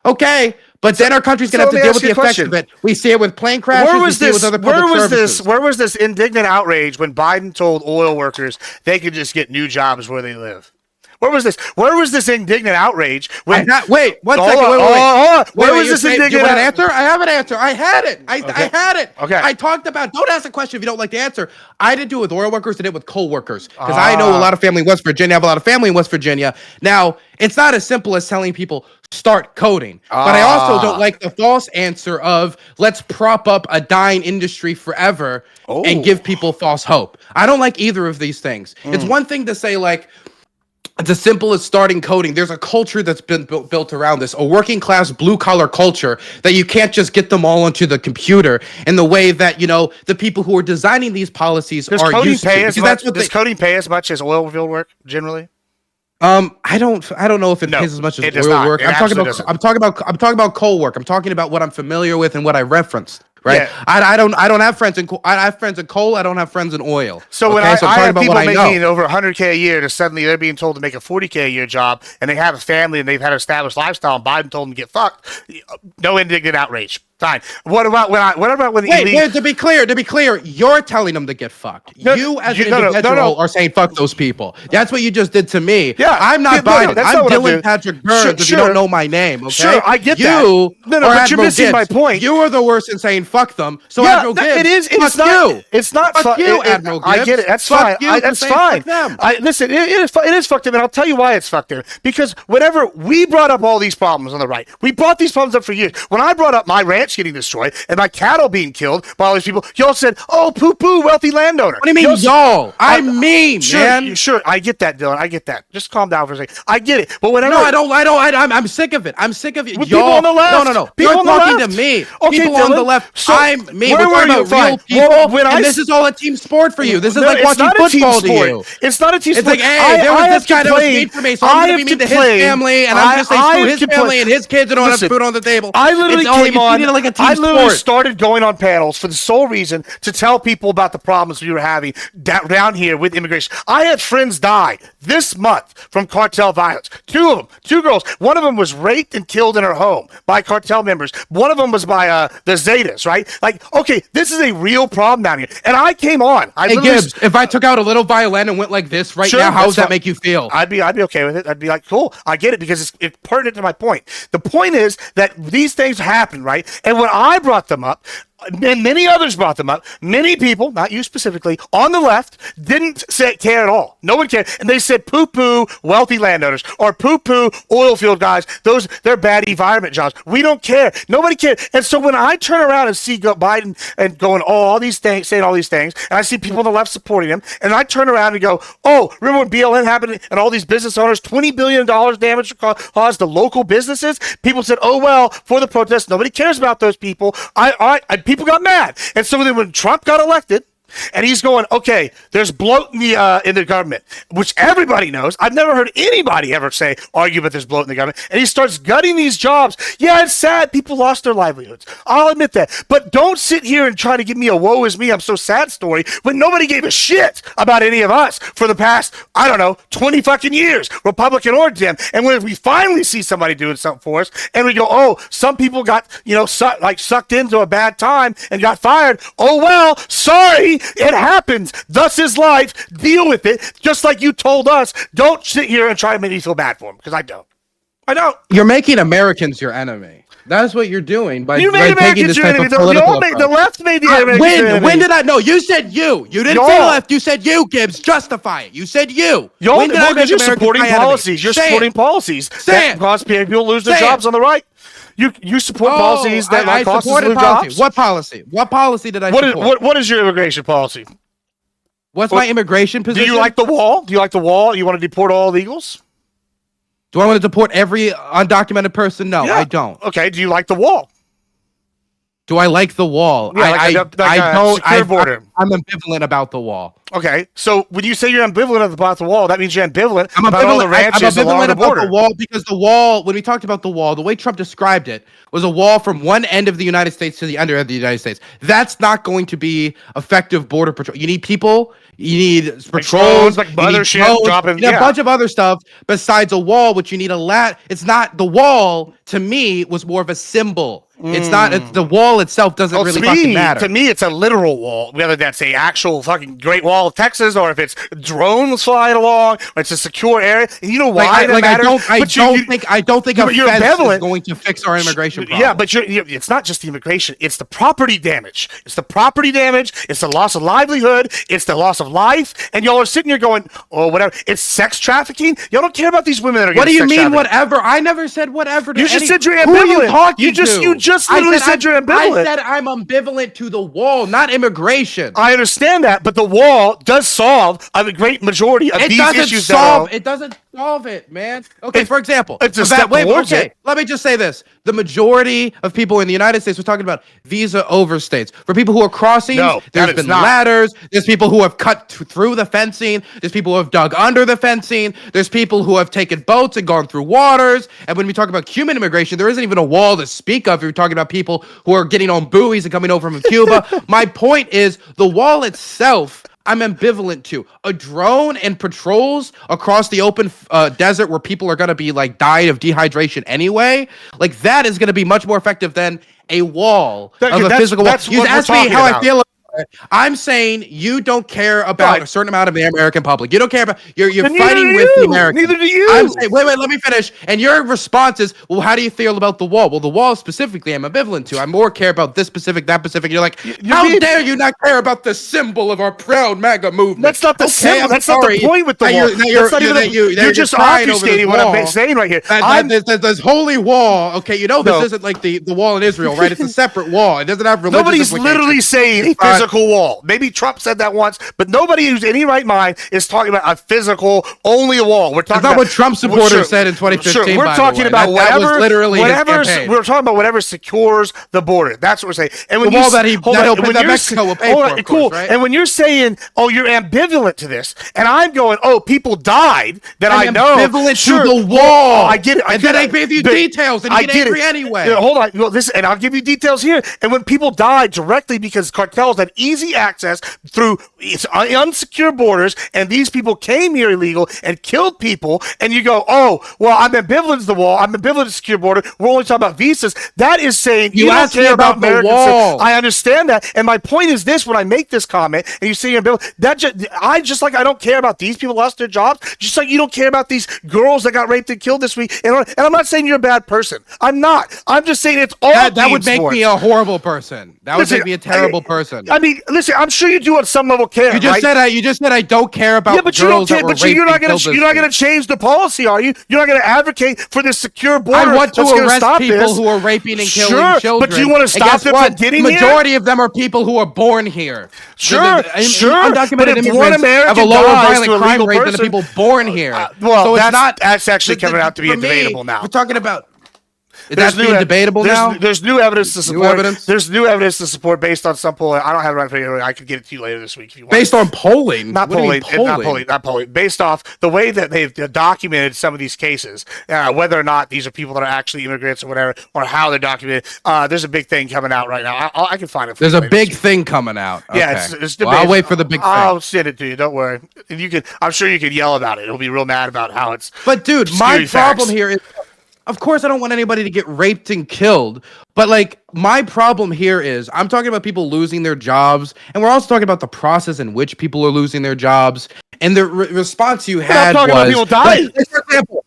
Okay. But then our country's going to have to deal with the effects of it. We see it with plane crashes. We see it with other public services.
Where was this indignant outrage when Biden told oil workers they could just get new jobs where they live? Where was this? Where was this indignant outrage? Wait, 1 second. Wait. Where was this indignant?
Do you want an answer? I have an answer. I had it. I had it.
Okay.
I talked about. Don't ask a question if you don't like the answer. I didn't do it with oil workers. I did it with coal workers because I know a lot of family in West Virginia. I have a lot of family in West Virginia. Now, it's not as simple as telling people start coding, but I also don't like the false answer of let's prop up a dying industry forever and give people false hope. I don't like either of these things. It's one thing to say like, it's as simple as starting coding. There's a culture that's been built around this, a working class blue collar culture that you can't just get them all onto the computer in the way that, the people who are designing these policies are used to.
Does coding pay as much as oil field work generally?
I don't know if it pays as much as oil work. I'm talking about coal work. I'm talking about what I'm familiar with and what I referenced. Right. Yeah. I don't have friends in coal. I have friends in coal. I don't have friends in oil.
So when I have people making over $100K a year, to suddenly they're being told to make a $40K a year job, and they have a family and they've had an established lifestyle, and Biden told them to get fucked. No indignant outrage. Fine. What about when
to be clear, you're telling them to get fucked. You as an individual are saying fuck those people. That's what you just did to me.
Yeah.
I'm not Biden. I'm Dylan Patrick Burns. If you don't know my name, okay?
Sure, I get that.
But
you're missing my point.
You are the worst in saying fuck them. So
Yeah,
Admiral Gibbs,
it is.
fuck
It's not.
you.
It's not.
Fuck you, Admiral Gibbs.
I get it. That's
Fuck
fine.
you for
That's
saying
fine.
fuck them.
Listen, it is fucked up, and I'll tell you why it's fucked up. Because whenever we brought up all these problems on the right, we brought these problems up for years. When I brought up my ranch getting destroyed and my cattle being killed by all these people, y'all said, "Oh, poo-poo, wealthy landowner."
What do you mean, y'all? I mean,
sure,
man.
Sure, I get that, Dylan. I get that. Just calm down for a second. I get it. But whenever
No, I don't. I'm sick of it. I'm sick of it.
With
Y'all.
people on the left.
No.
People
You're
on the
talking
left.
to me.
Okay,
people
Dylan.
on the left.
So,
I'm me.
where
We're
were
talking
you?
about real
Fine.
people,
Well, when
and
I
this is all a team sport for you. This is
No,
like
it's
watching
not a team
football to
sport.
you.
It's not a team
It's
sport.
like, hey, there was
I
this guy that was
complained.
made for me, so I'm going to be mean to his family, and I'm going to say screw his family and his kids and don't have food on the table.
I literally
It's all-
came
you
on.
treat it like a team
I literally
sport.
started going on panels for the sole reason to tell people about the problems we were having down here with immigration. I had friends die this month from cartel violence. Two of them, two girls. One of them was raped and killed in her home by cartel members. One of them was by the Zetas, right? Like, okay, this is a real problem down here. And I came on.
Hey Gibbs, if I took out a little violin and went like this right
Sure,
now, how
that's
does that
fine.
make you feel?
I'd be okay with it. I'd be like, cool, I get it because it's pertinent to my point. The point is that these things happen, right? And when I brought them up, and many others brought them up, many people, not you specifically, on the left didn't care at all. No one cared. And they said poo-poo wealthy landowners or poo-poo oil field guys. They're bad environment jobs. We don't care. Nobody cared. And so when I turn around and see Biden and going, oh, all these things, saying all these things, and I see people on the left supporting him, and I turn around and go, oh, remember when BLM happened and all these business owners, $20 billion damage caused to local businesses? People said, oh, well, for the protests, nobody cares about those people. People got mad. And so then when Trump got elected, and he's going, okay, there's bloat in the government, which everybody knows. I've never heard anybody ever argue about there's bloat in the government. And he starts gutting these jobs. Yeah, it's sad. People lost their livelihoods. I'll admit that. But don't sit here and try to give me a woe is me, I'm so sad story when nobody gave a shit about any of us for the past, 20 fucking years, Republican or Dem. And when we finally see somebody doing something for us and we go, oh, some people got, sucked into a bad time and got fired. Oh, well, sorry. It happens. Thus is life. Deal with it. Just like you told us. Don't sit here and try to make me feel bad for them because I don't.
You're making Americans your enemy. That's what you're doing by
You made
taking
Americans
this
your
type
enemy.
of political
The left made the Americans your enemy.
When did I? No, you said you. You didn't say left. You said you, Gibbs. Justify it. You said you.
When
did I make
you're
Americans
supporting
my enemy?
policies. You're
Say
supporting
it.
policies
Say
that
it.
cause people lose their
Say
jobs
it.
on the right. You support policies that
I
cause us to
supported
lose
policy.
jobs.
What policy? What policy did I support?
What is your immigration policy?
What's my immigration position?
Do you like the wall? Do you like the wall? You want to deport all illegals?
Do I want to deport every undocumented person? No, I don't.
Okay. Do you like the wall?
Do I like the wall?
Yeah,
I don't.
Secure border.
I'm ambivalent about the wall.
Okay, so when you say you're ambivalent about the wall, that means you're ambivalent about all the ranches along the border.
About the wall because the wall, when we talked about the wall, the way Trump described it was a wall from one end of the United States to the other end of the United States. That's not going to be effective border patrol. You need people. You need patrols,
like mothership, dropping,
a bunch of other stuff besides a wall, which you need It's not the wall. To me, was more of a symbol. It's not the wall itself doesn't really fucking matter.
To me, it's a literal wall, whether that's a actual fucking Great Wall of Texas or if it's drones flying along or it's a secure area. And you know why that matters?
I don't think a fence is going to fix our immigration problem.
Yeah, but it's not just the immigration; it's the property damage. It's the property damage. It's the loss of livelihood. It's the loss of life. And y'all are sitting here going, "Oh, whatever." It's sex trafficking. Y'all don't care about these women that are.
What do you
sex
mean,
trafficking.
whatever? I never said whatever. To
You just said you're
Who are
ambivalent.
you talking
You just literally said you're ambivalent.
I said I'm ambivalent to the wall, not immigration.
I understand that, but the wall does solve a great majority of these issues.
It doesn't solve it, man. Okay, for example,
it's a step towards it.
Let me just say this: the majority of people in the United States, we're talking about visa overstates. For people who are crossing, there's been ladders. There's people who have cut through the fencing. There's people who have dug under the fencing. There's people who have taken boats and gone through waters. And when we talk about Cuban immigration, there isn't even a wall to speak of. You're talking about people who are getting on buoys and coming over from Cuba. My point is, the wall itself, I'm ambivalent to. A drone and patrols across the open desert where people are going to be dying of dehydration anyway, that is going to be much more effective than a wall of a physical wall. You asked me how I feel about I'm saying you don't care about
Right.
a certain amount of the American public. You don't care about you're
And neither
fighting
do
with the
you.
Americans.
Neither do you.
I'm saying wait, let me finish. And your response is, well, how do you feel about the wall? Well, the wall specifically, I'm ambivalent to. I more care about this specific, that specific. You're like, how dare you not care about the symbol of our proud MAGA movement?
That's not the symbol.
I'm
That's not
sorry.
the point with the
Now
wall.
you're
just
crying over this
obfuscating what I'm
wall.
saying right here.
This holy wall. Okay, you know this
No.
isn't like the wall in Israel, right? It's a separate wall. It doesn't have religious
Nobody's
implications.
literally saying a physical wall. Maybe Trump said that once, but nobody who's any right mind is talking about a physical, only a wall. We're talking
That's not
about
what Trump supporters said in 2015.
Sure, we're
by
talking
the way.
about
that was
whatever,
literally his
whatever.
campaign.
We're talking about whatever secures the border. That's what we're saying. And when
The wall
you,
that he-
hold
that
on,
he'll
and
pay-
when
that
you're
Mexico will pay
hold
for,
on,
of
cool.
course, right?
And when you're saying, "Oh, you're ambivalent to this," and I'm going, "Oh, people died that
I'm
I know."
ambivalent
Sure,
to the wall.
I get it.
And then I gave you details, and you get angry anyway.
Yeah, hold on. Well, and I'll give you details here. And when people die directly because cartels had easy access through unsecure borders, and these people came here illegal and killed people, and you go, "Oh, well, I'm ambivalent to the wall. I'm ambivalent to secure border. We're only talking about visas." That is saying you don't
asked me
care
about the
Americans.
wall.
I understand that, and my point is this: when I make this comment, and you say you're ambivalent, that just like I don't care about these people lost their jobs, just like you don't care about these girls that got raped and killed this week. And I'm not saying you're a bad person. I'm not. I'm just saying it's all
That would make me a horrible person. That would
Listen,
make me a terrible person.
I mean, listen. I'm sure you do at some level care.
You just
right?
said I don't care about
Yeah, but you don't
girls
care.
that were
But
raped
you're not
and
gonna
killed
you're
this
not gonna
week.
change the policy, are you? You're not gonna advocate for this secure border.
I want to
that's gonna
arrest
stop
people
this.
who are raping and killing
Sure,
children.
but do you want to
And
stop
guess
them
what?
from getting
The
here?
majority of them are people who are born here.
Sure,
Undocumented
but if one
immigrants have a
American
lower
dies
violent
to a
crime
legal
rate than the
person,
people born here.
well,
so it's
that's-
not.
that's actually coming out to be
for me,
debatable now.
We're talking about. That's being
ev-
debatable
there's,
now.
There's new evidence to support.
evidence?
There's new evidence to support based on some polling. I don't have it right here. I could get it to you later this week if you want.
Based on polling.
Not
What do you mean
polling, not polling. Based off the way that they've documented some of these cases, whether or not these are people that are actually immigrants or whatever, or how they're documented. There's a big thing coming out right now. I can find it. For
There's
you
a
later
big
this week.
thing coming out.
Yeah,
Okay.
it's
Well, I'll
debatable.
wait for the big thing.
I'll send it to you. Don't worry. And you can. I'm sure you could yell about it. It'll be real mad about how it's.
But dude, my
obscuring
problem
facts.
here is, of course, I don't want anybody to get raped and killed. But like, my problem here is, I'm talking about people losing their jobs, and we're also talking about the process in which people are losing their jobs. And the response you had
talking about
was,
people dying.
like, for example,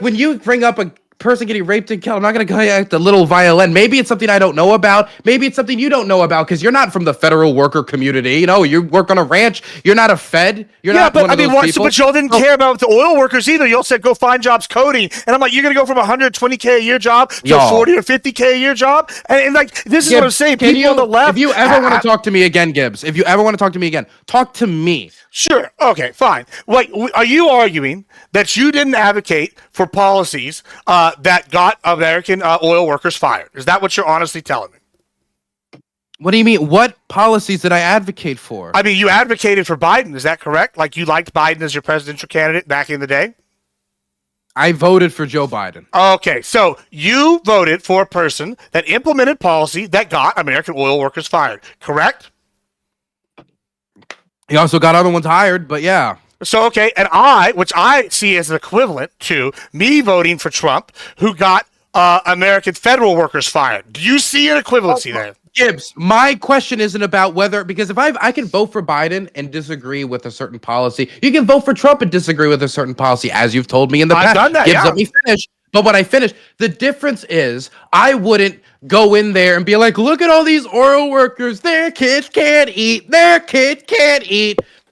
when you bring up a person getting raped and killed, I'm not going to go at the little violin. Maybe it's something I don't know about. Maybe it's something you don't know about because you're not from the federal worker community. You know, you work on a ranch. You're not a Fed. You're not
but
one
I
of
mean,
those people.
but y'all didn't care about the oil workers either. Y'all said go find jobs coding, and I'm like, you're gonna go from a $120K a year job to a
Y'all.
40 or 50K a year job, and like this is what I'm
Gibbs,
saying.
can
People on the left.
If you ever want to talk to me again, Gibbs, if you ever want to talk to me again, talk to me.
Sure. Okay. Fine. Like, are you arguing that you didn't advocate for policies that got American oil workers fired? Is that what you're honestly telling me?
What do you mean? What policies did I advocate for?
I mean, you advocated for Biden. Is that correct? Like, you liked Biden as your presidential candidate back in the day?
I voted for Joe Biden.
Okay, so you voted for a person that implemented policy that got American oil workers fired, correct?
He also got other ones hired, but yeah.
So, okay, and which I see as an equivalent to me voting for Trump, who got American federal workers fired. Do you see an equivalency there?
Gibbs, my question isn't about whether, because if I can vote for Biden and disagree with a certain policy, you can vote for Trump and disagree with a certain policy, as you've told me in the
I've
past.
done that,
Gibbs,
yeah.
let me finish. But when I finish, the difference is I wouldn't go in there and be like, look at all these oil workers, their kids can't eat,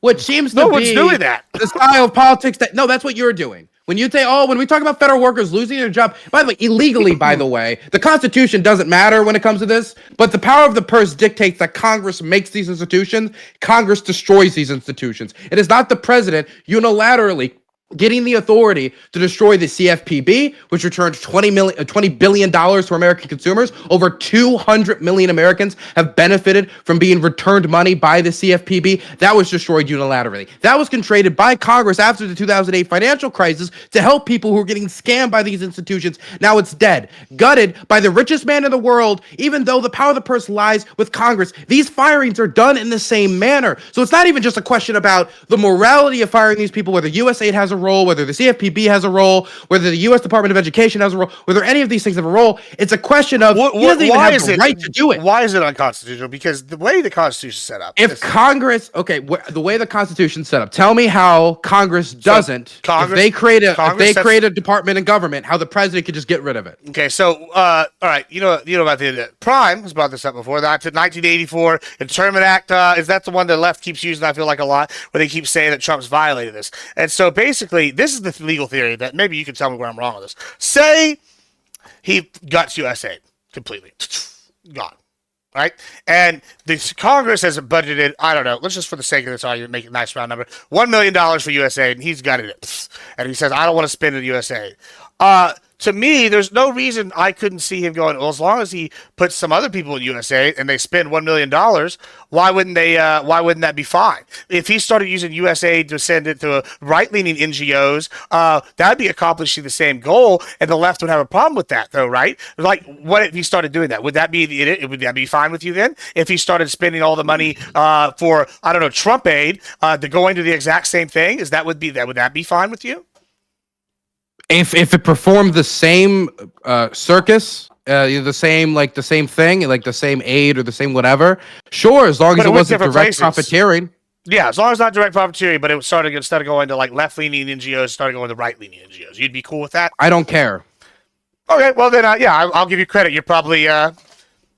which seems to
No
be
one's doing that.
the style of politics that, no, that's what you're doing. When you say, when we talk about federal workers losing their job, by the way, illegally, by the way, the Constitution doesn't matter when it comes to this, but the power of the purse dictates that Congress makes these institutions, Congress destroys these institutions. It is not the president unilaterally getting the authority to destroy the CFPB, which returned $20 billion to American consumers. Over 200 million Americans have benefited from being returned money by the CFPB. That was destroyed unilaterally. That was created by Congress after the 2008 financial crisis to help people who were getting scammed by these institutions. Now it's dead, gutted by the richest man in the world, even though the power of the purse lies with Congress. These firings are done in the same manner. So it's not even just a question about the morality of firing these people, whether USAID has a role, whether the CFPB has a role, whether the U.S. Department of Education has a role, whether any of these things have a role. It's a question of he doesn't even have the right to do it.
Why is it unconstitutional? Because the way the Constitution is set up.
If Congress, the way the Constitution's set up, tell me how Congress doesn't. If they create a department in government, how the president could just get rid of it.
Okay, so all right, you know about the Prime has brought this up before. That's in 1984 Internment Act. Is that the one the left keeps using? I feel like a lot, where they keep saying that Trump's violated this. And so basically, this is the legal theory that maybe you can tell me where I'm wrong on this. Say he guts USA completely, gone. Right? And the Congress has budgeted, I don't know, let's just for the sake of this argument, make it a nice round number, $1 million for USA, and he's gutted it. And he says, I don't want to spend it in USA. To me, there's no reason I couldn't see him going, well, as long as he puts some other people in USA and they spend $1 million, why wouldn't that be fine? If he started using USA to send it to right-leaning NGOs, that'd be accomplishing the same goal, and the left would have a problem with that, though, right? Like, what if he started doing that? Would that be fine with you then? If he started spending all the money for, I don't know, Trump aid to go into the exact same thing, would that be fine with you?
If it performed the same circus, the same thing, like the same aid or the same whatever, sure, as long as it wasn't direct profiteering.
Yeah, as long as it's not direct profiteering, but it started instead of going to like left-leaning NGOs, started going to right-leaning NGOs. You'd be cool with that?
I don't care.
Okay, well then, I'll give you credit. You're probably I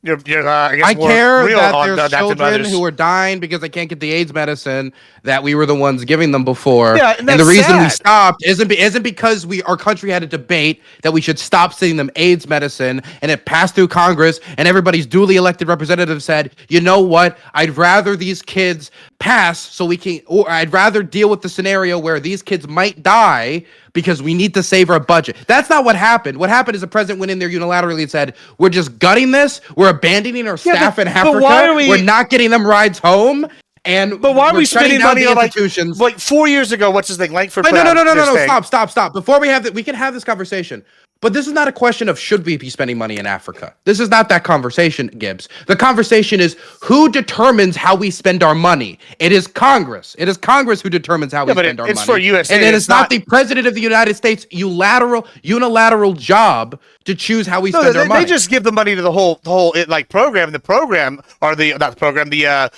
care that there's children who are dying because they can't get the AIDS medicine that we were the ones giving them before.
Yeah, and
the reason we stopped isn't because our country had a debate that we should stop sending them AIDS medicine, and it passed through Congress, and everybody's duly elected representative said, you know what, I'd rather these kids pass so we can, or I'd rather deal with the scenario where these kids might die because we need to save our budget. That's not what happened. What happened is the president went in there unilaterally and said, we're just gutting this. We're abandoning our staff in Africa. We're not getting them rides home.
But why are we spending money on institutions? Like 4 years ago, what's his name? Langford.
No. Stop. Before we have that, we can have this conversation. But this is not a question of should we be spending money in Africa. This is not that conversation, Gibbs. The conversation is who determines how we spend our money. It is Congress. It is Congress who determines how we spend our money.
It's for USA.
And it is not the president of the United States unilateral job to choose how we spend our money.
They just give the money to the whole program. The program, or not the program, the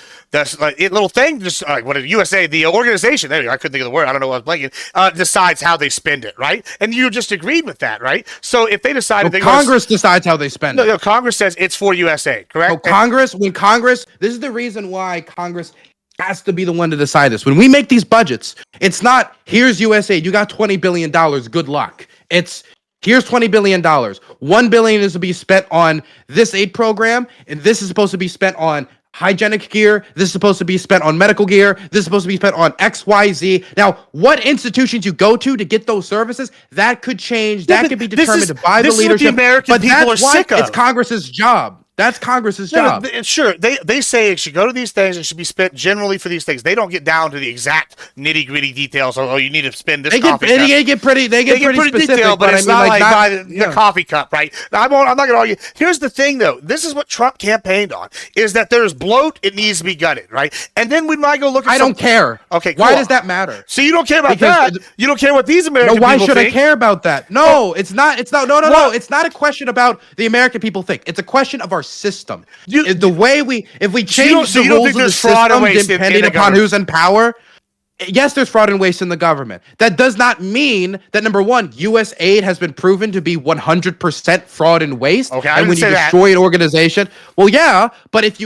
little thing, just what is USA, the organization. There you go. I couldn't think of the word. I don't know what I was blanking. Decides how they spend it, right? And you just agreed with that, right? So if they decided,
Congress decides how they spend it.
No, Congress says it's for USA, correct?
This is the reason why Congress has to be the one to decide this. When we make these budgets, it's not here's USA. You got $20 billion. Good luck. It's here's $20 billion. $1 billion is to be spent on this aid program, and this is supposed to be spent on hygienic gear. This is supposed to be spent on medical gear. This is supposed to be spent on XYZ. Now, what institutions you go to get those services, that could change. That could be determined by the leadership.
But that's why
it's Congress's job. That's Congress's job.
Sure, they say it should go to these things. It should be spent generally for these things. They don't get down to the exact nitty gritty details. Oh, you need to spend this. They get pretty specific,
detailed,
but it's not like the coffee cup, right? I'm not going to argue. Here's the thing, though. This is what Trump campaigned on: is that there's bloat. It needs to be gutted, right? And then we might go look at.
I don't care.
Okay, cool.
Why does that matter?
So you don't care about that? You don't care what these American people think?
Why should I care about that? No, it's not. It's not. No. It's not a question about the American people think. It's a question of our system. If we change the rules of the system depending upon who's in power, yes, there's fraud and waste in the government. That does not mean that, number one, U.S. aid has been proven to be 100% fraud and waste.
Okay,
and when you destroy an organization, well, yeah, but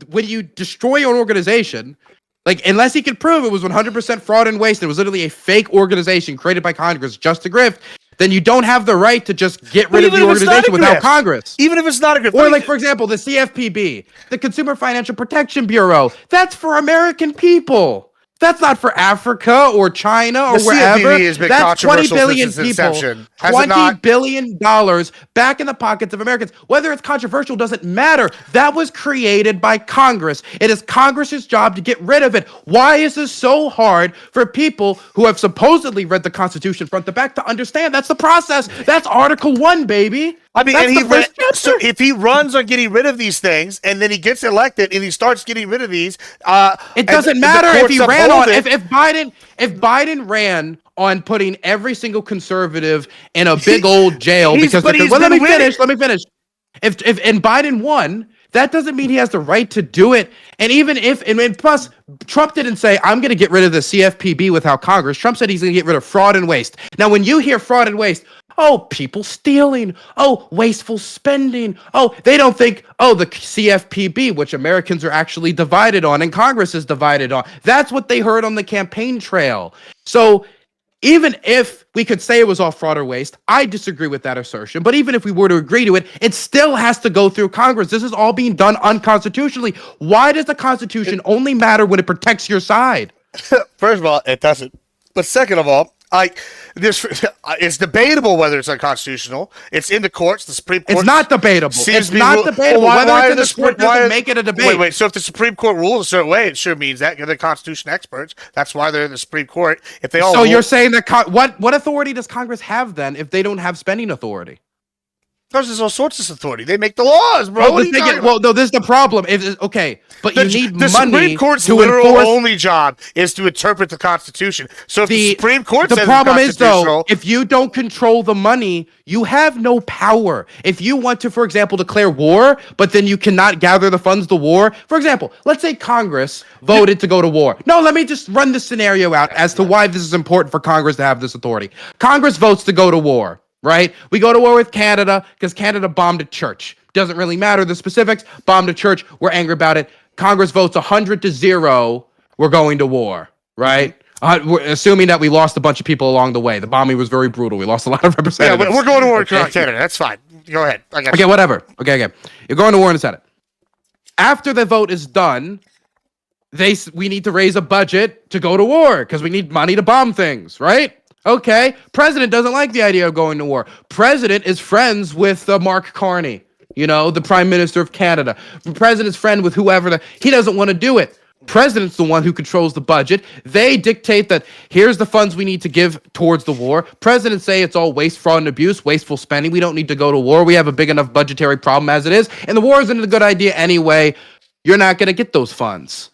when you destroy an organization, like, unless he can prove it was 100% fraud and waste, it was literally a fake organization created by Congress just to grift, then you don't have the right to just get rid of the organization without Congress.
Even if it's not a grift.
Or like, for example, the CFPB, the Consumer Financial Protection Bureau, that's for American people. That's not for Africa or China or wherever. That's 20 billion people. $20 billion back in the pockets of Americans. Whether it's controversial doesn't matter. That was created by Congress. It is Congress's job to get rid of it. Why is this so hard for people who have supposedly read the Constitution front to back to understand? That's the process. That's Article 1, baby.
I mean, so if he runs on getting rid of these things, and then he gets elected, and he starts getting rid of these,
it doesn't matter if he ran on. If Biden ran on putting every single conservative in a big old jail because
but he's
well, let
been
me finish.
winning.
Let me finish. If and Biden won, that doesn't mean he has the right to do it. And even if and plus Trump didn't say I'm going to get rid of the CFPB without Congress. Trump said he's going to get rid of fraud and waste. Now, when you hear fraud and waste, oh, people stealing, oh, wasteful spending, oh, they don't think, oh, the CFPB, which Americans are actually divided on and Congress is divided on. That's what they heard on the campaign trail. So even if we could say it was all fraud or waste, I disagree with that assertion. But even if we were to agree to it, it still has to go through Congress. This is all being done unconstitutionally. Why does the Constitution only matter when it protects your side?
First of all, it doesn't. But second of all, it's debatable whether it's unconstitutional. It's in the courts. The Supreme Court.
It's not debatable. It's not debatable. Whether it's in the court doesn't make it a debate.
Wait. So if the Supreme Court rules a certain way, it sure means that. They're the Constitution experts. That's why they're in the Supreme Court. If they all.
So you're saying that what authority does Congress have then if they don't have spending authority?
There's all sorts of authority. They make the laws, bro.
No, this is the problem. Okay, but you need
the
money
Supreme Court's
to
literal
enforce.
only job is to interpret the Constitution. So if the Supreme Court
the
says
problem
it's
is though,
constitutional,
if you don't control the money, you have no power. If you want to, for example, declare war, but then you cannot gather the funds to war. For example, let's say Congress voted to go to war. No, let me just run this scenario out as to why this is important for Congress to have this authority. Congress votes to go to war. Right? We go to war with Canada because Canada bombed a church. Doesn't really matter the specifics. Bombed a church. We're angry about it. Congress votes 100-0. We're going to war. Right? We're assuming that we lost a bunch of people along the way. The bombing was very brutal. We lost a lot of representatives.
yeah, we're going to war with Canada. That's fine. Go ahead.
Okay, whatever. Okay. You're going to war in the Senate. After the vote is done, we need to raise a budget to go to war because we need money to bomb things. Right? Okay, president doesn't like the idea of going to war. President is friends with Mark Carney, the Prime Minister of Canada. The president's friend with whoever. He doesn't want to do it. President's the one who controls the budget. They dictate that here's the funds we need to give towards the war. Presidents say it's all waste, fraud, and abuse, wasteful spending. We don't need to go to war. We have a big enough budgetary problem as it is. And the war isn't a good idea anyway. You're not going to get those funds.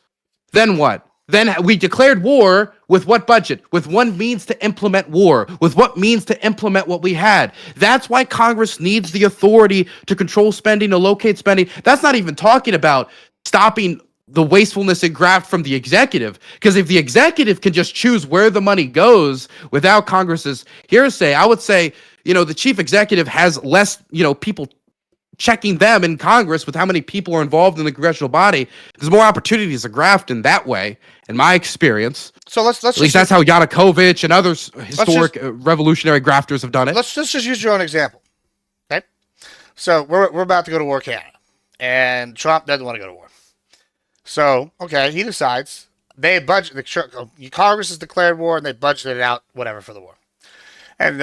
Then what? Then we declared war with what budget? With one means to implement war. With what means to implement what we had. That's why Congress needs the authority to control spending, to locate spending. That's not even talking about stopping the wastefulness and graft from the executive. Because if the executive can just choose where the money goes without Congress's hearsay, I would say, the chief executive has less, people checking them in Congress with how many people are involved in the congressional body. There's more opportunities to graft in that way, in my experience.
So let's
at least that's how Yanukovych and others historic revolutionary grafters have done it.
Let's just use your own example. Okay, so we're about to go to war, Canada, and Trump doesn't want to go to war. So okay, he decides they budget. Congress has declared war and they budgeted out whatever for the war. And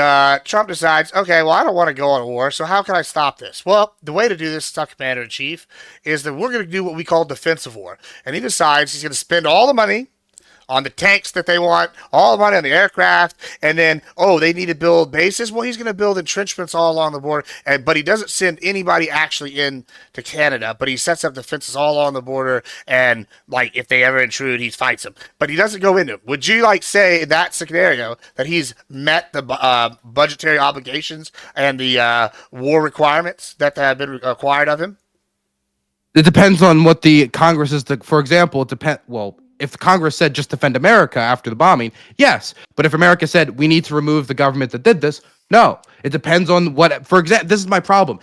Trump decides, okay, well, I don't want to go on war, so how can I stop this? Well, the way to do this, Commander-in-Chief, is that we're going to do what we call defensive war. And he decides he's going to spend all the money on the tanks that they want, all the money on the aircraft, and then, they need to build bases. Well, he's going to build entrenchments all along the border, but he doesn't send anybody actually in to Canada, but he sets up defenses all along the border, and, if they ever intrude, he fights them. But he doesn't go into them. Would you, say in that scenario that he's met the budgetary obligations and the war requirements that have been required of him?
It depends on what the Congress is. For example, if the Congress said just defend America after the bombing, yes. But if America said we need to remove the government that did this, no. It depends on what. For example, this is my problem.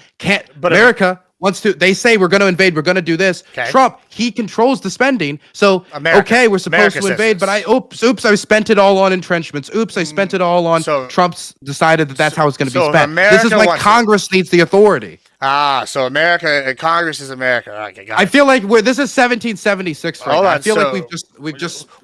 America wants to. They say we're going to invade. We're going to do this.
Okay.
Trump, he controls the spending. So we're supposed to invade, but I spent it all on entrenchments. I spent it all on. Trump's decided that's how it's going to be spent. This is why Congress needs the authority.
So America and Congress is America. Okay, got it.
I feel like this is 1776 right now. I feel like we've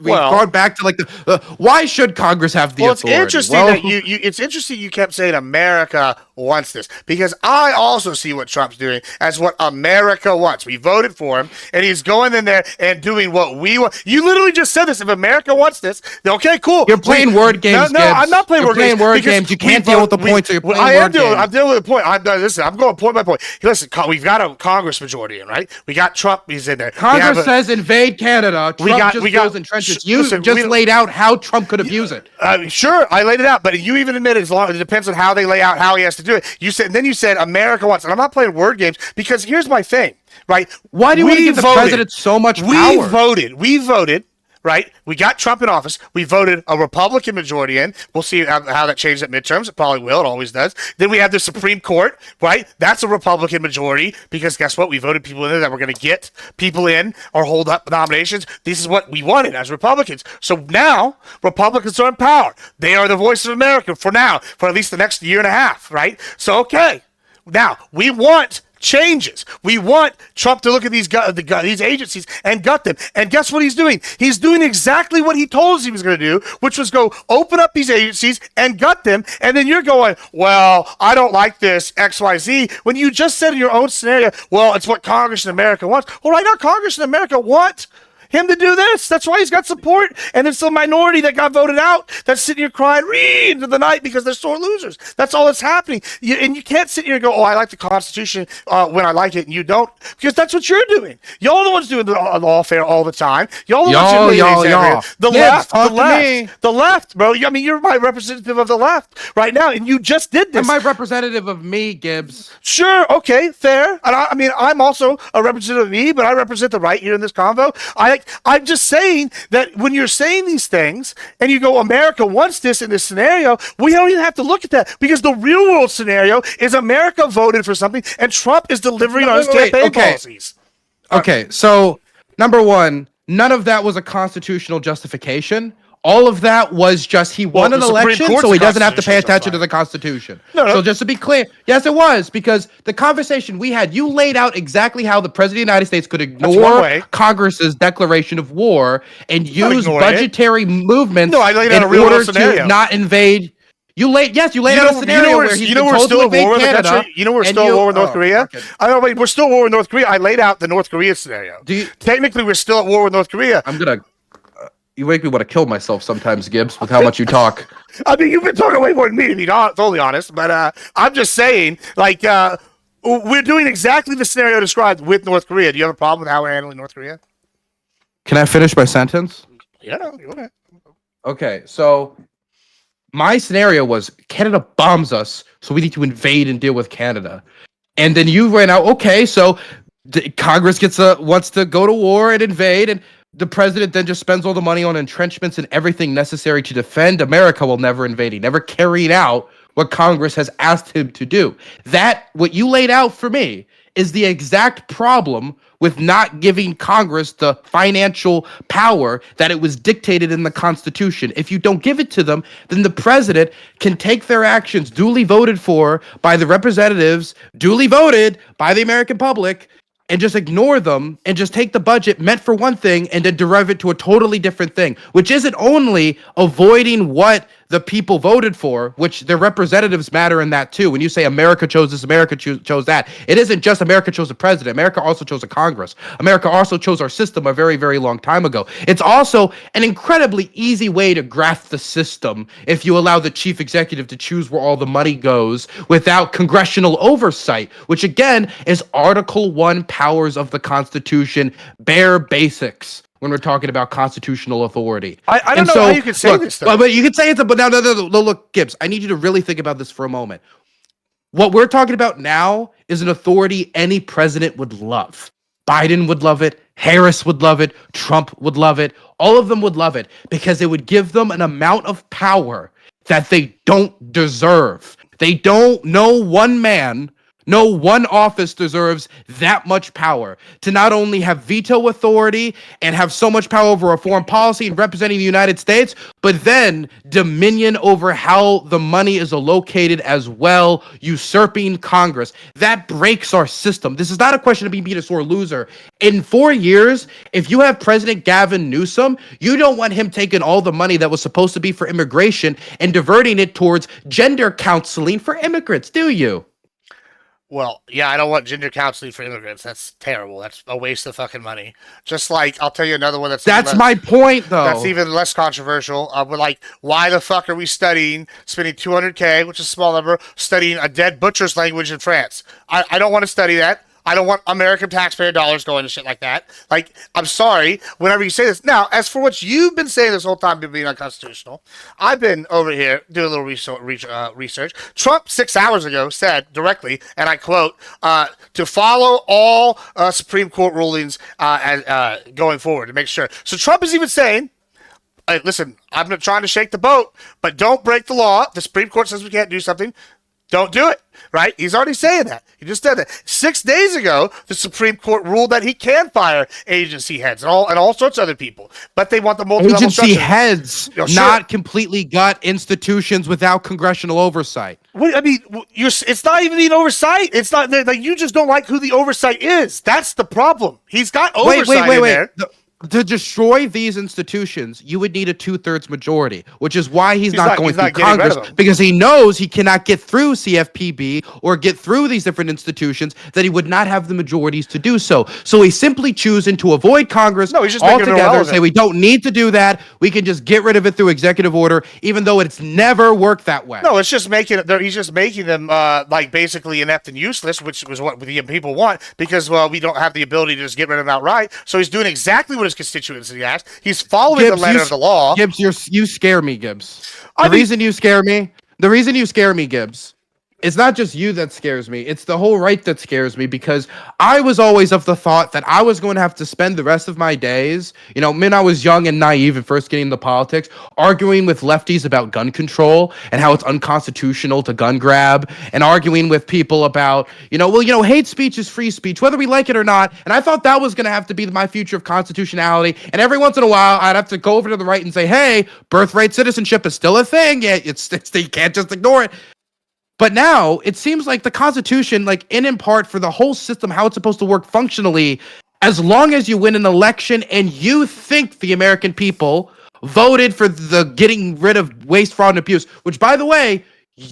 gone back to why should Congress have the authority?
It's interesting it's interesting you kept saying America wants this, because I also see what Trump's doing as what America wants. We voted for him, and he's going in there and doing what we want. You literally just said this. If America wants this, then okay, cool.
You're playing word games.
No, I'm not playing word games.
You can't deal with the points. You're playing word games.
I'm dealing with the point. I'm going point by point. Listen, we've got a Congress majority in, right? We got Trump. He's in there.
Congress says invade Canada. Trump
we got
bills and trenches. You
listen,
just laid out how Trump could abuse it.
Sure, I laid it out, but you even admitted it depends on how they lay out how he has to do it. You said, and then you said America wants, and I'm not playing word games because here's my thing, right?
Why do you want to give the president so much power?
We voted. Right? We got Trump in office. We voted a Republican majority in. We'll see how that changes at midterms. It probably will. It always does. Then we have the Supreme Court, right? That's a Republican majority because guess what? We voted people in there that were going to get people in or hold up nominations. This is what we wanted as Republicans. So now Republicans are in power. They are the voice of America for now, for at least the next year and a half, right? So, okay. Now, we want changes. We want Trump to look at these agencies and gut them. And guess what he's doing? He's doing exactly what he told us he was going to do, which was go open up these agencies and gut them. And then you're going, well, I don't like this XYZ. When you just said in your own scenario, well, it's what Congress in America wants. Well, right now, Congress in America want him to do this. That's why he's got support. And it's the minority that got voted out that's sitting here crying into the night because they're sore losers. That's all that's happening. And you can't sit here and go, oh, I like the Constitution when I like it, and you don't, because that's what you're doing. Y'all are the ones doing the lawfare all the time. Y'all are the ones doing the left, bro. I mean, you're my representative of the left right now, and you just did this.
I'm my representative of me, Gibbs.
Sure, okay, fair. And I mean, I'm also a representative of me, but I represent the right here in this convo. I'm just saying that when you're saying these things and you go, America wants this in this scenario, we don't even have to look at that because the real world scenario is America voted for something and Trump is delivering on his campaign policies.
Okay, so number one, none of that was a constitutional justification. All of that was just he won an election, so he doesn't have to pay attention to the Constitution. No. So just to be clear, yes, it was, because the conversation we had, you laid out exactly how the President of the United States could ignore Congress's declaration of war and use budgetary movements in order to not invade. You laid out a scenario where he's been told to invade Canada.
You know we're still at war with North Korea? Okay. I don't mean, we're still at war with North Korea. I laid out the North Korea scenario. Technically, we're still at war with North Korea.
You make me want to kill myself sometimes, Gibbs, with how much you talk.
I mean, you've been talking way more than me, to be totally honest. But I'm just saying, like, we're doing exactly the scenario described with North Korea. Do you have a problem with how we're handling North Korea?
Can I finish my sentence?
Yeah, go ahead.
Okay, so my scenario was Canada bombs us, so we need to invade and deal with Canada. And then you ran out, okay, so Congress wants to go to war and invade, and the president then just spends all the money on entrenchments and everything necessary to defend America while never invading, never carrying out what Congress has asked him to do. That, what you laid out for me, is the exact problem with not giving Congress the financial power that it was dictated in the Constitution. If you don't give it to them, then the president can take their actions duly voted for by the representatives, duly voted by the American public, and just ignore them and just take the budget meant for one thing and then derive it to a totally different thing, which isn't only avoiding what the people voted for, which their representatives matter in that too. When you say America chose this, America chose that, it isn't just America chose a president. America also chose a Congress. America also chose our system a very, very long time ago. It's also an incredibly easy way to graft the system if you allow the chief executive to choose where all the money goes without congressional oversight, which again is Article 1 powers of the Constitution, bare basics. When we're talking about constitutional authority.
I don't know how you can say this, though.
But you can say it's but no, look, Gibbs, I need you to really think about this for a moment. What we're talking about now is an authority any president would love. Biden would love it. Harris would love it. Trump would love it. All of them would love it because it would give them an amount of power that they don't deserve. They don't, no one office deserves that much power to not only have veto authority and have so much power over a foreign policy and representing the United States, but then dominion over how the money is allocated as well, usurping Congress. That breaks our system. This is not a question of being a sore loser. In 4 years, if you have President Gavin Newsom, you don't want him taking all the money that was supposed to be for immigration and diverting it towards gender counseling for immigrants, do you?
Well, yeah, I don't want gender counseling for immigrants. That's terrible. That's a waste of fucking money. Just like, I'll tell you another one
that's my point, though.
That's even less controversial. But like, why the fuck are we spending $200K, which is a small number, studying a dead butcher's language in France? I don't want to study that. I don't want American taxpayer dollars going to shit like that. Like, I'm sorry, whenever you say this. Now, as for what you've been saying this whole time being unconstitutional, I've been over here doing a little research. Trump 6 hours ago said directly, and I quote, to follow all Supreme Court rulings going forward to make sure. So Trump is even saying, hey, listen, I'm not trying to shake the boat, but don't break the law. The Supreme Court says we can't do something. Don't do it, right? He's already saying that. He just said that. 6 days ago, the Supreme Court ruled that he can fire agency heads and all sorts of other people, but they want the multi-level
Agency
structure.
heads,
You know, sure.
not completely gut institutions without congressional oversight.
I mean, it's not even the oversight. It's not like you just don't like who the oversight is. That's the problem. He's got oversight in there.
To destroy these institutions, you would need a 2/3 majority, which is why he's not going through Congress, because he knows he cannot get through CFPB or get through these different institutions, that he would not have the majorities to do so. So he's simply choosing to avoid Congress altogether, say we don't need to do that. We can just get rid of it through executive order, even though it's never worked that way.
No, it's just he's just making them like basically inept and useless, which was what the people want, because we don't have the ability to just get rid of them outright. So he's doing exactly what his constituents asked. He's following the letter of the law.
Gibbs, you scare me, Gibbs. The reason you scare me, Gibbs, it's not just you that scares me. It's the whole right that scares me, because I was always of the thought that I was going to have to spend the rest of my days, when I was young and naive and first getting into politics, arguing with lefties about gun control and how it's unconstitutional to gun grab, and arguing with people about, hate speech is free speech, whether we like it or not. And I thought that was going to have to be my future of constitutionality. And every once in a while, I'd have to go over to the right and say, hey, birthright citizenship is still a thing. Yeah, it's you can't just ignore it. But now it seems like the Constitution, like in part for the whole system, how it's supposed to work functionally, as long as you win an election and you think the American people voted for the getting rid of waste, fraud, and abuse, which, by the way,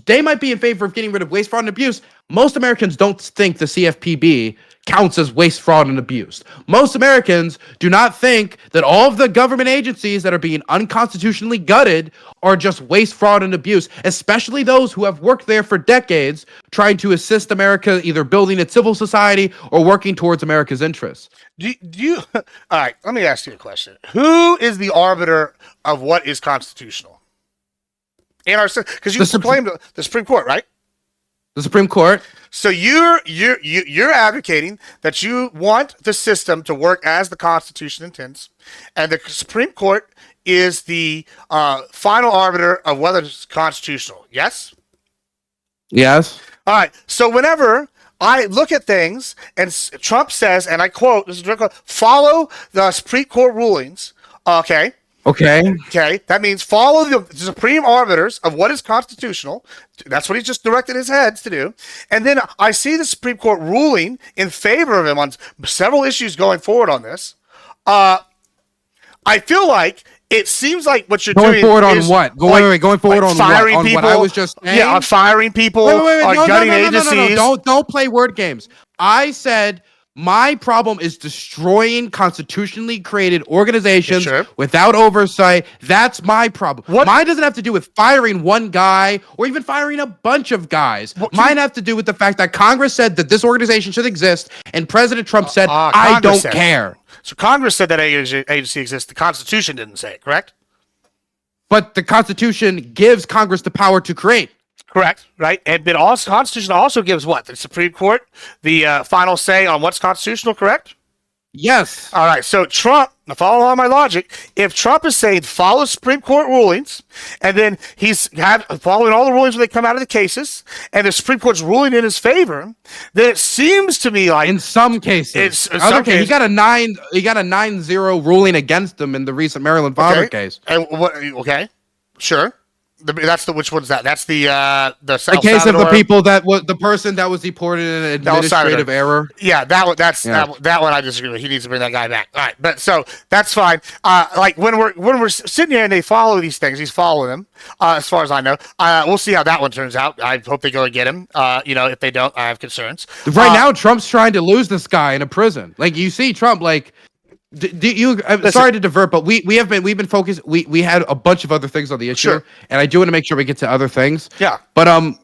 they might be in favor of getting rid of waste, fraud, and abuse. Most Americans don't think the CFPB counts as waste, fraud, and abuse. Most Americans do not think that all of the government agencies that are being unconstitutionally gutted are just waste, fraud, and abuse, especially those who have worked there for decades trying to assist America, either building its civil society or working towards America's interests.
All right, let me ask you a question. Who is the arbiter of what is constitutional? In our, because you proclaimed the Supreme Court, right?
The Supreme Court.
So you're advocating that you want the system to work as the Constitution intends, and the Supreme Court is the final arbiter of whether it's constitutional. Yes?
Yes.
All right. So whenever I look at things and Trump says, and I quote, this is direct quote, follow the Supreme Court rulings, okay? Okay. That means follow the supreme arbiters of what is constitutional. That's what he just directed his heads to do. And then I see the Supreme Court ruling in favor of him on several issues going forward on this. I feel like it seems like what you're
going forward on
is
what? Going forward on
firing
what?
people.
On what I was just saying?
Yeah, on firing people, on gutting agencies.
Don't play word games. I said my problem is destroying constitutionally created organizations without oversight. That's my problem. Mine doesn't have to do with firing one guy or even firing a bunch of guys. Mine have to do with the fact that Congress said that this organization should exist, and President Trump said, I don't care.
So Congress said that agency exists. The Constitution didn't say it, correct?
But the Constitution gives Congress the power to create.
Correct, right? And but also, Constitution also gives what? The Supreme Court the final say on what's constitutional, correct?
Yes.
All right, so Trump, now follow along my logic, if Trump is saying follow Supreme Court rulings, and then he's following all the rulings when they come out of the cases, and the Supreme Court's ruling in his favor, then it seems to me like
in some cases, he got a 9-0 ruling against him in the recent Maryland father case.
And what? Okay, sure. That's which one's that? That's the
case of the people the person that was deported in an administrative error.
Yeah, that one. That one I disagree with. He needs to bring that guy back. All right, but so that's fine. Like when we're sitting here and they follow these things, he's following them. As far as I know, we'll see how that one turns out. I hope they go and get him. If they don't, I have concerns.
Right now, Trump's trying to lose this guy in a prison. Like you see, Trump like. I'm sorry to divert, but we've been focused. We had a bunch of other things on the issue, and I do want to make sure we get to other things.
Yeah.
But on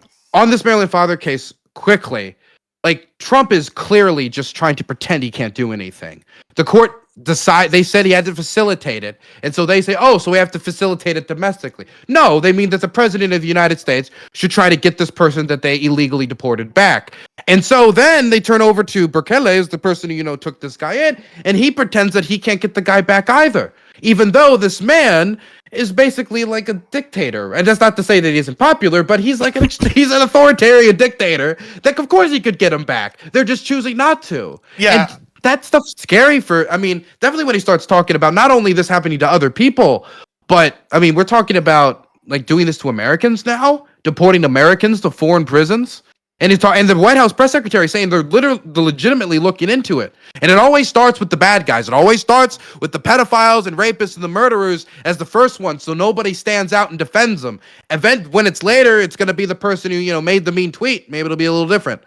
this Maryland father case, quickly, like Trump is clearly just trying to pretend he can't do anything. The court they said he had to facilitate it, and so they say, oh, so we have to facilitate it domestically. No, they mean that the president of the United States should try to get this person that they illegally deported back. And so then they turn over to Bukele, as the person who took this guy in, and he pretends that he can't get the guy back either, even though this man is basically like a dictator. And that's not to say that he isn't popular, but he's like he's an authoritarian dictator that of course he could get him back. They're just choosing not to.
Yeah.
And that stuff's scary definitely when he starts talking about not only this happening to other people, but we're talking about like doing this to Americans now, deporting Americans to foreign prisons. And the White House press secretary saying they're legitimately looking into it. And it always starts with the bad guys. It always starts with the pedophiles and rapists and the murderers as the first one, so nobody stands out and defends them. And then when it's later, it's going to be the person who made the mean tweet. Maybe it'll be a little different.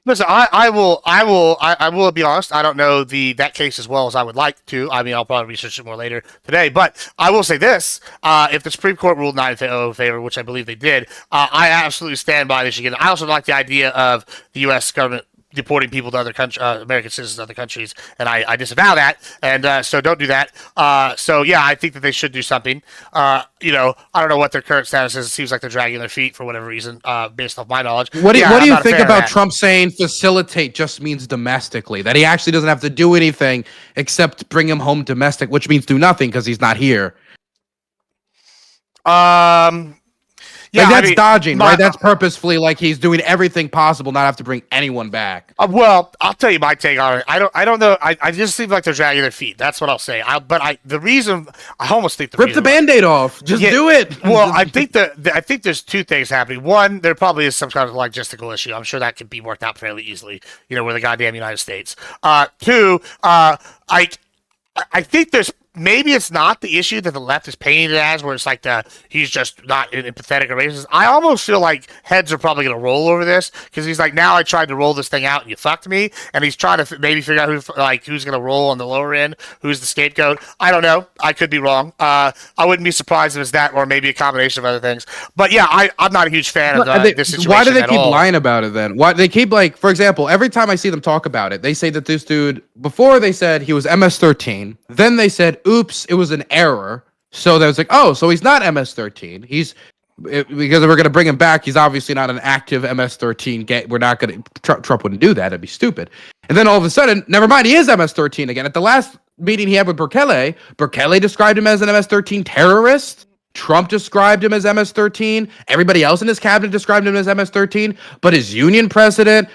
Listen, I will be honest. I don't know that case as well as I would like to. I'll probably research it more later today. But I will say this: if the Supreme Court ruled 9-0 in favor, which I believe they did, I absolutely stand by this again. I also like the idea of the U.S. government deporting people to other countries, American citizens to other countries, and I disavow that, and so don't do that. So yeah, I think that they should do something. I don't know what their current status is. It seems like they're dragging their feet for whatever reason, based off my knowledge.
What do you think about Trump saying facilitate just means domestically, that he actually doesn't have to do anything except bring him home domestic, which means do nothing because he's not here? Yeah, that's dodging, right? That's purposefully, like he's doing everything possible not have to bring anyone back.
Well, I'll tell you my take on it. I don't know. I just seem like they're dragging their feet. That's what I'll say. The reason I almost think
rip the Band-Aid off. Just do it.
Well, I think there's two things happening. One, there probably is some kind of logistical issue. I'm sure that could be worked out fairly easily. We're the goddamn United States. Two, I think there's. Maybe it's not the issue that the left is painting it as, where it's like he's just not empathetic or racist. I almost feel like heads are probably going to roll over this because he's like, now I tried to roll this thing out and you fucked me, and he's trying to maybe figure out who's going to roll on the lower end, who's the scapegoat. I don't know. I could be wrong. I wouldn't be surprised if it's that or maybe a combination of other things. But yeah, I'm not a huge fan of this situation.
Why do they keep lying about it then? Why they keep for example, every time I see them talk about it, they say that this dude, before they said he was MS-13, then they said, oops, it was an error. So that was like, oh, so he's not MS-13. Because we're going to bring him back. He's obviously not an active MS-13. We're not going to, Trump wouldn't do that. That'd be stupid. And then all of a sudden, never mind, he is MS-13 again. At the last meeting he had with Bukele described him as an MS-13 terrorist. Trump described him as MS-13. Everybody else in his cabinet described him as MS-13. But his union president,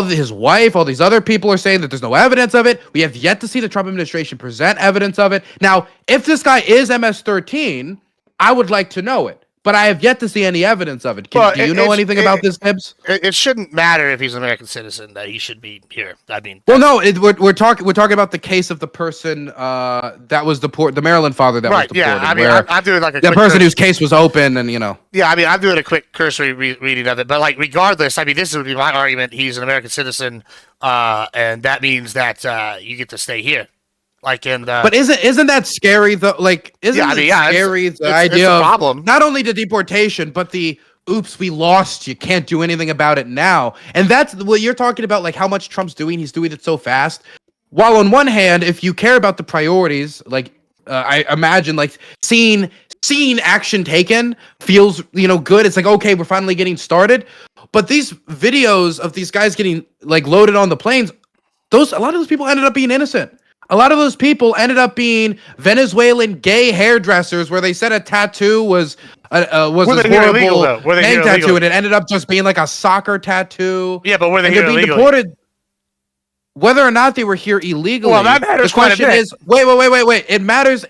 his wife, all these other people are saying that there's no evidence of it. We have yet to see the Trump administration present evidence of it. Now, if this guy is MS-13, I would like to know it. But I have yet to see any evidence of it. Do you know anything about this, Gibbs?
It shouldn't matter if he's an American citizen that he should be here.
Well, no, we're talking about the case of the person that was the Maryland father that was deported.
Yeah, I'm doing like a
the person whose case was open, and
Yeah, I'm doing a quick cursory reading of it, but regardless, this would be my argument. He's an American citizen, and that means that you get to stay here.
But isn't that scary though? Scary the idea of problem. Not only the deportation, but the oops, we lost. You can't do anything about it now. And that's what you're talking about, how much Trump's doing. He's doing it so fast. While on one hand, if you care about the priorities, I imagine seeing action taken feels good. It's okay, we're finally getting started. But these videos of these guys getting loaded on the planes, a lot of those people ended up being innocent. A lot of those people ended up being Venezuelan gay hairdressers, where they said a tattoo was a horrible gang tattoo, and it ended up just being a soccer tattoo.
Yeah, but were they here
being
illegally?
Deported? Whether or not they were here illegally,
well, that matters.
The question is, wait. It matters.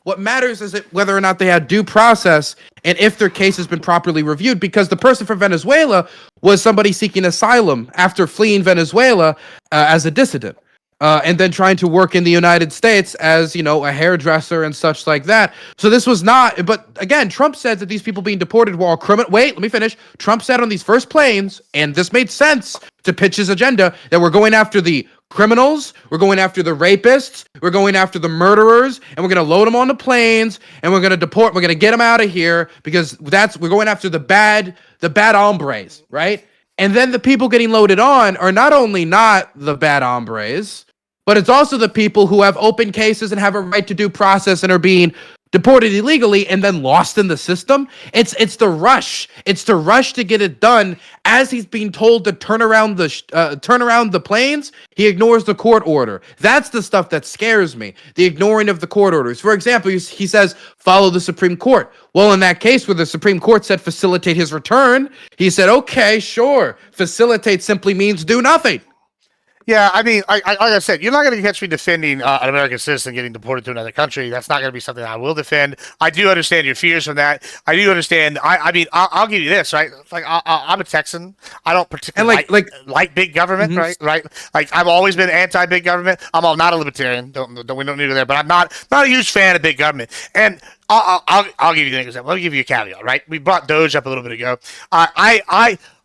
What matters is whether or not they had due process and if their case has been properly reviewed. Because the person from Venezuela was somebody seeking asylum after fleeing Venezuela as a dissident. And then trying to work in the United States as, a hairdresser and such like that. So this was not, but again, Trump said that these people being deported were all criminal. Wait, let me finish. Trump said on these first planes, and this made sense to pitch his agenda, that we're going after the criminals, we're going after the rapists, we're going after the murderers, and we're going to load them on the planes, and we're going to get them out of here, because we're going after the bad hombres, right? And then the people getting loaded on are not only not the bad hombres, but it's also the people who have open cases and have a right to due process and are being deported illegally and then lost in the system. It's the rush. It's the rush to get it done as he's being told to turn around the planes. He ignores the court order. That's the stuff that scares me. The ignoring of the court orders. For example, he says follow the Supreme Court. Well, in that case where the Supreme Court said facilitate his return, he said, okay, sure. Facilitate simply means do nothing.
Yeah, I mean, like I said, you're not going to catch me defending an American citizen getting deported to another country. That's not going to be something I will defend. I do understand your fears from that. I do understand. I mean, I'll give you this, right? Like, I'm a Texan. I don't particularly like big government, right? Right? Like, I've always been anti-big government. I'm not a libertarian. We don't need to go there, but I'm not a huge fan of big government. And I'll give you an example. I'll give you a caveat, right? We brought Doge up a little bit ago.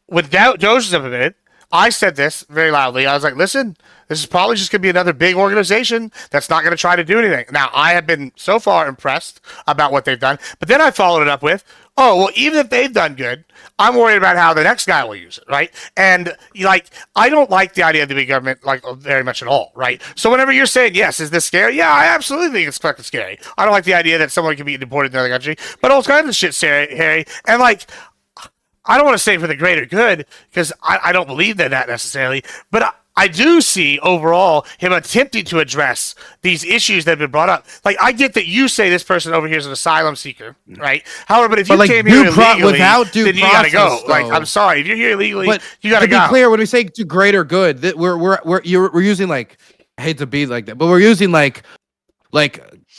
When Doge was implemented, I said this very loudly. I was like, listen, this is probably just going to be another big organization that's not going to try to do anything. Now, I have been so far impressed about what they've done, but then I followed it up with, oh, well, even if they've done good, I'm worried about how the next guy will use it, right? And, I don't like the idea of the big government, very much at all, right? So whenever you're saying, yes, is this scary? Yeah, I absolutely think it's fucking scary. I don't like the idea that someone can be deported to another country, but all kinds of shit's scary, Harry. And, I don't want to say for the greater good because I don't believe that necessarily, but I do see overall him attempting to address these issues that have been brought up. Like, I get that you say this person over here is an asylum seeker, right? However, but if you came here illegally,
without due
then you gotta go.
though.
I'm sorry, if you're here illegally,
But
you gotta go.
To be clear, when we say to greater good, that we're using I hate to be like that, but we're using like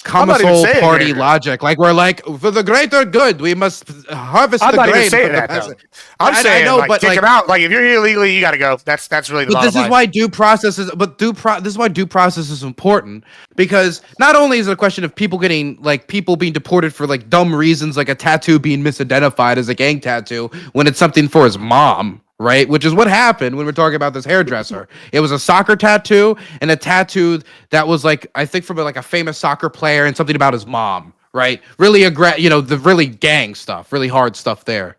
Commissol party logic. Like, we're like, for the greater good, we must harvest the grain.
I'm not even saying that, though. I'm saying, but kick him out. Like, if you're here illegally, you got to go. That's really the bottom line.
This is why due process is. This is why due process is important, because not only is it a question of people being deported for dumb reasons, like a tattoo being misidentified as a gang tattoo when it's something for his mom. Right, which is what happened when we're talking about this hairdresser. It was a soccer tattoo and a tattoo that was I think from a famous soccer player and something about his mom. Right, really the really gang stuff, really hard stuff there.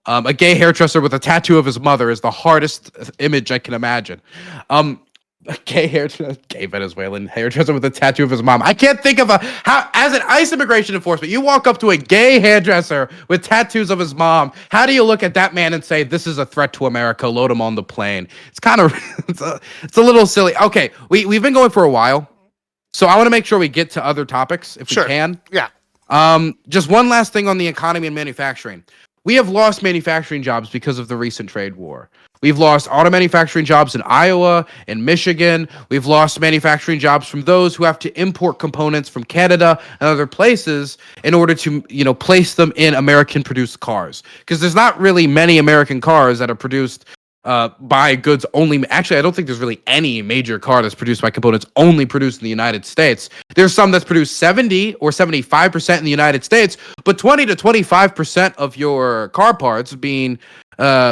A gay hairdresser with a tattoo of his mother is the hardest image I can imagine. A gay Venezuelan hairdresser with a tattoo of his mom. I can't think of how, as an ICE immigration enforcement, you walk up to a gay hairdresser with tattoos of his mom. How do you look at that man and say, this is a threat to America, load him on the plane? It's kind of, it's a little silly. Okay, we've been going for a while, so I want to make sure we get to other topics if we can.
Yeah.
Just one last thing on the economy and manufacturing. We have lost manufacturing jobs because of the recent trade war. We've lost auto manufacturing jobs in Iowa and Michigan. We've lost manufacturing jobs from those who have to import components from Canada and other places in order to, place them in American-produced cars. Because there's not really many American cars that are produced by goods only. Actually, I don't think there's really any major car that's produced by components only produced in the United States. There's some that's produced 70 or 75% in the United States, but 20 to 25% of your car parts being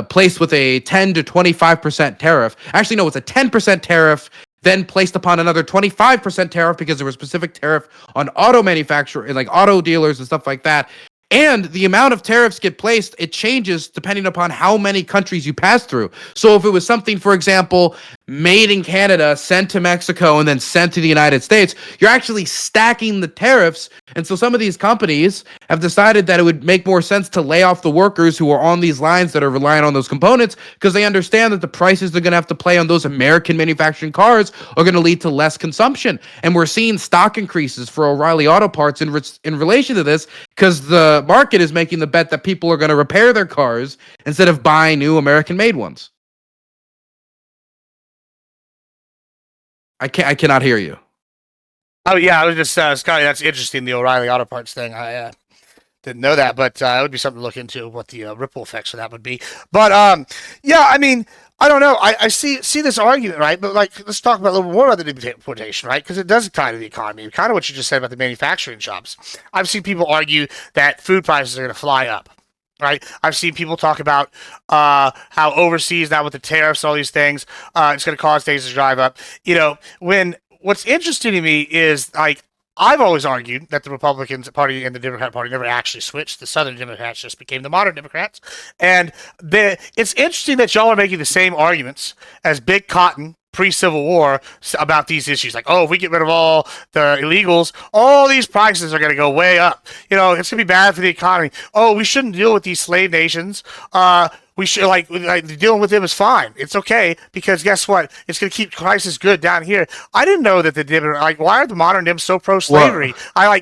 placed with a 10 to 25% tariff. Actually, no, it's a 10% tariff, then placed upon another 25% tariff because there was a specific tariff on auto manufacturer, auto dealers and stuff like that. And the amount of tariffs get placed, it changes depending upon how many countries you pass through. So if it was something, for example, made in Canada, sent to Mexico, and then sent to the United States, you're actually stacking the tariffs. And so some of these companies have decided that it would make more sense to lay off the workers who are on these lines that are relying on those components, because they understand that the prices they're going to have to pay on those American manufacturing cars are going to lead to less consumption. And we're seeing stock increases for O'Reilly Auto Parts in relation to this, because the market is making the bet that people are going to repair their cars instead of buying new American-made ones. I cannot hear you.
Oh yeah, I was just Scotty. That's interesting. The O'Reilly Auto Parts thing. I didn't know that, but it would be something to look into what the ripple effects of that would be. But yeah, I mean, I don't know. I see this argument, right? But let's talk about a little more about the deportation, right? Because it does tie to the economy. Kind of what you just said about the manufacturing jobs. I've seen people argue that food prices are going to fly up. Right, I've seen people talk about how overseas now with the tariffs, all these things, it's going to cause things to drive up. When what's interesting to me is I've always argued that the Republican Party and the Democrat Party never actually switched. The Southern Democrats just became the modern Democrats. And it's interesting that y'all are making the same arguments as Big Cotton pre-Civil War about these issues. Like, oh, if we get rid of all the illegals, all these prices are going to go way up. You know, it's going to be bad for the economy. Oh, we shouldn't deal with these slave nations. We should like dealing with them is fine. It's okay because guess what? It's going to keep prices good down here. I didn't know that the Dems like. Why are the modern Dems so pro-slavery? I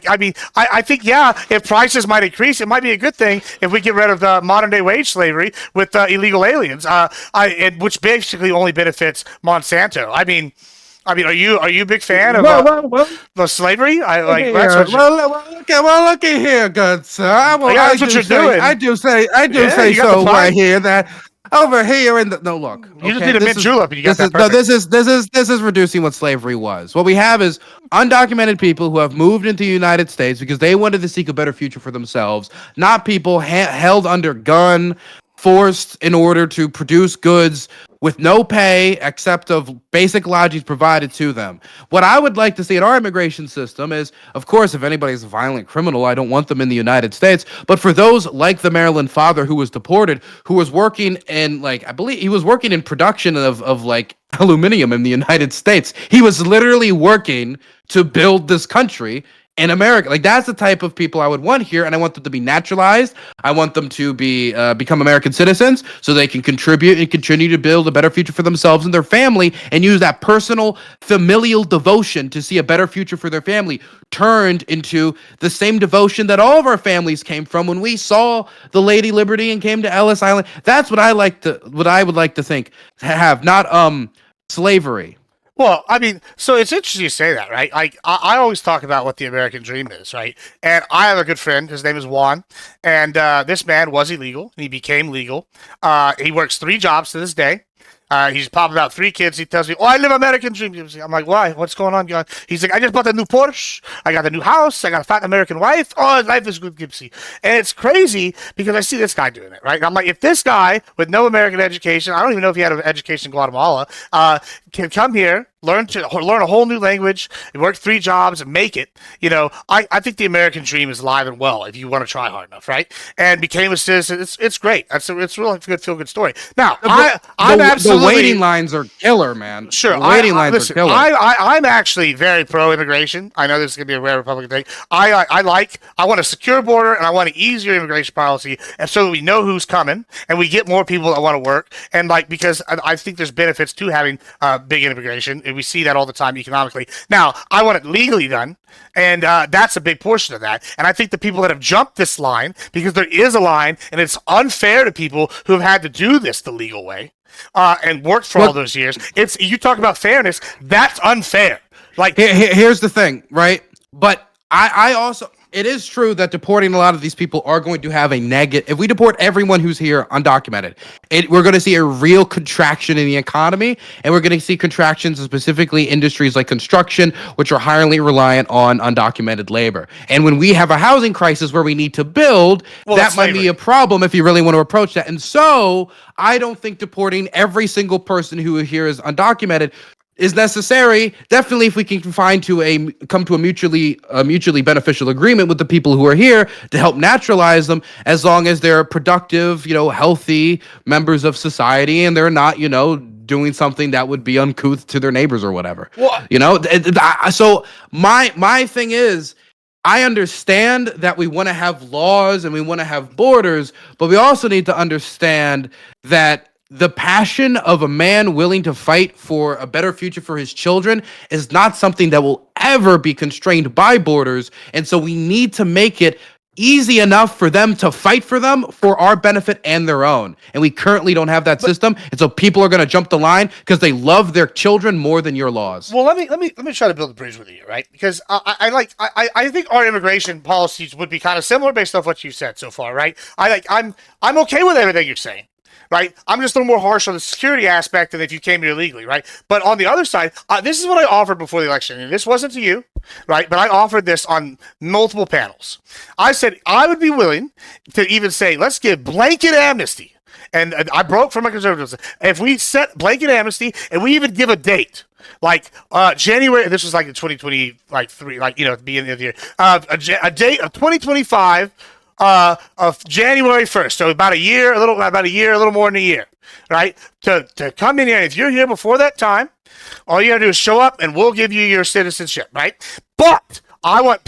think if prices might increase, it might be a good thing if we get rid of the modern day wage slavery with illegal aliens. Which basically only benefits Monsanto. I mean, are you a big fan of the slavery?
Look at here, good sir.
That's what you're doing.
I do say so right here that over here in the look.
You just need a mint julep and you got that perfect.
This is reducing what slavery was. What we have is undocumented people who have moved into the United States because they wanted to seek a better future for themselves, not people held under gun, forced in order to produce goods with no pay except of basic lodgings provided to them. What I would like to see in our immigration system is, of course, if anybody's a violent criminal, I don't want them in the United States. But for those like the Maryland father who was deported, who was working in, I believe he was working in production of aluminum in the United States. He was literally working to build this country in America. That's the type of people I would want here, and I want them to be naturalized. I want them to be become American citizens so they can contribute and continue to build a better future for themselves and their family, and use that personal familial devotion to see a better future for their family turned into the same devotion that all of our families came from when we saw the Lady Liberty and came to Ellis Island. That's what I would like to think have, not slavery.
Well, I mean, so it's interesting you say that, right? Like, I always talk about what the American dream is, right? And I have a good friend. His name is Juan. And this man was illegal. And he became legal. He works 3 jobs to this day. He's popping out 3 kids. He tells me, "Oh, I live American dream." I'm like, "Why? What's going on, John?" He's like, "I just bought a new Porsche. I got a new house. I got a fat American wife. Oh, life is good, Gibbsy." And it's crazy because I see this guy doing it, right? And I'm like, if this guy with no American education, I don't even know if he had an education in Guatemala, can come here, learn a whole new language, and work 3 jobs and make it. You know, I think the American dream is alive and well if you want to try hard enough, right? And became a citizen. It's great. It's really a feel good story. Now, I'm absolutely.
The waiting lines are killer, man.
Sure,
the waiting lines are killer.
I'm actually very pro-immigration. I know this is gonna be a rare Republican thing. I want a secure border and I want an easier immigration policy, and so we know who's coming and we get more people that want to work. And because I think there's benefits to having big immigration. We see that all the time economically. Now, I want it legally done, and that's a big portion of that. And I think the people that have jumped this line, because there is a line, and it's unfair to people who have had to do this the legal way and worked for all those years. You talk about fairness, that's unfair.
Here's the thing, right? But I also... It is true that deporting a lot of these people are going to have a negative. If we deport everyone who's here undocumented, we're going to see a real contraction in the economy, and we're going to see contractions in specifically industries like construction, which are highly reliant on undocumented labor. And when we have a housing crisis where we need to build, that might be a problem if you really want to approach that. And so I don't think deporting every single person who here is undocumented is necessary. Definitely, if we can come to a mutually beneficial agreement with the people who are here to help naturalize them, as long as they're productive, healthy members of society, and they're not, doing something that would be uncouth to their neighbors or whatever. So my thing is, I understand that we want to have laws and we want to have borders, but we also need to understand that the passion of a man willing to fight for a better future for his children is not something that will ever be constrained by borders. And so we need to make it easy enough for them to fight for them for our benefit and their own. And we currently don't have that system. And so people are going to jump the line because they love their children more than your laws.
Well, let me try to build a bridge with you, right? Because I think our immigration policies would be kind of similar based off what you said so far, right? I'm okay with everything you're saying. Right, I'm just a little more harsh on the security aspect than if you came here legally, right? But on the other side, this is what I offered before the election, and this wasn't to you, right? But I offered this on multiple panels. I said I would be willing to even say, let's give blanket amnesty And I broke from my conservatives. If we set blanket amnesty and we even give a date, like January, this was like in 2020, like three, like at the beginning of the year, a date of 2025 of January 1st. So about a year, a little more than a year, right? To come in here. If you're here before that time, all you gotta do is show up and we'll give you your citizenship, right? But I want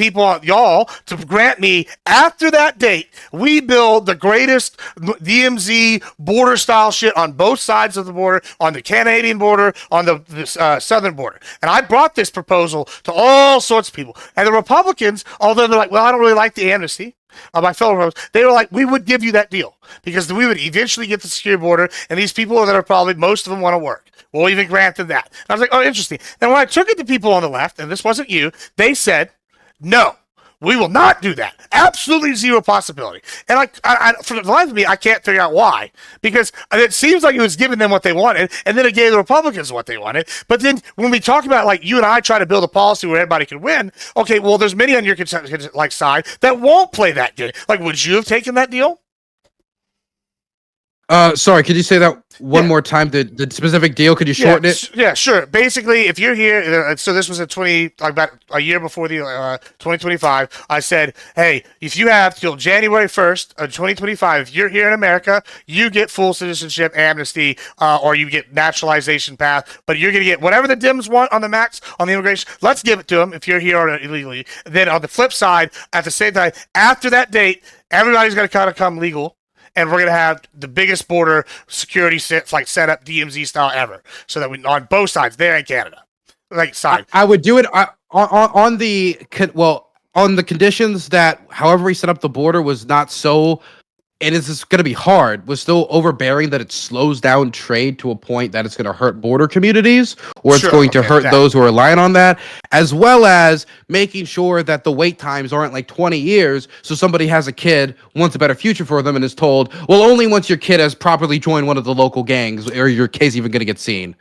y'all to grant me after that date, we build the greatest DMZ border style shit on both sides of the border, on the Canadian border, on the southern border. And I brought this proposal to all sorts of people. And the Republicans, although they're like, well, I don't really like the amnesty, my fellow Republicans, they were like, we would give you that deal because we would eventually get the secure border, and these people that are probably, most of them want to work. We'll even grant them that. And I was like, oh, interesting. And when I took it to people on the left, and this wasn't you, they said, no, we will not do that. Absolutely zero possibility. And I, for the life of me, I can't figure out why. Because it seems like it was giving them what they wanted, and then it gave the Republicans what they wanted. But then when we talk about, like, you and I try to build a policy where everybody can win, okay, well, there's many on your side that won't play that game. Like, would you have taken that deal?
Sorry, could you say that one more time? The specific deal, could you shorten it?
Yeah, sure. Basically, if you're here, so this was about a year before the 2025. I said, hey, if you have till January 1st of 2025, if you're here in America, you get full citizenship amnesty, or you get naturalization path. But you're gonna get whatever the Dems want on the max on the immigration. Let's give it to them if you're here illegally. Then on the flip side, at the same time, after that date, everybody's gonna kind of come legal. And we're going to have the biggest border security set up DMZ style ever. So that we, on both sides, there in Canada.
I would do it on the conditions that however we set up the border was not so, and it's just going to be hard, was still overbearing that it slows down trade to a point that it's going to hurt border communities, or it's going to hurt those who are relying on that, as well as making sure that the wait times aren't like 20 years, so somebody has a kid, wants a better future for them, and is told, well, only once your kid has properly joined one of the local gangs are your case even going to get seen.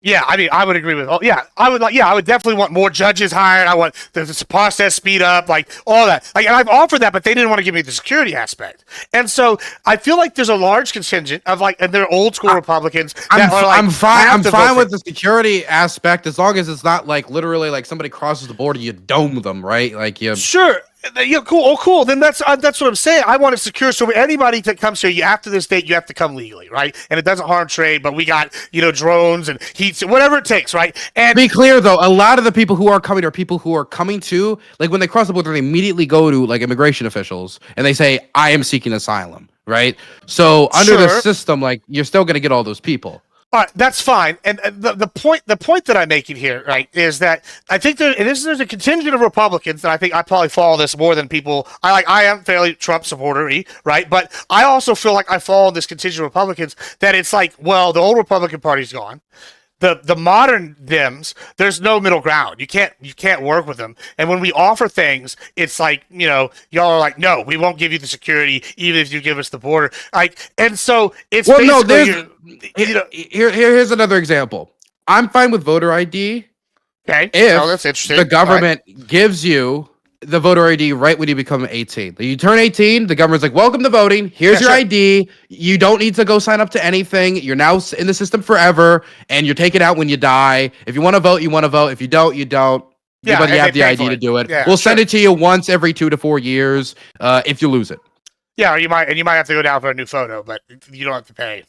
Yeah, I mean, I would agree with. I would definitely want more judges hired. I want the process speed up, like all that. Like, and I've offered that, but they didn't want to give me the security aspect. And so I feel like there's a large contingent of and they're old school Republicans.
I'm fine with the security aspect as long as it's not like literally like somebody crosses the border, you dome them, right? Like you.
Sure. Yeah, cool. Oh, cool. Then that's what I'm saying. I want to secure so anybody that comes here, after this date, you have to come legally, right? And it doesn't harm trade, but we got drones and heat, whatever it takes, right? And
be clear though, a lot of the people who are coming are people who are coming to, like, when they cross the border, they immediately go to like immigration officials and they say, "I am seeking asylum," right? So under the system, like, you're still going to get all those people.
All right, that's fine. And the point that I'm making here, right, is that I think there's a contingent of Republicans that I think I probably follow this more than people. I am fairly Trump supporter-y, right? But I also feel like I follow this contingent of Republicans that it's like, well, the old Republican Party's gone. The modern Dems, there's no middle ground. You can't work with them. And when we offer things, it's like, y'all are like, no, we won't give you the security even if you give us the border. And so it's
here's another example. I'm fine with voter ID.
Okay.
If
that's interesting.
The government gives you the voter ID right when you become 18. You turn 18, the government's like, welcome to voting. Here's your ID. You don't need to go sign up to anything. You're now in the system forever, and you're taken out when you die. If you want to vote, you want to vote. If you don't, you don't.
Yeah,
but you have the ID to do it. Yeah, we'll send it to you once every 2 to 4 years if you lose it.
Yeah, or you might have to go down for a new photo, but you don't have to pay.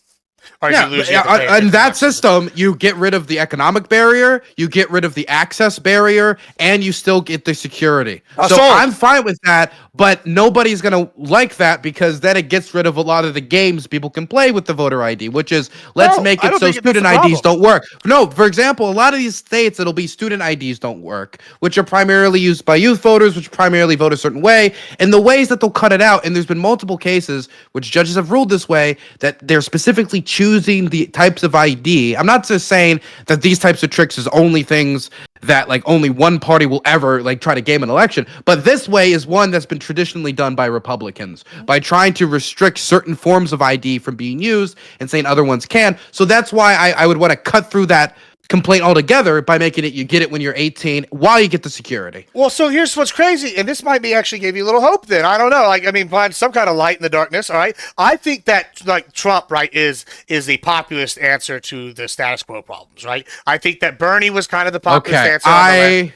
In that system, you get rid of the economic barrier, you get rid of the access barrier, and you still get the security. So I'm fine with that, but nobody's going to like that because then it gets rid of a lot of the games people can play with the voter ID, which is let's make it so student IDs don't work. No, for example, a lot of these states, it'll be student IDs don't work, which are primarily used by youth voters, which primarily vote a certain way, and the ways that they'll cut it out, and there's been multiple cases which judges have ruled this way, that they're specifically choosing the types of ID. I'm not just saying that these types of tricks is only things that like only one party will ever like try to game an election, but this way is one that's been traditionally done by Republicans by trying to restrict certain forms of ID from being used and saying other ones can. So that's why I would want to cut through that complaint altogether by making it you get it when you're 18 while you get the security.
Well, so here's what's crazy, and this might be actually give you a little hope. Then I don't know. Like, I mean, find some kind of light in the darkness. All right, I think that like Trump, right, is a populist answer to the status quo problems. Right, I think that Bernie was kind of the populist answer.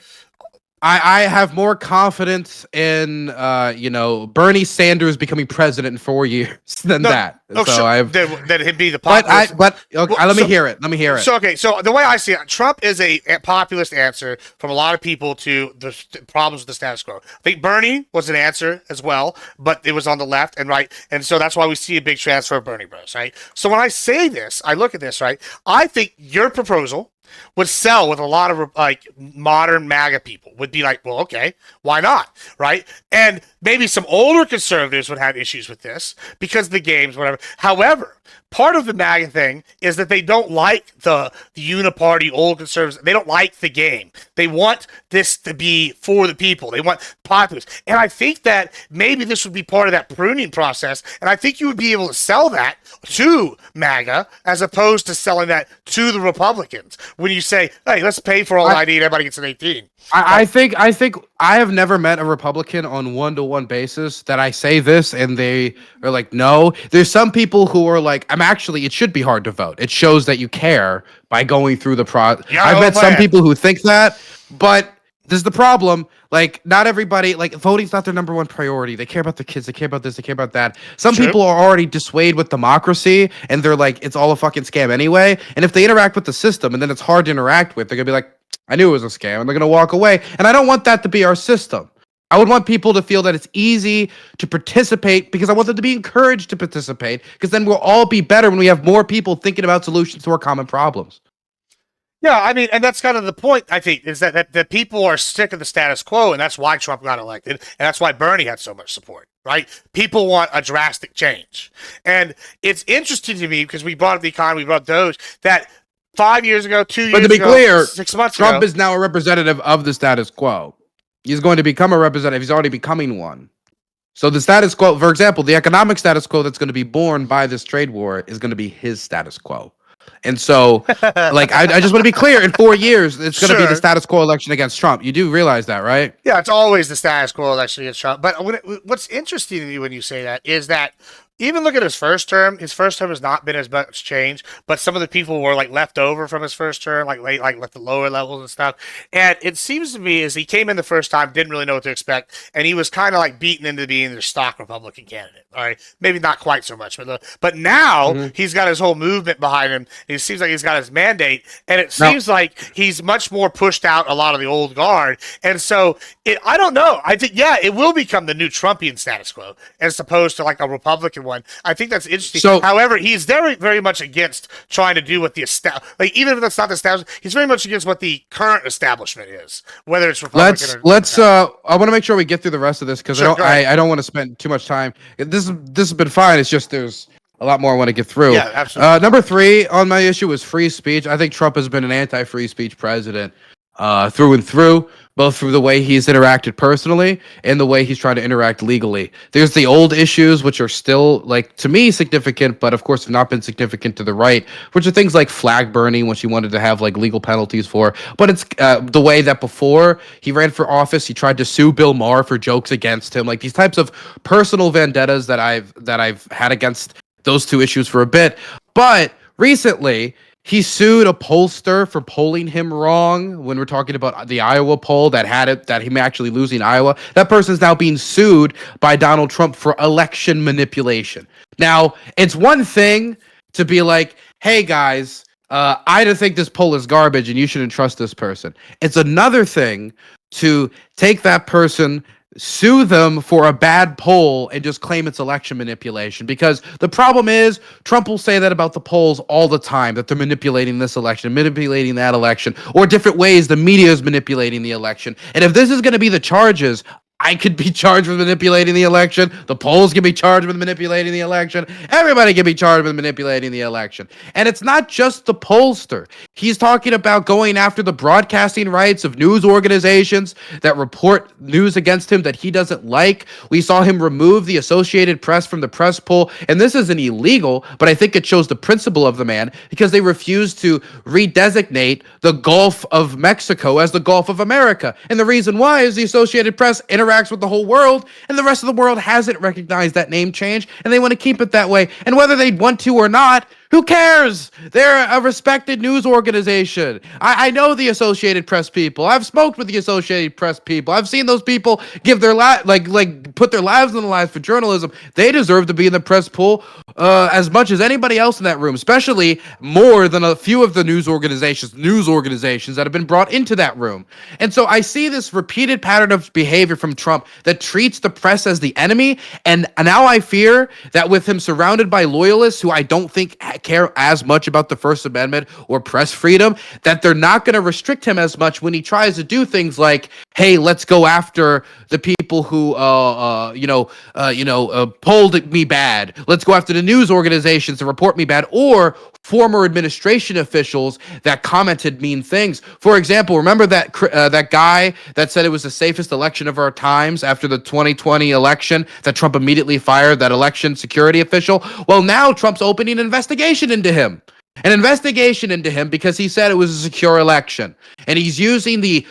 I have more confidence in Bernie Sanders becoming president in 4 years than that.
Oh,
so
sure.
I've
That he'd be the populist.
let me hear it. Let me hear it.
So okay, so the way I see it, Trump is a populist answer from a lot of people to the problems with the status quo. I think Bernie was an answer as well, but it was on the left and right, and so that's why we see a big transfer of Bernie Bros. Right. So when I say this, I look at this right. I think your proposal would sell with a lot of like modern MAGA people. Would be like, well, okay, why not, right? And maybe some older conservatives would have issues with this because the games, whatever. However, part of the MAGA thing is that they don't like the uniparty old conservatives. They don't like the game. They want this to be for the people. They want populists. And I think that maybe this would be part of that pruning process. And I think you would be able to sell that to MAGA as opposed to selling that to the Republicans. When you say, hey, let's pay for all ID and everybody gets an 18.
I think I have never met a Republican on one-to-one basis that I say this and they are like, no. There's some people who are like, it should be hard to vote. It shows that you care by going through the process.
Yeah,
I've met some people who think that, but this is the problem. Like, not everybody, like, voting's not their number one priority. They care about their kids. They care about this. They care about that. Some people are already dissuaded with democracy, and they're like, it's all a fucking scam anyway. And if they interact with the system, and then it's hard to interact with, they're going to be like, I knew it was a scam, and they're going to walk away. And I don't want that to be our system. I would want people to feel that it's easy to participate because I want them to be encouraged to participate because then we'll all be better when we have more people thinking about solutions to our common problems.
Yeah, I mean, and that's kind of the point, I think, is that people are sick of the status quo, and that's why Trump got elected, and that's why Bernie had so much support, right? People want a drastic change. And it's interesting to me, because we brought up the economy, we brought up Doge, that 5 years ago, 2 years ago,
but to be clear,
6 months ago,
Trump is now a representative of the status quo. He's going to become a representative. He's already becoming one. So the status quo, for example, the economic status quo that's going to be born by this trade war is going to be his status quo. And so, like, I just want to be clear, in 4 years, it's going to be the status quo election against Trump. You do realize that, right?
Yeah, it's always the status quo election against Trump. But what's interesting to me when you say that is that even look at his first term has not been as much change, but some of the people were like left over from his first term, like the lower levels and stuff. And it seems to me as he came in the first time, didn't really know what to expect, and he was kind of like beaten into being the stock Republican candidate. All right, maybe not quite so much, but now he's got his whole movement behind him. It seems like he's got his mandate, and it seems like he's much more pushed out a lot of the old guard. And so I don't know. I think it will become the new Trumpian status quo as opposed to like a Republican one. I think that's interesting.
So,
however, he's very, very much against trying to do what the even if that's not the establishment, he's very much against what the current establishment is, whether it's Republican
let's I want to make sure we get through the rest of this because I don't want to spend too much time. This has been fine. It's just there's a lot more I want to get through.
Yeah, absolutely.
Number 3 on my issue is free speech. I think Trump has been an anti-free speech president through and through, both through the way he's interacted personally and the way he's trying to interact legally. There's the old issues, which are still, like, to me, significant, but of course have not been significant to the right, which are things like flag burning, which he wanted to have, like, legal penalties for. But it's the way that before he ran for office, he tried to sue Bill Maher for jokes against him, like these types of personal vendettas that I've had against those two issues for a bit. But recently, he sued a pollster for polling him wrong when we're talking about the Iowa poll that him actually losing Iowa. That person's now being sued by Donald Trump for election manipulation. Now, it's one thing to be like, hey guys, I don't think this poll is garbage and you shouldn't trust this person. It's another thing to take that person, sue them for a bad poll and just claim it's election manipulation, because the problem is Trump will say that about the polls all the time, that they're manipulating this election, manipulating that election, or different ways the media is manipulating the election. And if this is going to be the charges, I could be charged with manipulating the election. The polls can be charged with manipulating the election. Everybody can be charged with manipulating the election. And it's not just the pollster. He's talking about going after the broadcasting rights of news organizations that report news against him that he doesn't like. We saw him remove the Associated Press from the press poll. And this isn't illegal, but I think it shows the principle of the man because they refuse to redesignate the Gulf of Mexico as the Gulf of America. And the reason why is the Associated Press interacts with the whole world, and the rest of the world hasn't recognized that name change, and they want to keep it that way. And whether they want to or not, who cares? They're a respected news organization. I know the Associated Press people. I've smoked with the Associated Press people. I've seen those people give their put their lives on the line for journalism. They deserve to be in the press pool as much as anybody else in that room, especially more than a few of the news organizations that have been brought into that room. And so I see this repeated pattern of behavior from Trump that treats the press as the enemy. And now I fear that with him surrounded by loyalists who I don't think care as much about the First Amendment or press freedom, that they're not going to restrict him as much when he tries to do things like, hey, let's go after the people who, polled me bad. Let's go after the news organizations that report me bad, or former administration officials that commented mean things. For example, remember that guy that said it was the safest election of our times after the 2020 election that Trump immediately fired, that election security official? Well, now Trump's opening an investigation into him. An investigation into him because he said it was a secure election. And he's using the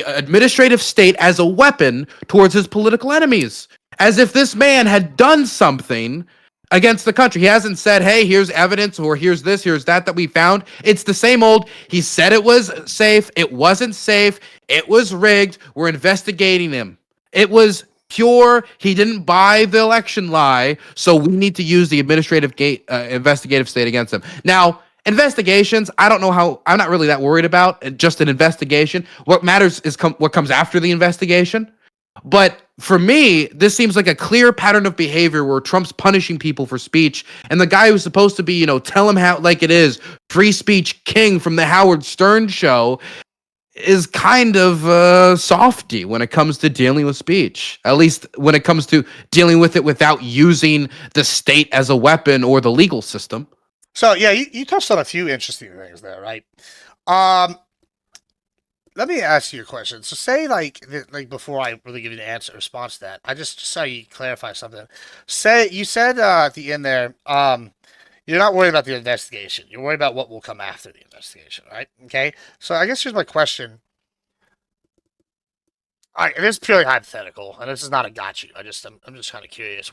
administrative state as a weapon towards his political enemies, as if this man had done something against the country. He hasn't said, hey, here's evidence, or here's this, here's that we found. It's the same old, he said it was safe, it wasn't safe, it was rigged, we're investigating him. It was pure, he didn't buy the election lie, so we need to use the investigative state against him. Now, investigations, I don't know how, I'm not really that worried about just an investigation. What matters is what comes after the investigation. But for me, this seems like a clear pattern of behavior where Trump's punishing people for speech, and the guy who's supposed to be, tell him how like it is, free speech king from the Howard Stern show, is kind of softy when it comes to dealing with speech, at least when it comes to dealing with it without using the state as a weapon or the legal system.
So, yeah, you touched on a few interesting things there, right? Let me ask you a question. So say, like before I really give you the response to that, I just saw you clarify something. You said at the end there, you're not worried about the investigation. You're worried about what will come after the investigation, right? Okay. So I guess here's my question. All right, it is purely hypothetical, and this is not a gotcha. I'm just kind of curious.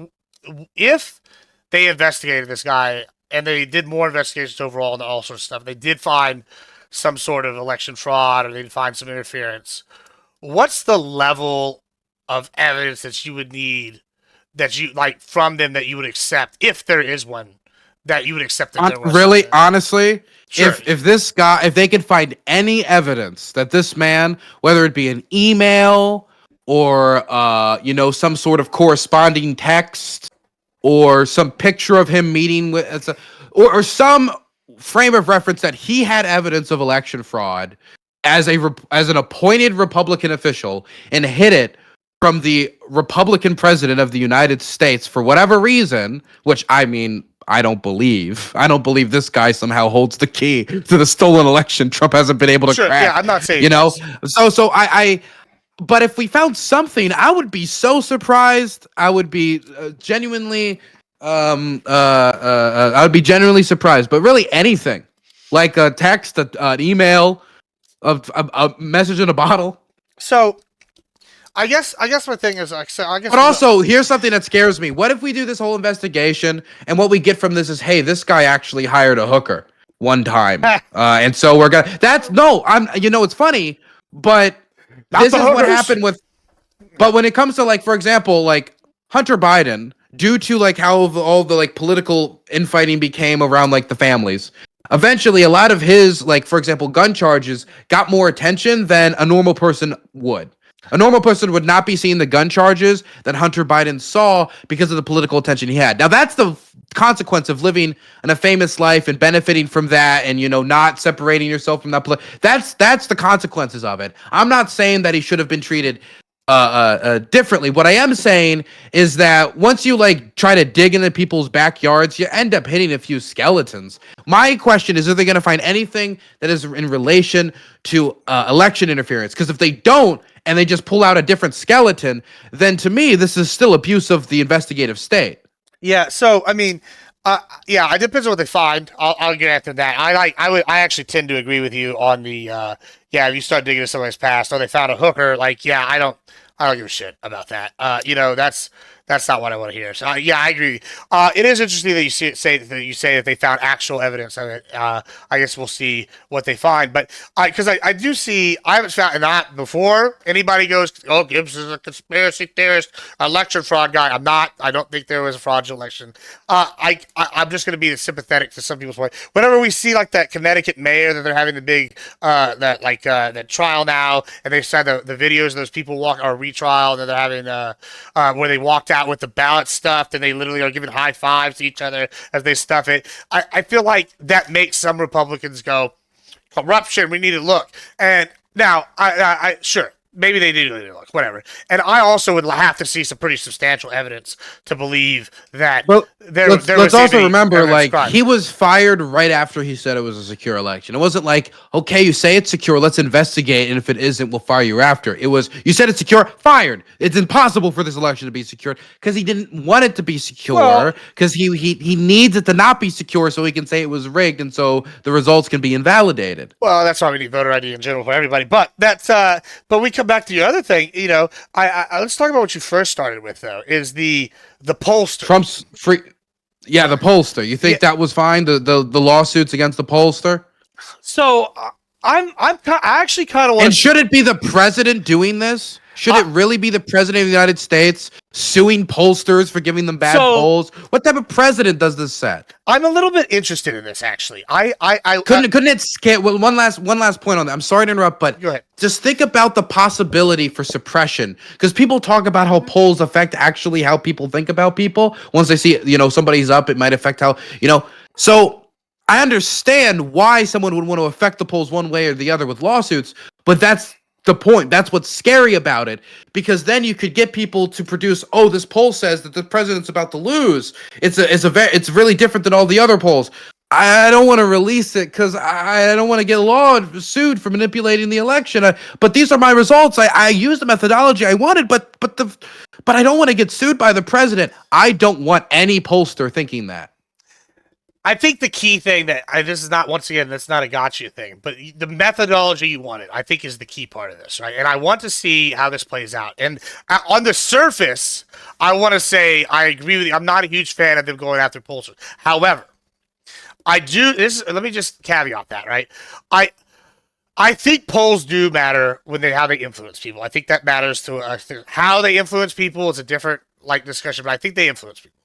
If they investigated this guy and they did more investigations overall and all sorts of stuff, they did find some sort of election fraud, or they'd find some interference. What's the level of evidence that you would need, that you like from them, that you would accept, if there is one, that you would accept? That there was
really,
something?
honestly,
Sure.
if this guy, if they could find any evidence that this man, whether it be an email or some sort of corresponding text or some picture of him meeting with, or some frame of reference that he had evidence of election fraud as an appointed Republican official and hid it from the Republican president of the United States for whatever reason, which I mean, I don't believe this guy somehow holds the key to the stolen election Trump hasn't been able to
Sure,
crack.
yeah, I'm not saying
So but if we found something, I would be so surprised. I would be genuinely I would be genuinely surprised. But really, anything like a text, an email, a message in a bottle.
So, I guess my thing is,
But also, here's something that scares me. What if we do this whole investigation, and what we get from this is, hey, this guy actually hired a hooker one time, and so we're gonna. It's funny, but this is what happened with. But when it comes to, like, for example, like Hunter Biden, due to like how all the like political infighting became around like the families, eventually a lot of his, like, for example, gun charges got more attention than a normal person would. A normal person would not be seeing the gun charges that Hunter Biden saw because of the political attention he had. Now, that's the consequence of living in a famous life and benefiting from that, and, not separating yourself from that. That's the consequences of it. I'm not saying that he should have been treated differently. What I am saying is that once you like try to dig into people's backyards, you end up hitting a few skeletons. My question is, are they going to find anything that is in relation to election interference? Because if they don't, and they just pull out a different skeleton, then to me, this is still abuse of the investigative state.
Yeah. So I mean, yeah, it depends on what they find. I'll get after that. I actually tend to agree with you on the yeah. If you start digging into somebody's past, or they found a hooker, like yeah, I don't give a shit about that. That's not what I want to hear. So yeah, I agree. It is interesting that you say that they found actual evidence of it. I guess we'll see what they find. But because I do see, I haven't found not before anybody goes, oh, Gibbs is a conspiracy theorist, election fraud guy. I'm not. I don't think there was a fraudulent election. I'm just going to be sympathetic to some people's point. Whenever we see like that Connecticut mayor that they're having the big that trial now, and they said the videos of those people walk or retrial, and they're having where they walked out with the ballot stuffed, and they literally are giving high fives to each other as they stuff it. I feel like that makes some Republicans go, corruption, we need to look. And now, I sure, maybe they do need to look, whatever. And I also would have to see some pretty substantial evidence to believe that
let's also remember, like, he was fired right after he said it was a secure election. It wasn't like, okay, you say it's secure, let's investigate, and if it isn't, we'll fire you after. It was, you said it's secure, fired. It's impossible for this election to be secured because he didn't want it to be secure, because he needs it to not be secure so he can say it was rigged, and so the results can be invalidated.
Well, that's why we need voter ID in general for everybody. But that's but we come back to your other thing. You know, I let's talk about what you first started with though. Is the pollster
Trump's free? Yeah, the pollster. You think that was fine? The lawsuits against the pollster?
So I actually kind of want.
And should it be the president doing this? Should it really be the president of the United States suing pollsters for giving them bad polls? What type of president does this set?
I'm a little bit interested in this actually.
Couldn't it scale? Well, one last point on that. I'm sorry to interrupt, but
go ahead.
Just think about the possibility for suppression, because people talk about how polls affect actually how people think about people. Once they see, somebody's up, it might affect how, So I understand why someone would want to affect the polls one way or the other with lawsuits, but that's the point. That's what's scary about it, because then you could get people to produce, oh, this poll says that the president's about to lose. It's really different than all the other polls. I don't want to release it because I don't want to get sued for manipulating the election. But these are my results. I used the methodology I wanted, but I don't want to get sued by the president. I don't want any pollster thinking that.
I think the key thing this is not, once again, that's not a gotcha thing, but the methodology you wanted, I think, is the key part of this, right? And I want to see how this plays out. And on the surface, I want to say I agree with you. I'm not a huge fan of them going after pollsters. However, I do let me just caveat that, right? I think polls do matter how they influence people. I think that matters to how they influence people is a different discussion, but I think they influence people.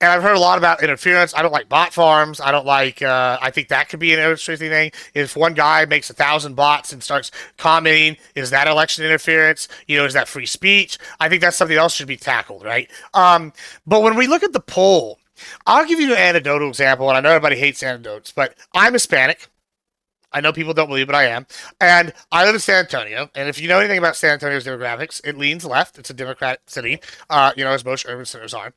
And I've heard a lot about interference. I don't like bot farms. I don't like. I think that could be an interesting thing. If one guy makes 1,000 bots and starts commenting, is that election interference? Is that free speech? I think that's something else should be tackled, right? But when we look at the poll, I'll give you an anecdotal example, and I know everybody hates anecdotes, but I'm Hispanic. I know people don't believe, but I am. And I live in San Antonio. And if you know anything about San Antonio's demographics, it leans left. It's a Democratic city, as most urban centers are.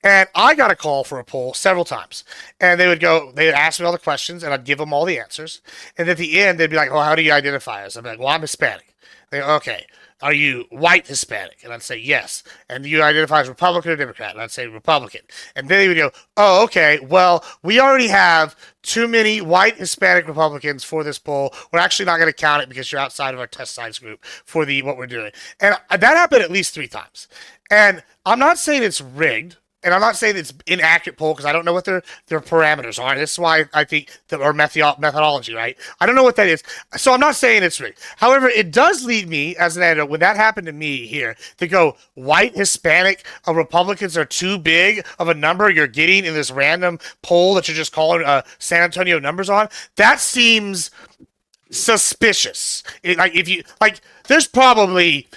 And I got a call for a poll several times. And they would ask me all the questions, and I'd give them all the answers. And at the end, they'd be like, oh, how do you identify us? I'd be like, well, I'm Hispanic. They go, okay. Are you white Hispanic? And I'd say yes. And you identify as Republican or Democrat? And I'd say Republican. And then they would go, oh, okay, well, we already have too many white Hispanic Republicans for this poll. We're actually not going to count it because you're outside of our test size group for what we're doing. And that happened at least 3 times. And I'm not saying it's rigged. And I'm not saying it's inaccurate poll because I don't know what their parameters are. This is why I think our methodology, right? I don't know what that is. So I'm not saying it's rigged. However, it does lead me, as an anecdote, when that happened to me here, to go, white Hispanic Republicans are too big of a number you're getting in this random poll that you're just calling San Antonio numbers on. That seems suspicious. There's probably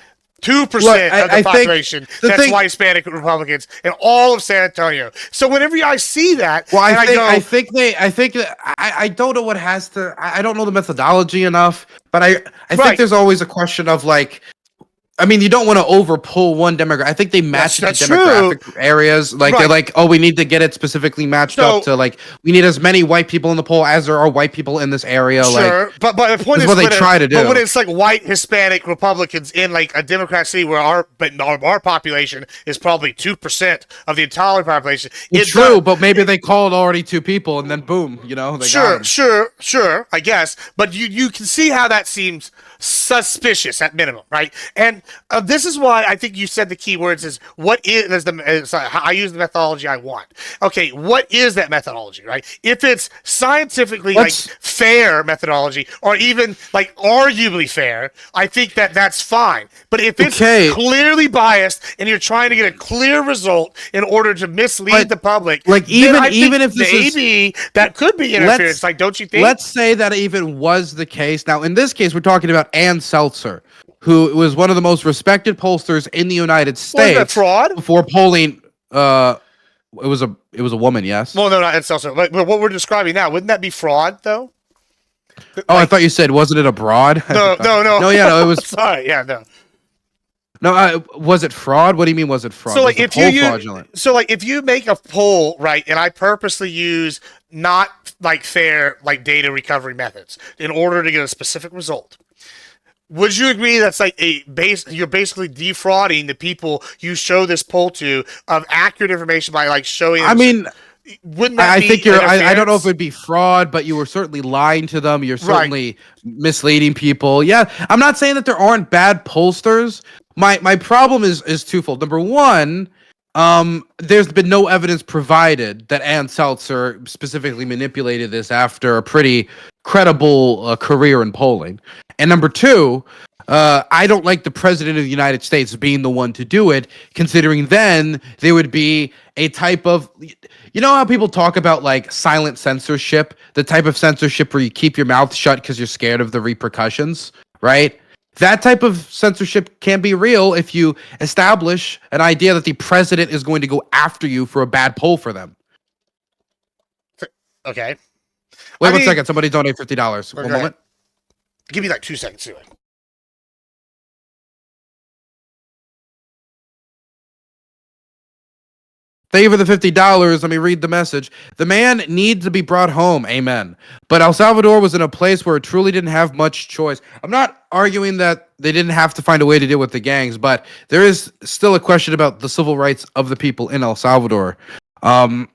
2% of the population that's white Hispanic Republicans in all of San Antonio. So whenever I see that,
I don't know I don't know the methodology enough, but I think there's always a question of I mean, you don't want to overpull one demographic. I think they match it to
That's
demographic areas. Like they're
Right.
like, oh, we need to get it specifically matched up to like we need as many white people in the poll as there are white people in this area.
Sure,
Like,
but the point
is
is
what they
when
try to do.
But when it's like white Hispanic Republicans in like a Democrat city where our population is probably 2% of the entire population.
It's true, but maybe they called already 2 people and then boom, they got him.
Sure, I guess. But you can see how that seems suspicious at minimum, right? And this is why I think you said the key words is what is I use the methodology I want. Okay, what is that methodology, right? If it's scientifically like fair methodology or even like arguably fair, I think that's fine. But if it's clearly biased and you're trying to get a clear result in order to mislead the public,
like even if this
maybe that could be interference. Like, don't you think?
Let's say that even was the case. Now, in this case, we're talking about Ann Seltzer, who was one of the most respected pollsters in the United States.
Was that fraud?
Before polling, it was a woman, yes.
Well, no, not Ann Seltzer. But what we're describing now, wouldn't that be fraud, though?
Oh, I thought you said, wasn't it a broad?
No.
No, yeah, no, it was.
Sorry, yeah, no.
No, was it fraud? What do you mean? Was it fraud?
So, like,
if
you make a poll, right, and I purposely use not like fair like data recovery methods in order to get a specific result, would you agree that's like you're basically defrauding the people you show this poll to of accurate information by like showing?
I mean,
wouldn't that
I think you're. I don't know if it would be fraud, but you were certainly lying to them. You're certainly misleading people. Yeah, I'm not saying that there aren't bad pollsters. My problem is twofold. Number one, there's been no evidence provided that Ann Seltzer specifically manipulated this after a pretty credible career in polling. And number two, I don't like the president of the United States being the one to do it, considering then there would be a type of, you know how people talk about like silent censorship, the type of censorship where you keep your mouth shut because you're scared of the repercussions, right? That type of censorship can be real if you establish an idea that the president is going to go after you for a bad poll for them.
Okay.
Wait 1 second. Somebody donate $50. One moment.
Give me like 2 seconds to it.
Thank you for the $50. Let me read the message. The man needs to be brought home. Amen. But El Salvador was in a place where it truly didn't have much choice. I'm not arguing that they didn't have to find a way to deal with the gangs, but there is still a question about the civil rights of the people in El Salvador. And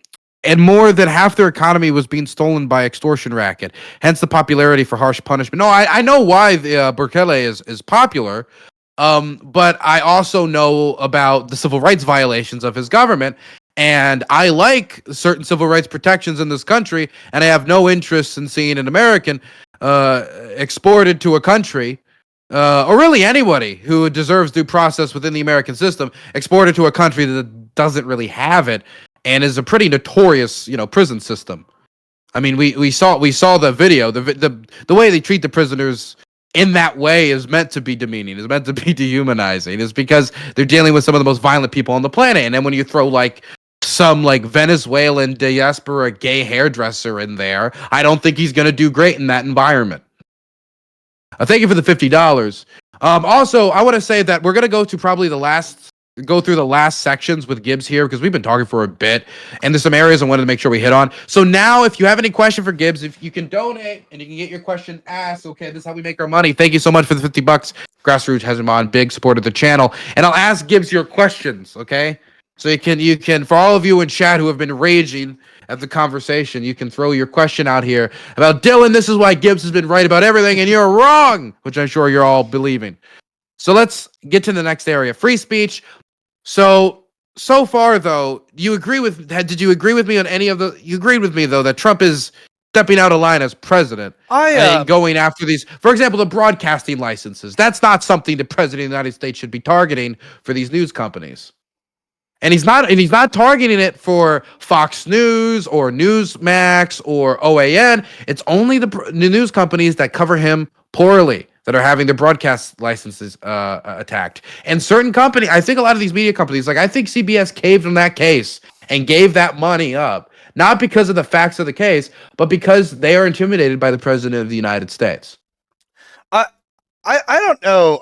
more than half their economy was being stolen by extortion racket. Hence the popularity for harsh punishment. No, I know why the Bukele is popular. But I also know about the civil rights violations of his government. And I like certain civil rights protections in this country, and I have no interest in seeing an American exported to a country, or really anybody who deserves due process within the American system, exported to a country that doesn't really have it, and is a pretty notorious, prison system. I mean, we saw the video, the way they treat the prisoners in that way is meant to be demeaning, is meant to be dehumanizing. Is because they're dealing with some of the most violent people on the planet, and then when you throw like some like Venezuelan diaspora gay hairdresser in there, I don't think he's going to do great in that environment. Thank you for the $50. Also, I want to say that we're going to go through the last sections with Gibbs here because we've been talking for a bit, and there's some areas I wanted to make sure we hit on. So now, if you have any question for Gibbs, if you can donate and you can get your question asked, okay, this is how we make our money. Thank you so much for the $50. Grassroots has him on, big support of the channel, and I'll ask Gibbs your questions, okay? So you can, for all of you in chat who have been raging at the conversation, you can throw your question out here about Dylan. This is why Gibbs has been right about everything, and you're wrong, which I'm sure you're all believing. So let's get to the next area, free speech. So far though, did you agree with me on any of the? You agreed with me though that Trump is stepping out of line as president and going after these, for example, the broadcasting licenses. That's not something the president of the United States should be targeting for these news companies. And he's not targeting it for Fox News or Newsmax or OAN. It's only the news companies that cover him poorly that are having their broadcast licenses attacked. And certain companies, I think a lot of these media companies, like I think CBS caved in that case and gave that money up, not because of the facts of the case, but because they are intimidated by the president of the United States.
I don't know.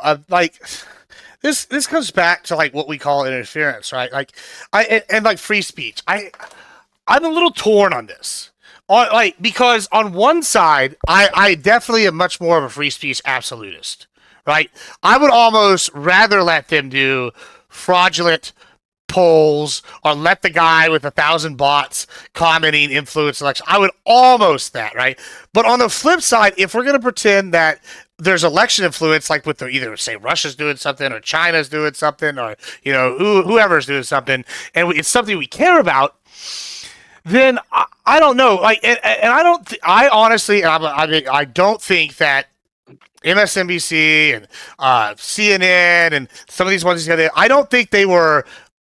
this comes back to like what we call interference, right? Like and like free speech. I'm a little torn on this. Because on one side, I definitely am much more of a free speech absolutist, right? I would almost rather let them do fraudulent polls or let the guy with 1,000 bots commenting influence election. I would almost that, right? But on the flip side, if we're going to pretend that there's election influence, like with either say Russia's doing something or China's doing something or whoever's doing something, and it's something we care about, then I don't know. Like, and I honestly, I don't think that MSNBC and CNN and some of these ones, I don't think they were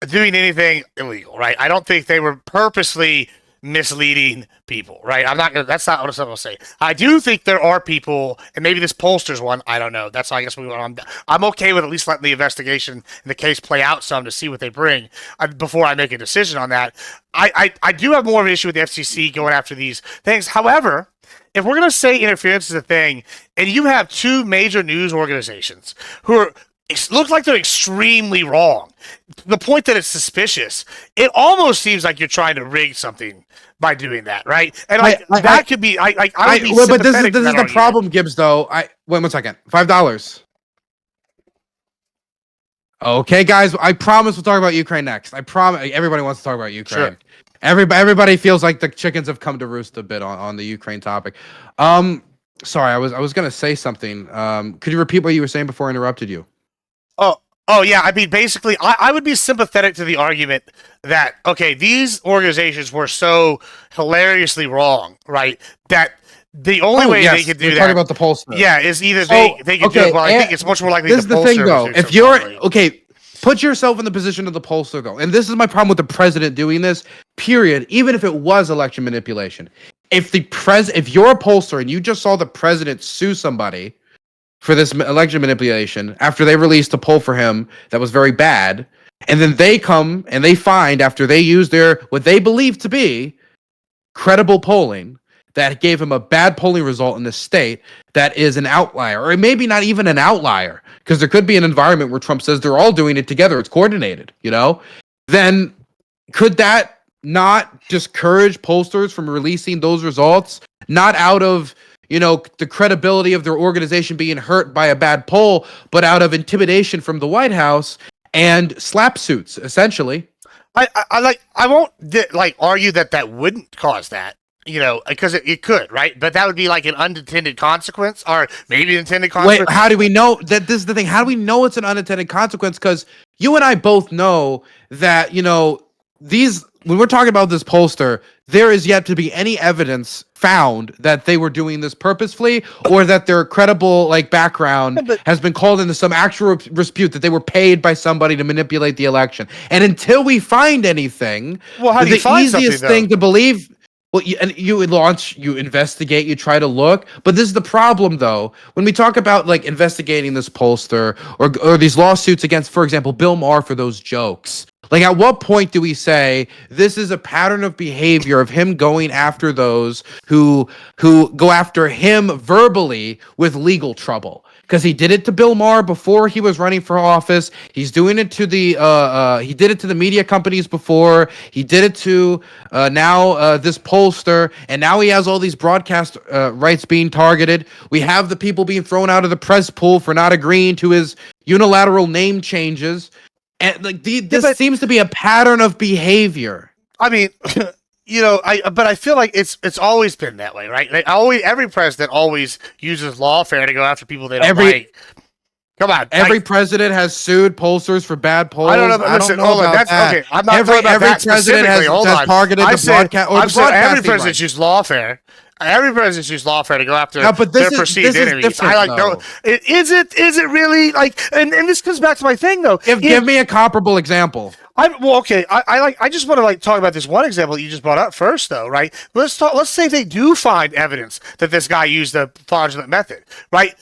doing anything illegal, right? I don't think they were purposely misleading people, right? That's not what I'm going to say. I do think there are people, and maybe this pollster's one, I don't know. That's why I guess I'm okay with at least letting the investigation and the case play out some to see what they bring before I make a decision on that. I do have more of an issue with the FCC going after these things. However, if we're going to say interference is a thing, and you have two major news organizations who are it looks like they're extremely wrong. To the point that it's suspicious. It almost seems like you're trying to rig something by doing that, right? And that could be. I would be
but this is
sympathetic to that
the
argument.
problem, Gibbs. Though, wait 1 second. $5. Okay, guys. I promise we'll talk about Ukraine next. I promise. Everybody wants to talk about Ukraine.
Sure.
Everybody feels like the chickens have come to roost a bit on the Ukraine topic. Sorry, I was gonna say something. Could you repeat what you were saying before I interrupted you?
Oh yeah, I mean, basically, I would be sympathetic to the argument that, okay, these organizations were so hilariously wrong, right, that the only way they could do that...
talking about the pollster.
Yeah, is either they could do it, well, I think it's much more likely
this
the
is the thing, though. If you're...
probably.
Okay, put yourself in the position of the pollster, though. And this is my problem with the president doing this, period, even if it was election manipulation. If you're a pollster and you just saw the president sue somebody for this election manipulation after they released a poll for him that was very bad, and then they come and they find, after they use what they believe to be credible polling that gave him a bad polling result in the state that is an outlier, or maybe not even an outlier, because there could be an environment where Trump says they're all doing it together, it's coordinated, then could that not discourage pollsters from releasing those results, not out of the credibility of their organization being hurt by a bad poll, but out of intimidation from the White House and slap suits, essentially?
I won't argue that wouldn't cause that, because it could, right? But that would be like an unintended consequence, or maybe an intended consequence.
Wait, how do we know that? This is the thing. How do we know it's an unintended consequence? Because you and I both know that, when we're talking about this pollster, there is yet to be any evidence found that they were doing this purposefully, or that their credible background has been called into some actual dispute, that they were paid by somebody to manipulate the election. And until we find anything,
how do you find
easiest thing to believe. Well, you investigate, you try to look. But this is the problem, though. When we talk about investigating this pollster or these lawsuits against, for example, Bill Maher for those jokes. At what point do we say this is a pattern of behavior of him going after those who go after him verbally with legal trouble? Because he did it to Bill Maher before he was running for office. He's doing it to he did it to the media companies before. He did it to now this pollster, and now he has all these broadcast rights being targeted. We have the people being thrown out of the press pool for not agreeing to his unilateral name changes. And this seems to be a pattern of behavior.
I mean, but I feel like it's always been that way, right? Every president always uses lawfare to go after people they don't like. Come on,
every president has sued pollsters for bad polls.
I don't know. Listen, hold on. That's okay. I'm not talking about that specifically. Hold on.
Targeted the broadcast.
I'm saying every president used lawfare. Every president's used lawfare to go after their perceived enemies. Is it really and this comes back to my thing though.
Give me a comparable example.
I just want to like talk about this one example that you just brought up first, though, right? Let's say they do find evidence that this guy used the fraudulent method, right?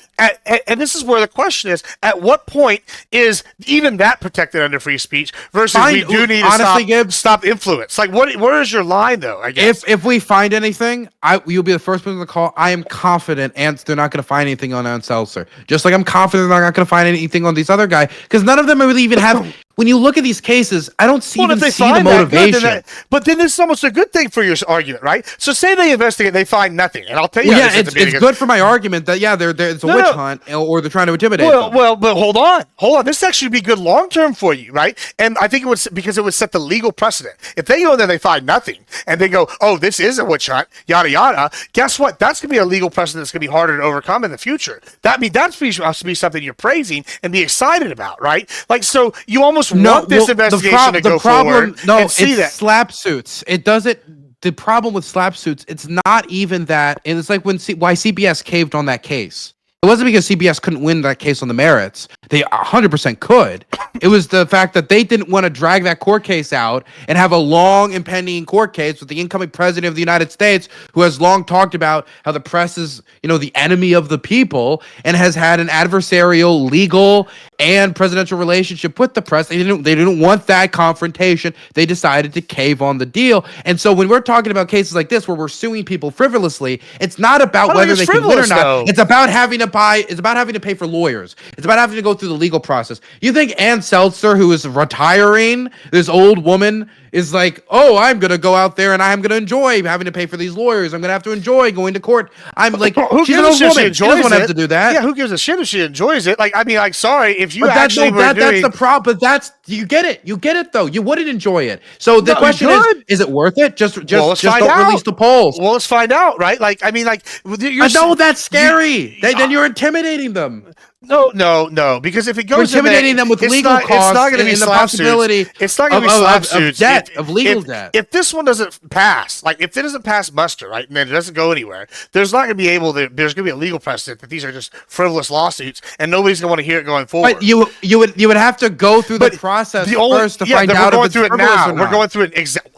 And this is where the question is: at what point is even that protected under free speech versus we do need to
honestly,
stop influence? Like, where is your line, though? I guess
if we find anything, you'll be the first person to call. I am confident, and they're not going to find anything on Ann Seltzer. Just like I'm confident they're not going to find anything on these other guys, because none of them really even have. When you look at these cases, I don't see the motivation.
But then this is almost a good thing for your argument, right? So say they investigate, they find nothing, and I'll tell you.
Yeah, it's good for my argument that it's a witch hunt, or they're trying to intimidate.
Well, but hold on. This actually be good long term for you, right? And I think it would, because it would set the legal precedent. If they go there, they find nothing, and they go, "Oh, this is a witch hunt," yada yada. Guess what? That's gonna be a legal precedent that's gonna be harder to overcome in the future. That's to be something you're praising and be excited about, right? Like, so you almost want this investigation to go forward.
No,
and see
it's slap suits. It doesn't. The problem with slap suits, it's not even that. And it's like why CBS caved on that case. It wasn't because CBS couldn't win that case on the merits. They 100% could. It was the fact that they didn't want to drag that court case out and have a long impending court case with the incoming president of the United States, who has long talked about how the press is, the enemy of the people, and has had an adversarial legal and presidential relationship with the press. They didn't want that confrontation. They decided to cave on the deal. And so when we're talking about cases like this where we're suing people frivolously, it's not about whether they can win or not.
Though.
It's about having to pay for lawyers. It's about having to go through the legal process. You think Ann Seltzer, who is retiring, this old woman, is like, oh, I'm going to go out there and I'm going to enjoy having to pay for these lawyers. I'm going to have to enjoy going to court. I'm like, she's an old woman. She doesn't want to have to do that.
Yeah, who gives a shit if she enjoys it? Like, I mean, like, sorry, if you that's
the problem. But you get it. You get it, though. You wouldn't enjoy it. So the question is it worth it? Just don't release the polls.
Well, let's find out, right? Like, I mean, like,
I know that's scary. Then you're intimidating them.
No, because if it goes
intimidating them with legal costs,
it's not going to be
the possibility.
It's not going to be slap suits.
Of legal debt.
If this one doesn't pass, like if it doesn't pass muster, right, and then it doesn't go anywhere, there's not going to be there's going to be a legal precedent that these are just frivolous lawsuits, and nobody's going to want to hear it going forward.
But you would have to go through the process first to find out if it's frivolous or not.
We're going through it exactly.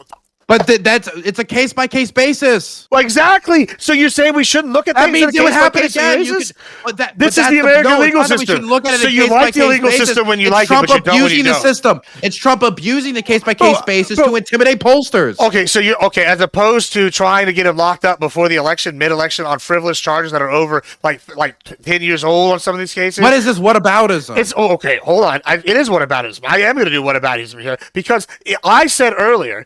But it's a case by case basis.
Well, exactly. So you're saying we shouldn't look at things?
That means it would happen again. This
is the American legal system. So you like the legal system when you like it, but you don't when you don't.
System. It's Trump abusing the case by case basis to intimidate pollsters.
Okay, so as opposed to trying to get him locked up before the election, mid-election, on frivolous charges that are over like 10 years old on some of these cases.
What is this whataboutism?
It's okay. Hold on. It is whataboutism. I am going to do whataboutism here because I said earlier,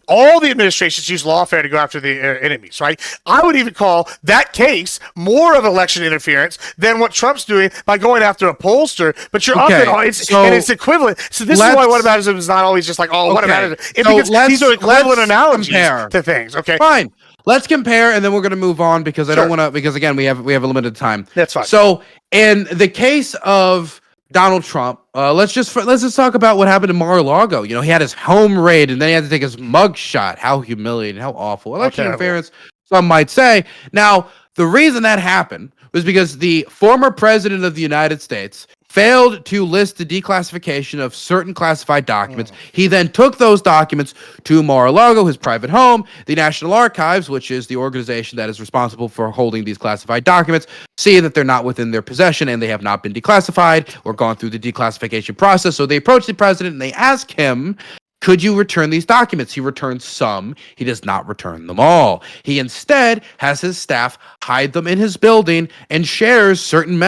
all the administrations use lawfare to go after the enemies, right? I would even call that case more of election interference than what Trump's doing by going after a pollster. But you're and it's equivalent. So this is why whataboutism is not always just like, whataboutism. Because these are equivalent analogies to things. Okay,
fine. Let's compare, and then we're going to move on because I don't want to. Because again, we have a limited time.
That's fine.
So in the case of Donald Trump, let's just talk about what happened in Mar-a-Lago. He had his home raid, and then he had to take his mug shot. How humiliating! How awful! Election interference, some might say. Now, the reason that happened was because the former president of the United States failed to list the declassification of certain classified documents. He then took those documents to Mar-a-Lago, his private home. The National Archives, which is the organization that is responsible for holding these classified documents, see that they're not within their possession and they have not been declassified or gone through the declassification process. So they approach the president and they ask him, could you return these documents? He returns some. He does not return them all. He instead has his staff hide them in his building and shares certain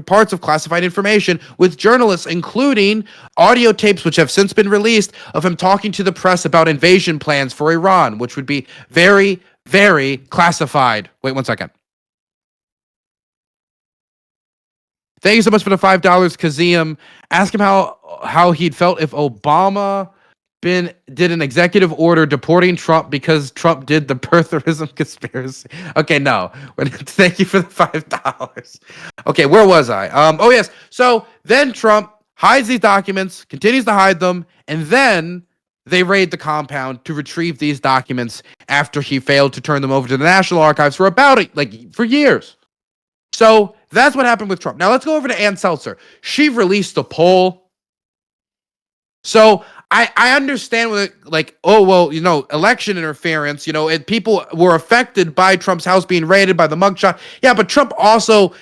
parts of classified information with journalists, including audio tapes, which have since been released, of him talking to the press about invasion plans for Iran, which would be very, very classified. Wait 1 second. Thank you so much for the $5, Kazim. Ask him how he'd felt if Obama did an executive order deporting Trump because Trump did the birtherism conspiracy. Okay, no. Thank you for the $5. Okay, where was I? Oh yes. So then Trump hides these documents, continues to hide them, and then they raid the compound to retrieve these documents after he failed to turn them over to the National Archives for for years. So that's what happened with Trump. Now let's go over to Ann Seltzer. She released a poll. So I understand what like, oh well, election interference, and people were affected by Trump's house being raided by the mugshot. Yeah, but Trump also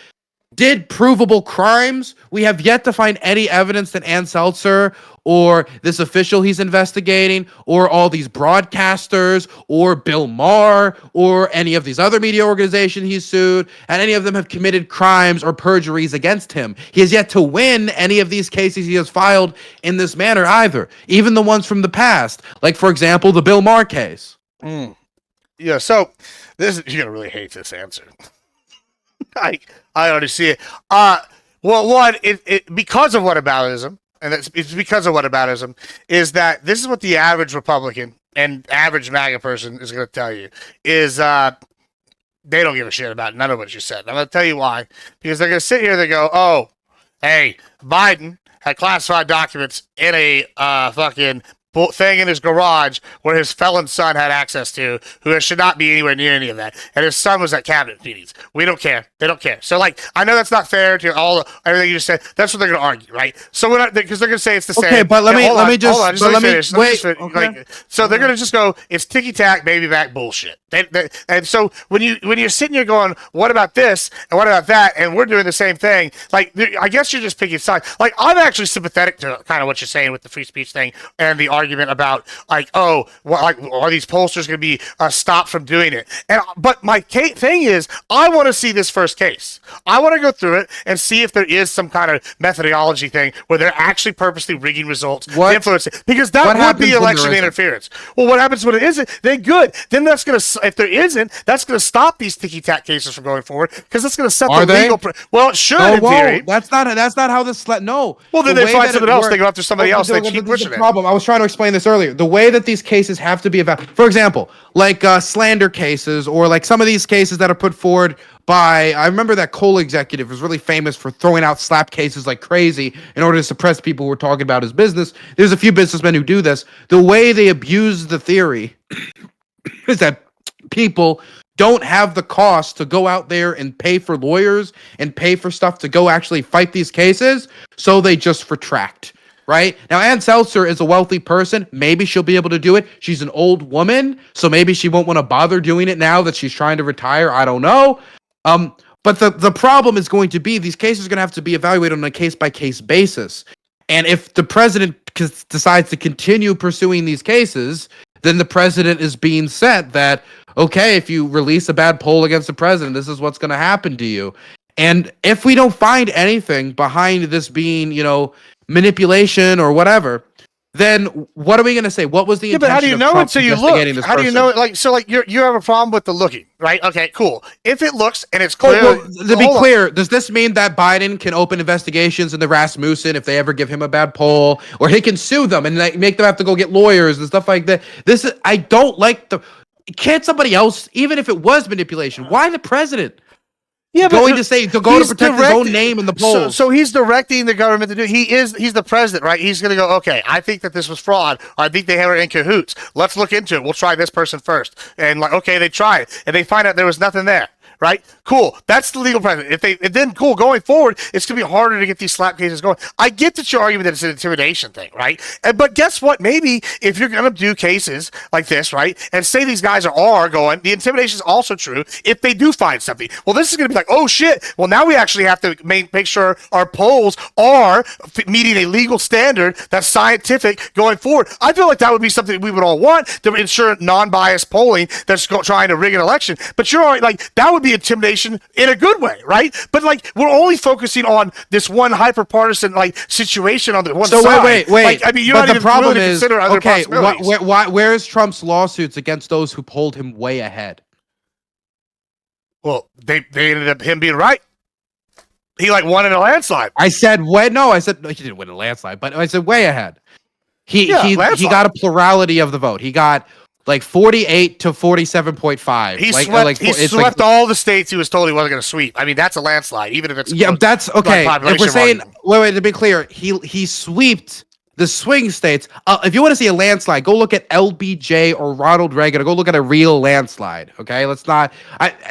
did provable crimes. We have yet to find any evidence that Ann Seltzer or this official he's investigating or all these broadcasters or Bill Maher or any of these other media organizations he's sued, and any of them have committed crimes or perjuries against him. He has yet to win any of these cases he has filed in this manner either, even the ones from the past, like, for example, the Bill Maher case.
Yeah, so you're going to really hate this answer. I already see it. Well, one, it because of whataboutism, and it's because of whataboutism, is that this is what the average Republican and average MAGA person is going to tell you, is they don't give a shit about none of what you said. I'm going to tell you why. Because they're going to sit here and they go, oh, hey, Biden had classified documents in a fucking thing in his garage where his felon son had access to, who should not be anywhere near any of that, and his son was at cabinet meetings. We don't care. They don't care. So, like, I know that's not fair to everything you just said. That's what they're going to argue, right? So we're not, because they're going to say it's the same.
Okay, but let me just
finish.
wait. Okay.
So they're going to just go, it's ticky tack, baby back bullshit. And so when you're sitting here going, what about this and what about that, and we're doing the same thing, like, I guess you're just picking sides. Like, I'm actually sympathetic to kind of what you're saying with the free speech thing and the argument about, like, oh, are these pollsters going to be stopped from doing it? But my thing is, I want to see this first case. I want to go through it and see if there is some kind of methodology thing where they're actually purposely rigging results to influence it, because that would be election interference. Well, what happens when it isn't? Then good. Then that's going to, if there isn't, that's going to stop these ticky-tack cases from going forward, because that's going to set the legal. Well, it should in theory.
That's not how this. No.
Well, then they find something else. They go after somebody else. They keep pushing it.
Problem. I was trying to explain this earlier. The way that these cases have to be evaluated, for example, like slander cases, or like some of these cases that are put forward by, I remember that coal executive was really famous for throwing out slap cases like crazy in order to suppress people who were talking about his business. There's a few businessmen who do this. The way they abuse the theory is that people don't have the cost to go out there and pay for lawyers and pay for stuff to go actually fight these cases, so they just retract. Right? Now, Ann Seltzer is a wealthy person. Maybe she'll be able to do it. She's an old woman, so maybe she won't want to bother doing it now that she's trying to retire. I don't know. But the problem is going to be, these cases are going to have to be evaluated on a case-by-case basis. And if the president decides to continue pursuing these cases, then the president is being sent that, okay, if you release a bad poll against the president, this is what's going to happen to you. And if we don't find anything behind this being, manipulation or whatever, then what are we going to say? What was the intention?
But how do you know until you look? How do you know it? Like, you have a problem with the looking, right? Okay, cool. If it looks and it's clear.
Well, to be clear, does this mean that Biden can open investigations into Rasmussen if they ever give him a bad poll, or he can sue them and make them have to go get lawyers and stuff like that? I don't like can't somebody else, even if it was manipulation, why the president? Yeah, to protect his own name in the polls.
So he's directing the government to do. He's the president, right? He's going to go, okay, I think that this was fraud. I think they were in cahoots. Let's look into it. We'll try this person first. And like, okay, they try it, and they find out there was nothing there. Right? Cool. That's the legal precedent. Then cool, going forward, it's going to be harder to get these slap cases going. I get that your argument that it's an intimidation thing, right? But guess what? Maybe if you're going to do cases like this, right, and say these guys are going, the intimidation is also true if they do find something. Well, this is going to be like, oh shit. Well, now we actually have to make sure our polls are meeting a legal standard that's scientific going forward. I feel like that would be something we would all want, to ensure non-biased polling that's trying to rig an election. But you're already like, that would be intimidation in a good way, right? But like, we're only focusing on this one hyper-partisan like situation on the one side.
So wait.
Like, I mean, you're not even willing to consider other possibilities.
Where's Trump's lawsuits against those who pulled him way ahead?
Well, they ended up him being right. He like won in a landslide.
I said when? No, I said he didn't win a landslide, but I said way ahead. He got a plurality of the vote. He got like 48 to 47.5.
He swept all the states he was told he wasn't going to sweep. I mean, that's a landslide, even if it's
that's okay. If we're saying, wait, to be clear, he swept The swing states, if you want to see a landslide, go look at LBJ or Ronald Reagan, or go look at a real landslide. Okay, let's not.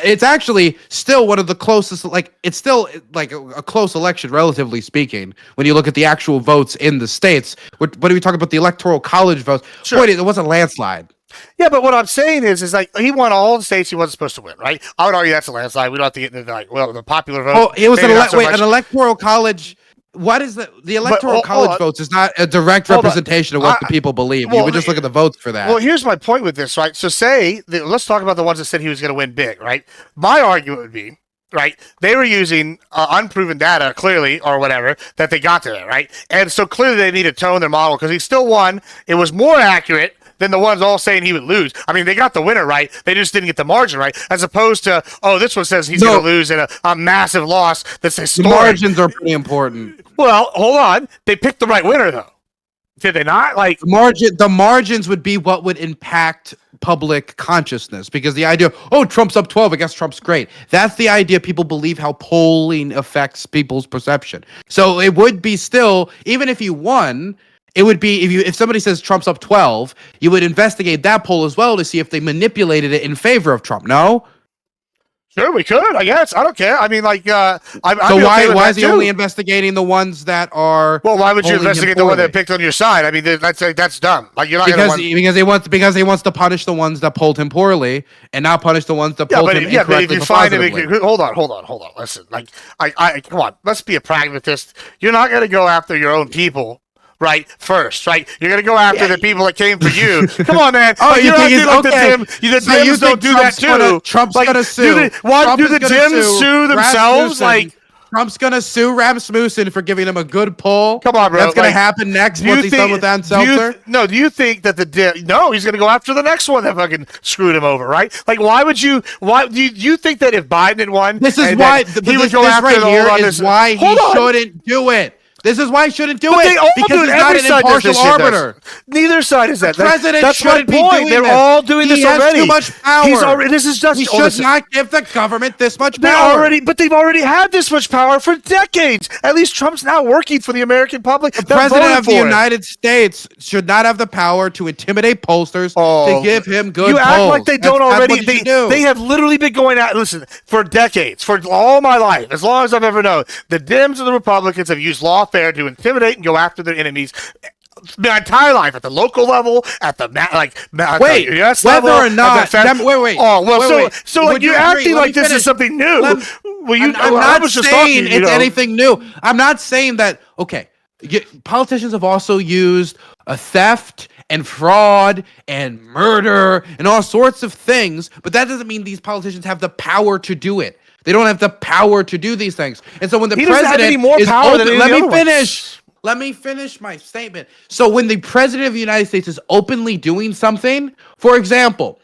It's actually still one of the closest. Like, it's still like a close election, relatively speaking. When you look at the actual votes in the states, what are we talking about? The electoral college votes.
Sure.
Wait, it was a landslide.
Yeah, but what I'm saying is like he won all the states he wasn't supposed to win, right? I would argue that's a landslide. We don't have to get into like, well, the popular vote.
Oh, it was
maybe not so much.
an electoral college. What is the electoral college votes is not a direct representation of what the people believe. You would just look at the votes for that.
Well, here's my point with this, right? So let's talk about the ones that said he was going to win big, right? My argument would be, right, they were using unproven data, clearly, or whatever, that they got to there, right? And so clearly they need to tone their model because he still won. It was more accurate than the ones all saying he would lose. I mean, they got the winner right. They just didn't get the margin right. As opposed to, this one says he's going to lose in a massive loss that's historic.
The margins are pretty important.
Well, hold on. They picked the right winner, though. Did they not? Like
the margins would be what would impact public consciousness, because the idea, Trump's up 12, I guess Trump's great. That's the idea. People believe how polling affects people's perception. So it would be still, even if you won, it would be if somebody says Trump's up 12, you would investigate that poll as well to see if they manipulated it in favor of Trump. No?
Sure, we could, I guess. I don't care. I mean, like,
why is he only investigating the ones that are?
Well, why would you investigate the one that picked on your side? I mean, that's dumb. Like, you're not
because he wants to punish the ones that polled him poorly and not punish the ones that polled him incorrectly.
But if you find him, hold on. Listen, like, I come on. Let's be a pragmatist. You're not going to go after your own people. Right, first, right? You're gonna go after the people that came for you. Come on, man.
You think he's okay?
The Dems don't do that too.
Trump's gonna sue.
Why do the Dems sue themselves? Like,
Trump's gonna sue Rasmussen for giving him a good poll.
Come on, bro.
That's gonna happen next once he's done with that seltzer.
Do you think that he's gonna go after the next one that fucking screwed him over, right? Like, why do you think that if Biden had won,
this is why he would go after why he shouldn't do it. This is why he shouldn't do it, because he's not an impartial arbiter.
Neither side is that.
The president
that's
shouldn't be doing
They're
this.
all doing this already.
He has too much power.
This is just.
He should not give the government this much power.
They've already had this much power for decades. At least Trump's now working for the American public.
The president of the United States should not have the power to intimidate pollsters to give him good polls.
You act like they don't already. They have literally been going out. Listen, for decades, for all my life, as long as I've ever known, the Dems and the Republicans have used lawfare to intimidate and go after their enemies. My entire life, at the local level, at the US
whether
level,
or not. Wait.
Oh well,
wait.
so like you're acting like this is something new.
I'm not saying it's anything new. I'm not saying that. Okay, politicians have also used a theft and fraud and murder and all sorts of things, but that doesn't mean these politicians have the power to do it. They don't have the power to do these things. And so when the president is open, let me finish my statement. So when the president of the United States is openly doing something, for example,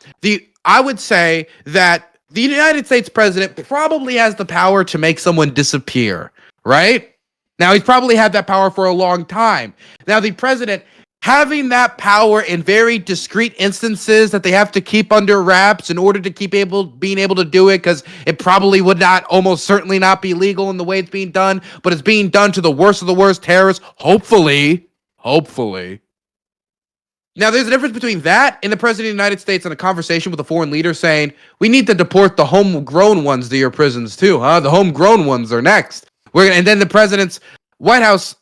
I would say that the United States president probably has the power to make someone disappear, right? Now, he's probably had that power for a long time. Now, the president having that power in very discrete instances that they have to keep under wraps in order to keep being able to do it, because it probably would not, almost certainly not be legal in the way it's being done, but it's being done to the worst of the worst terrorists, hopefully. Now, there's a difference between that and the president of the United States in a conversation with a foreign leader saying, we need to deport the homegrown ones to your prisons too, huh? The homegrown ones are next. And then the president's White House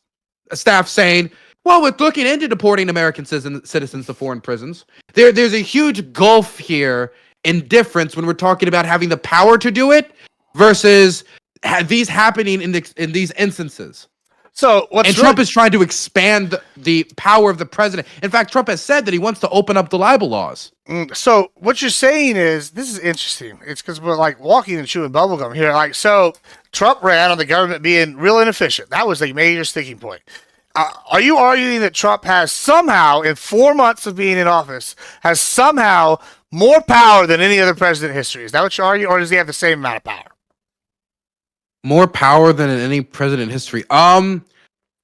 staff saying, well, we're looking into deporting American citizens to foreign prisons. There's a huge gulf here in difference when we're talking about having the power to do it versus these happening in these instances.
So
Trump is trying to expand the power of the president. In fact, Trump has said that he wants to open up the libel laws.
So what you're saying is, this is interesting. It's because we're like walking and chewing bubblegum here. Like, so Trump ran on the government being real inefficient. That was a major sticking point. Are you arguing that Trump has somehow, in 4 months of being in office, has somehow more power than any other president in history? Is that what you're arguing, or does he have the same amount of power?
More power than in any president in history.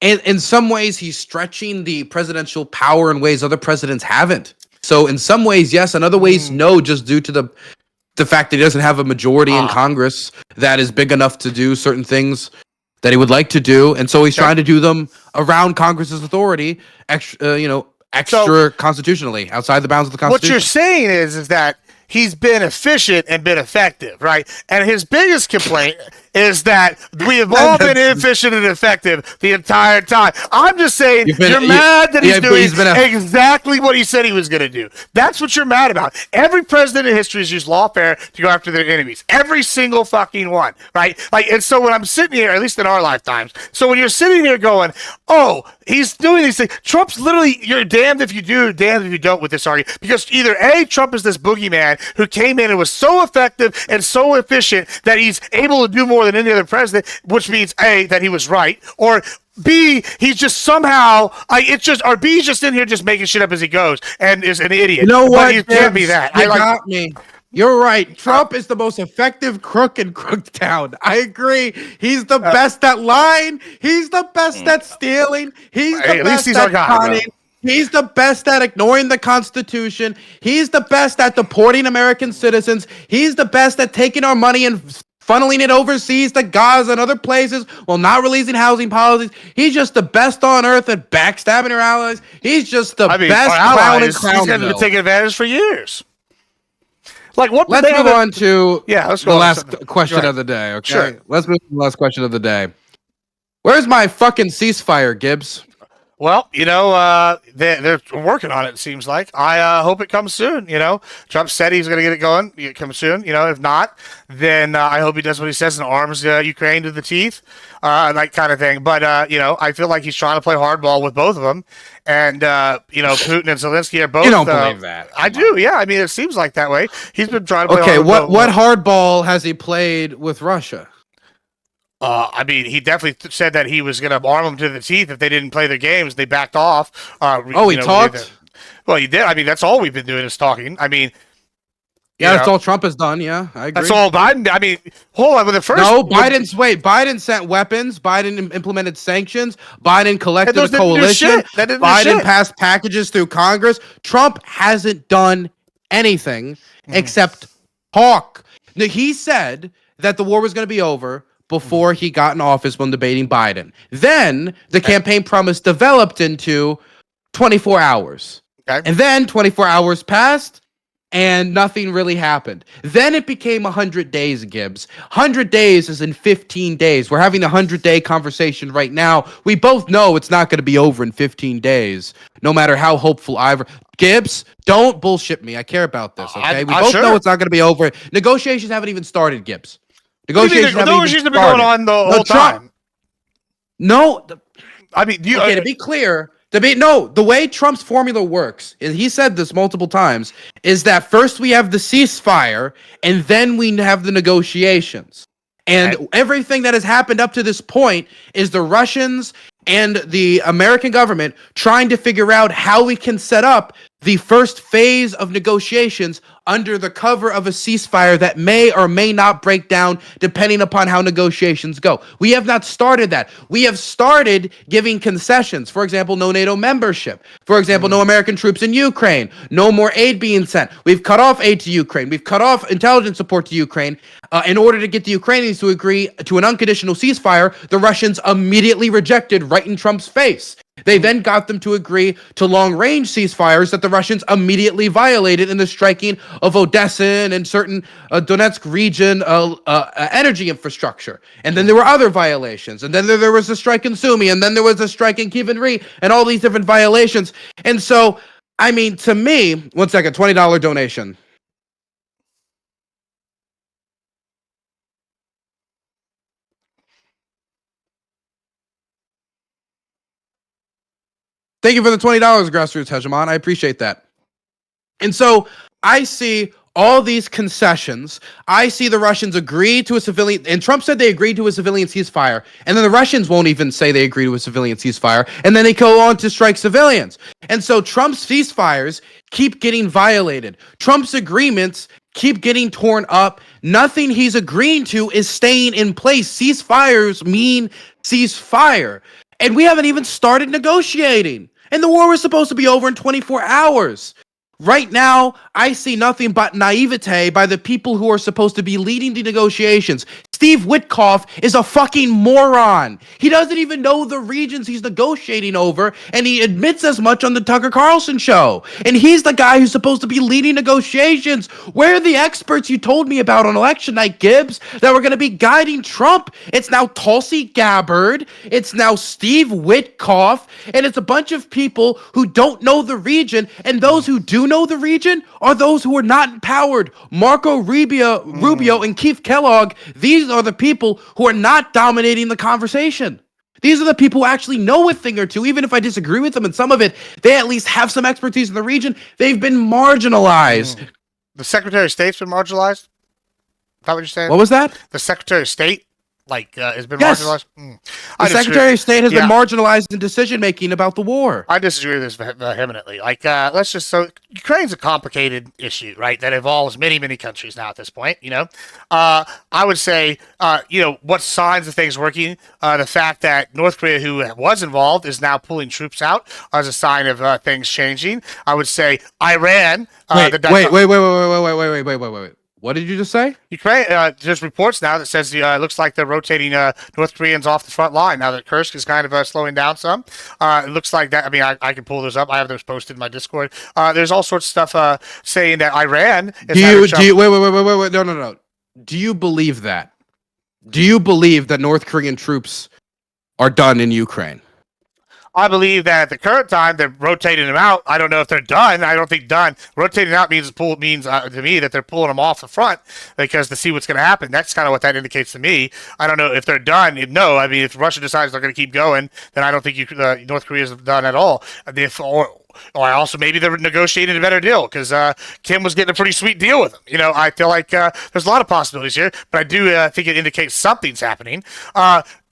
In some ways, he's stretching the presidential power in ways other presidents haven't. So in some ways, yes. In other ways, no, just due to the fact that he doesn't have a majority in Congress that is big enough to do certain things. that he would like to do, and so he's trying to do them around Congress's authority, extra constitutionally, outside the bounds of the Constitution.
What you're saying is that he's been efficient and been effective, right? And his biggest complaint is that we have all been inefficient and effective the entire time. I'm just saying you're mad that he's doing exactly what he said he was going to do. That's what you're mad about. Every president in history has used lawfare to go after their enemies. Every single fucking one, right? Like, and so when I'm sitting here, at least in our lifetimes, so when you're sitting here going, oh, he's doing these things, Trump's literally, you're damned if you do, damned if you don't with this argument. Because either A, Trump is this boogeyman who came in and was so effective and so efficient that he's able to do more than any other president, which means A, that he was right, or B, he's just somehow, or B's just in here just making shit up as he goes and is an idiot.
You know what?
But he can't be that.
You got me. You're right. Trump is the most effective crook in Crooktown. I agree. He's the best at lying. He's the best at stealing. He's the best at conning. He's the best at ignoring the Constitution. He's the best at deporting American citizens. He's the best at taking our money and funneling it overseas to Gaza and other places while not releasing housing policies. He's just the best on earth at backstabbing our allies. He's just the best clown in Clownville.
He's been taking advantage for years. Like what?
Let's move on to
let's
the last question of the day. Okay,
sure.
Let's move to the last question of the day. Where's my fucking ceasefire, Gibbs?
Well, they're working on it, it seems like. I hope it comes soon, Trump said he's going to get it going. It comes soon, If not, then I hope he does what he says and arms Ukraine to the teeth, that kind of thing. But, I feel like he's trying to play hardball with both of them. And, Putin and Zelensky are both...
You don't believe that.
I do, yeah. I mean, it seems like that way. He's been trying to play
hardball. Okay, what hardball has he played with Russia?
I mean, he definitely said that he was going to arm them to the teeth if they didn't play their games. They backed off.
He talked?
Well, he did. I mean, that's all we've been doing is talking. I mean...
Yeah, that's all Trump has done, yeah. I agree.
That's all Biden... I mean, hold on. With the first...
No, Biden sent weapons. Biden implemented sanctions. Biden collected a coalition. Biden passed packages through Congress. Trump hasn't done anything except talk. Now, he said that the war was going to be over before he got in office when debating Biden. Then the campaign promise developed into 24 hours. Okay. And then 24 hours passed and nothing really happened. Then it became 100 days, Gibbs. 100 days is in 15 days. We're having a 100-day conversation right now. We both know it's not going to be over in 15 days, no matter how hopeful Gibbs, don't bullshit me. I care about this, okay? We both know it's not going to be over. Negotiations haven't even started, Gibbs. Negotiations have been going on the whole time. No, I mean, to be clear, the way Trump's formula works, and he said this multiple times, is that first we have the ceasefire, and then we have the negotiations. And everything that has happened up to this point is the Russians and the American government trying to figure out how we can set up the first phase of negotiations under the cover of a ceasefire that may or may not break down depending upon how negotiations go. We have not started that. We have started giving concessions. For example, no NATO membership. For example, no American troops in Ukraine. No more aid being sent. We've cut off aid to Ukraine. We've cut off intelligence support to Ukraine. In order to get the Ukrainians to agree to an unconditional ceasefire, the Russians immediately rejected right in Trump's face. They then got them to agree to long-range ceasefires that the Russians immediately violated in the striking of Odessa and certain Donetsk region energy infrastructure. And then there were other violations. And then there was a strike in Sumy. And then there was a strike in Kiev and Ri. And all these different violations. And so, I mean, to me, one second, $20 donation. Thank you for the $20, Grassroots Hegemon. I appreciate that. And so I see all these concessions. I see the Russians agree to a civilian, and Trump said they agreed to a civilian ceasefire, and then the Russians won't even say they agree to a civilian ceasefire, and then they go on to strike civilians. And so Trump's ceasefires keep getting violated. Trump's agreements keep getting torn up. Nothing he's agreeing to is staying in place. Ceasefires mean ceasefire. And we haven't even started negotiating. And the war was supposed to be over in 24 hours. Right now, I see nothing but naivete by the people who are supposed to be leading the negotiations. Steve Witkoff is a fucking moron. He doesn't even know the regions he's negotiating over, and he admits as much on the Tucker Carlson show. And he's the guy who's supposed to be leading negotiations. Where are the experts you told me about on election night, Gibbs, that were going to be guiding Trump? It's now Tulsi Gabbard, it's now Steve Witkoff, and it's a bunch of people who don't know the region, and those who do know the region are those who are not empowered. Marco Rubio and Keith Kellogg, these are the people who are not dominating the conversation. These are the people who actually know a thing or two, even if I disagree with them in some of it. They at least have some expertise in the region. They've been marginalized.
The Secretary of State's been marginalized? Is that what you're saying?
What was that?
The Secretary of State, has been
Yes.
marginalized?
The Secretary of State has
Yeah.
been marginalized in decision-making about the war.
I disagree with this vehemently. Ukraine's a complicated issue, right? That involves many, many countries now at this point. I would say, what signs of things working? The fact that North Korea, who was involved, is now pulling troops out as a sign of things changing. I would say Iran.
Wait. What did you just say?
Ukraine. There's reports now that says it looks like they're rotating North Koreans off the front line now that Kursk is kind of slowing down some. It looks like that. I mean, I can pull those up. I have those posted in my Discord. There's all sorts of stuff saying that Iran is
Wait. No. Do you believe that? Do you believe that North Korean troops are done in Ukraine?
I believe that at the current time they're rotating them out. I don't know if they're done. I don't think done. Rotating out means to me that they're pulling them off the front because to see what's going to happen. That's kind of what that indicates to me. I don't know if they're done. No, I mean if Russia decides they're going to keep going, then I don't think North Korea is done at all. Or also maybe they're negotiating a better deal because Kim was getting a pretty sweet deal with them. I feel like there's a lot of possibilities here, but I do think it indicates something's happening.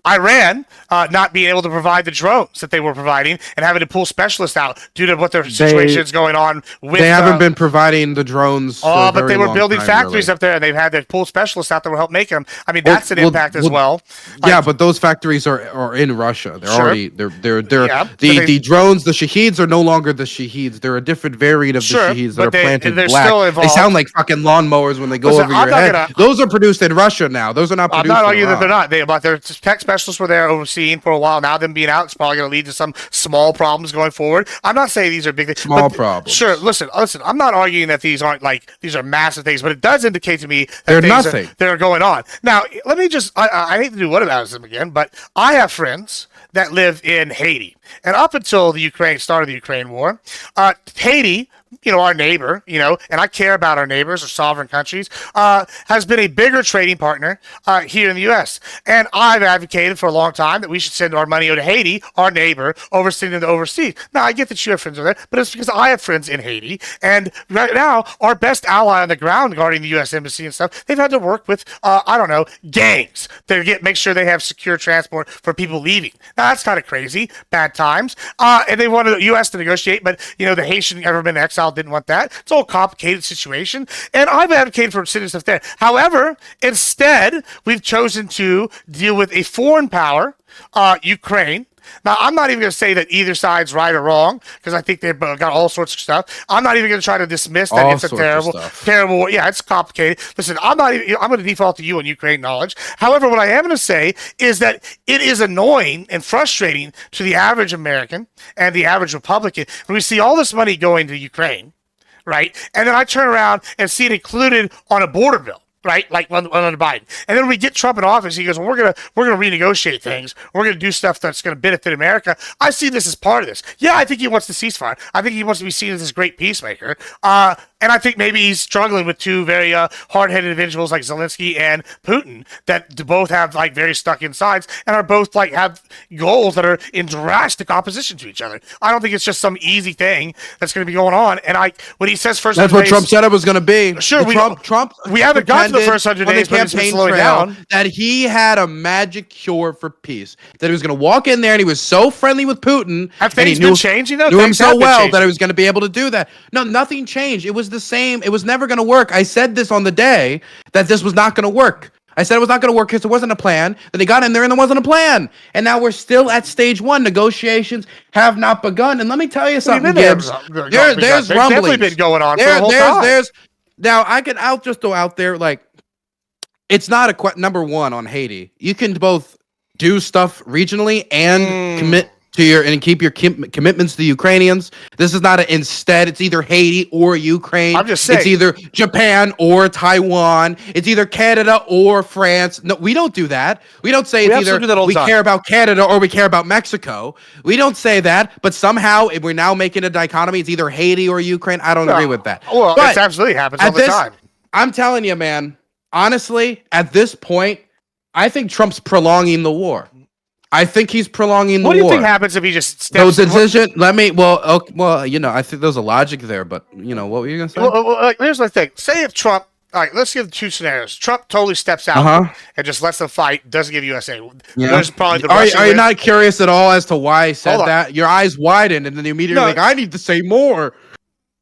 Iran not being able to provide the drones that they were providing and having to pull specialists out due to what their situation is going on with.
They haven't been providing the drones.
But they were building factories up there, and they've had to pull specialists out that will help make them. I mean, that's an impact as well.
Yeah, but those factories are in Russia. They're already they're the drones. The Shaheeds are no longer the Shaheeds. They're a different variant of the Shaheeds that are planted black. They sound like fucking lawnmowers when they go over your head. Those are produced in Russia now. Those are not produced.
I'm not arguing that they're not. But their tech specialists were there overseeing for a while. Now them being out, it's probably going to lead to some small problems going forward. I'm not saying these are big things.
Small problems.
Sure. Listen. I'm not arguing that these aren't these are massive things, but it does indicate to me that
they're
things
nothing.
That are going on. Now, let me just. I hate to do whataboutism again, but I have friends that live in Haiti, and up until the start of the Ukraine war, Haiti, our neighbor, and I care about our neighbors or sovereign countries, has been a bigger trading partner here in the U.S. And I've advocated for a long time that we should send our money to Haiti, our neighbor, overseas. Now, I get that you have friends over there, but it's because I have friends in Haiti. And right now, our best ally on the ground guarding the U.S. Embassy and stuff, they've had to work with, gangs to make sure they have secure transport for people leaving. Now, that's kind of crazy. Bad times. And they wanted the U.S. to negotiate, but, the Haitian government exile didn't want that. It's all a complicated situation. And I've advocated for sending stuff there. However, instead, we've chosen to deal with a foreign power, Ukraine. Now, I'm not even going to say that either side's right or wrong because I think they've got all sorts of stuff. I'm not even going to try to dismiss that it's a terrible. Yeah, it's complicated. Listen, I'm going to default to you on Ukraine knowledge. However, what I am going to say is that it is annoying and frustrating to the average American and the average Republican when we see all this money going to Ukraine, right? And then I turn around and see it included on a border bill. Right, like under Biden, and then we get Trump in office. He goes, "Well, we're gonna renegotiate things. We're gonna do stuff that's gonna benefit America." I see this as part of this. Yeah, I think he wants the ceasefire. I think he wants to be seen as this great peacemaker. And I think maybe he's struggling with two very hard-headed individuals like Zelensky and Putin that both have very stuck in sides and are both have goals that are in drastic opposition to each other. I don't think it's just some easy thing that's going to be going on. And when he says first,
that's what Trump said it was going to be.
Sure,
Trump.
We haven't got to the first 100 days, but it's been slowing down.
That he had a magic cure for peace. That he was going to walk in there and he was so friendly with Putin.
Have things been changing though?
Knew him so well that he was going to be able to do that. No, nothing changed. It was the same. It was never going to work. I said this on the day that this was not going to work. I said it was not going to work because there wasn't a plan. Then they got in there and there wasn't a plan. And now we're still at stage one. Negotiations have not begun. And let me tell you something, Gibbs. There's rumblings.
Definitely been going on for the whole time.
Now, I'll just throw out there, like, it's not number one on Haiti. You can both do stuff regionally and commit to and keep your commitments to the Ukrainians. This is not instead. It's either Haiti or Ukraine.
I'm just saying.
It's either Japan or Taiwan. It's either Canada or France. No, we don't do that. We don't say it's either we care about Canada or we care about Mexico. We don't say that. But somehow we're now making a dichotomy. It's either Haiti or Ukraine. I don't agree with that.
Well, it absolutely happens all the time.
I'm telling you, man. Honestly, at this point, I think Trump's prolonging the war. I think he's prolonging the war.
What do you think happens if he just steps?
I think there's a logic there, but what were you gonna say?
Well, here's my thing. Say if Trump, all right, let's give two scenarios. Trump totally steps out and just lets them fight, doesn't give USA. There's probably the
are you not curious at all as to why I said that? Your eyes widen, and then you immediately like, I need to say more.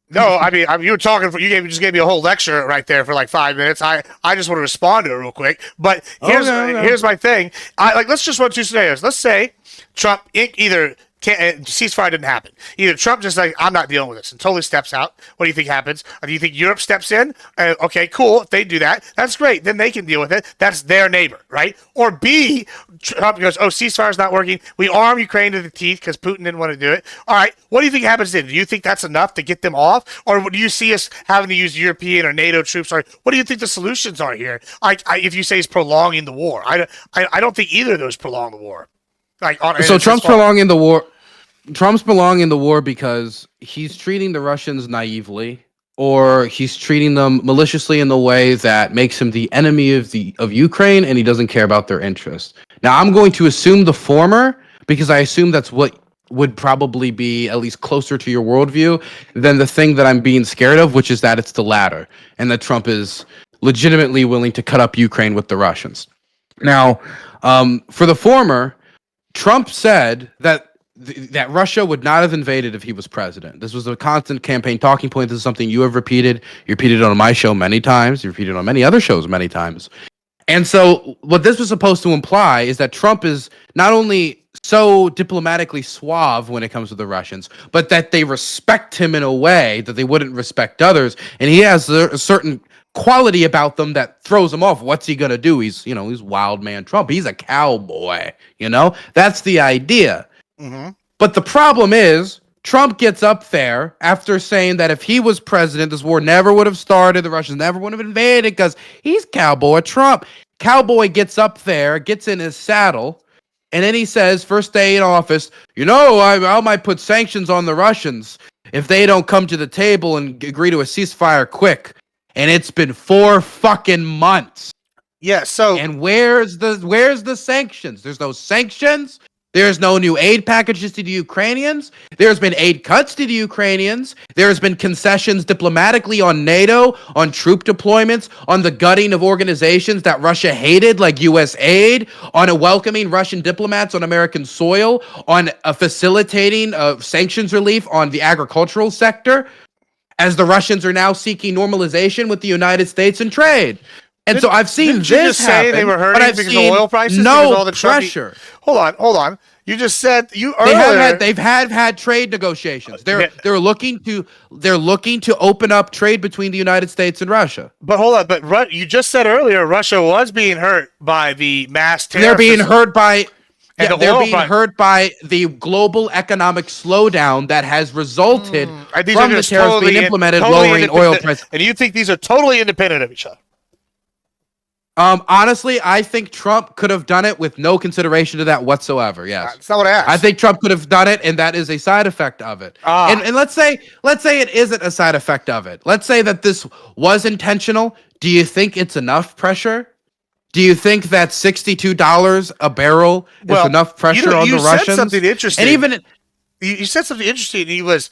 No, I mean, you were talking you just gave me a whole lecture right there for like 5 minutes. I just want to respond to it real quick. But here's my thing. Let's just run two scenarios. Let's say Trump either ceasefire didn't happen. Either Trump just like, I'm not dealing with this and totally steps out. What do you think happens? Do you think Europe steps in? Okay, cool. If they do that, that's great. Then they can deal with it. That's their neighbor, right? Or B, Trump goes, ceasefire's not working. We arm Ukraine to the teeth because Putin didn't want to do it. All right, what do you think happens then? Do you think that's enough to get them off? Or do you see us having to use European or NATO troops? Or what do you think the solutions are here? If you say it's prolonging the war, I don't think either of those prolong the war.
So Trump's prolonging the war. Trump's prolonging the war because he's treating the Russians naively, or he's treating them maliciously in the way that makes him the enemy of Ukraine, and he doesn't care about their interests. Now, I'm going to assume the former because I assume that's what would probably be at least closer to your worldview than the thing that I'm being scared of, which is that it's the latter, and that Trump is legitimately willing to cut up Ukraine with the Russians. Now, for the former, Trump said that Russia would not have invaded if he was president. This was a constant campaign talking point. This is something you have repeated. You repeated it on my show many times. You repeated it on many other shows many times. And so what this was supposed to imply is that Trump is not only so diplomatically suave when it comes to the Russians, but that they respect him in a way that they wouldn't respect others. And he has a certain quality about them that throws him off. What's he going to do? He's wild man Trump. He's a cowboy, That's the idea.
Mm-hmm.
But the problem is, Trump gets up there after saying that if he was president, this war never would have started, the Russians never would have invaded because he's cowboy Trump. Cowboy gets up there, gets in his saddle, and then he says, first day in office, I might put sanctions on the Russians if they don't come to the table and agree to a ceasefire quick. And it's been 4 fucking months.
Yeah, so...
And where's the sanctions? There's no sanctions. There's no new aid packages to the Ukrainians. There's been aid cuts to the Ukrainians. There's been concessions diplomatically on NATO, on troop deployments, on the gutting of organizations that Russia hated, like U.S. aid, on a welcoming Russian diplomats on American soil, on facilitating sanctions relief on the agricultural sector, as the Russians are now seeking normalization with the United States in trade. And so I've seen this
just
happen,
say they were hurting
but I've
because
seen
of oil prices,
no
all the
pressure.
Hold on. You just said
They've had trade negotiations. They're looking to open up trade between the United States and Russia.
But hold on. But you just said earlier Russia was being hurt by the mass tariff.
They're being hurt by. Hurt by the global economic slowdown that has resulted from the tariffs being implemented, lowering oil prices.
And you think these are totally independent of each other?
Honestly, I think Trump could have done it with no consideration to that whatsoever. Yes,
that's not what I asked.
I think Trump could have done it, and that is a side effect of it. And let's say it isn't a side effect of it. Let's say that this was intentional. Do you think it's enough pressure? Do you think that $62 a barrel is enough pressure on the Russians?
You said something interesting.
And even
you said something interesting. He was,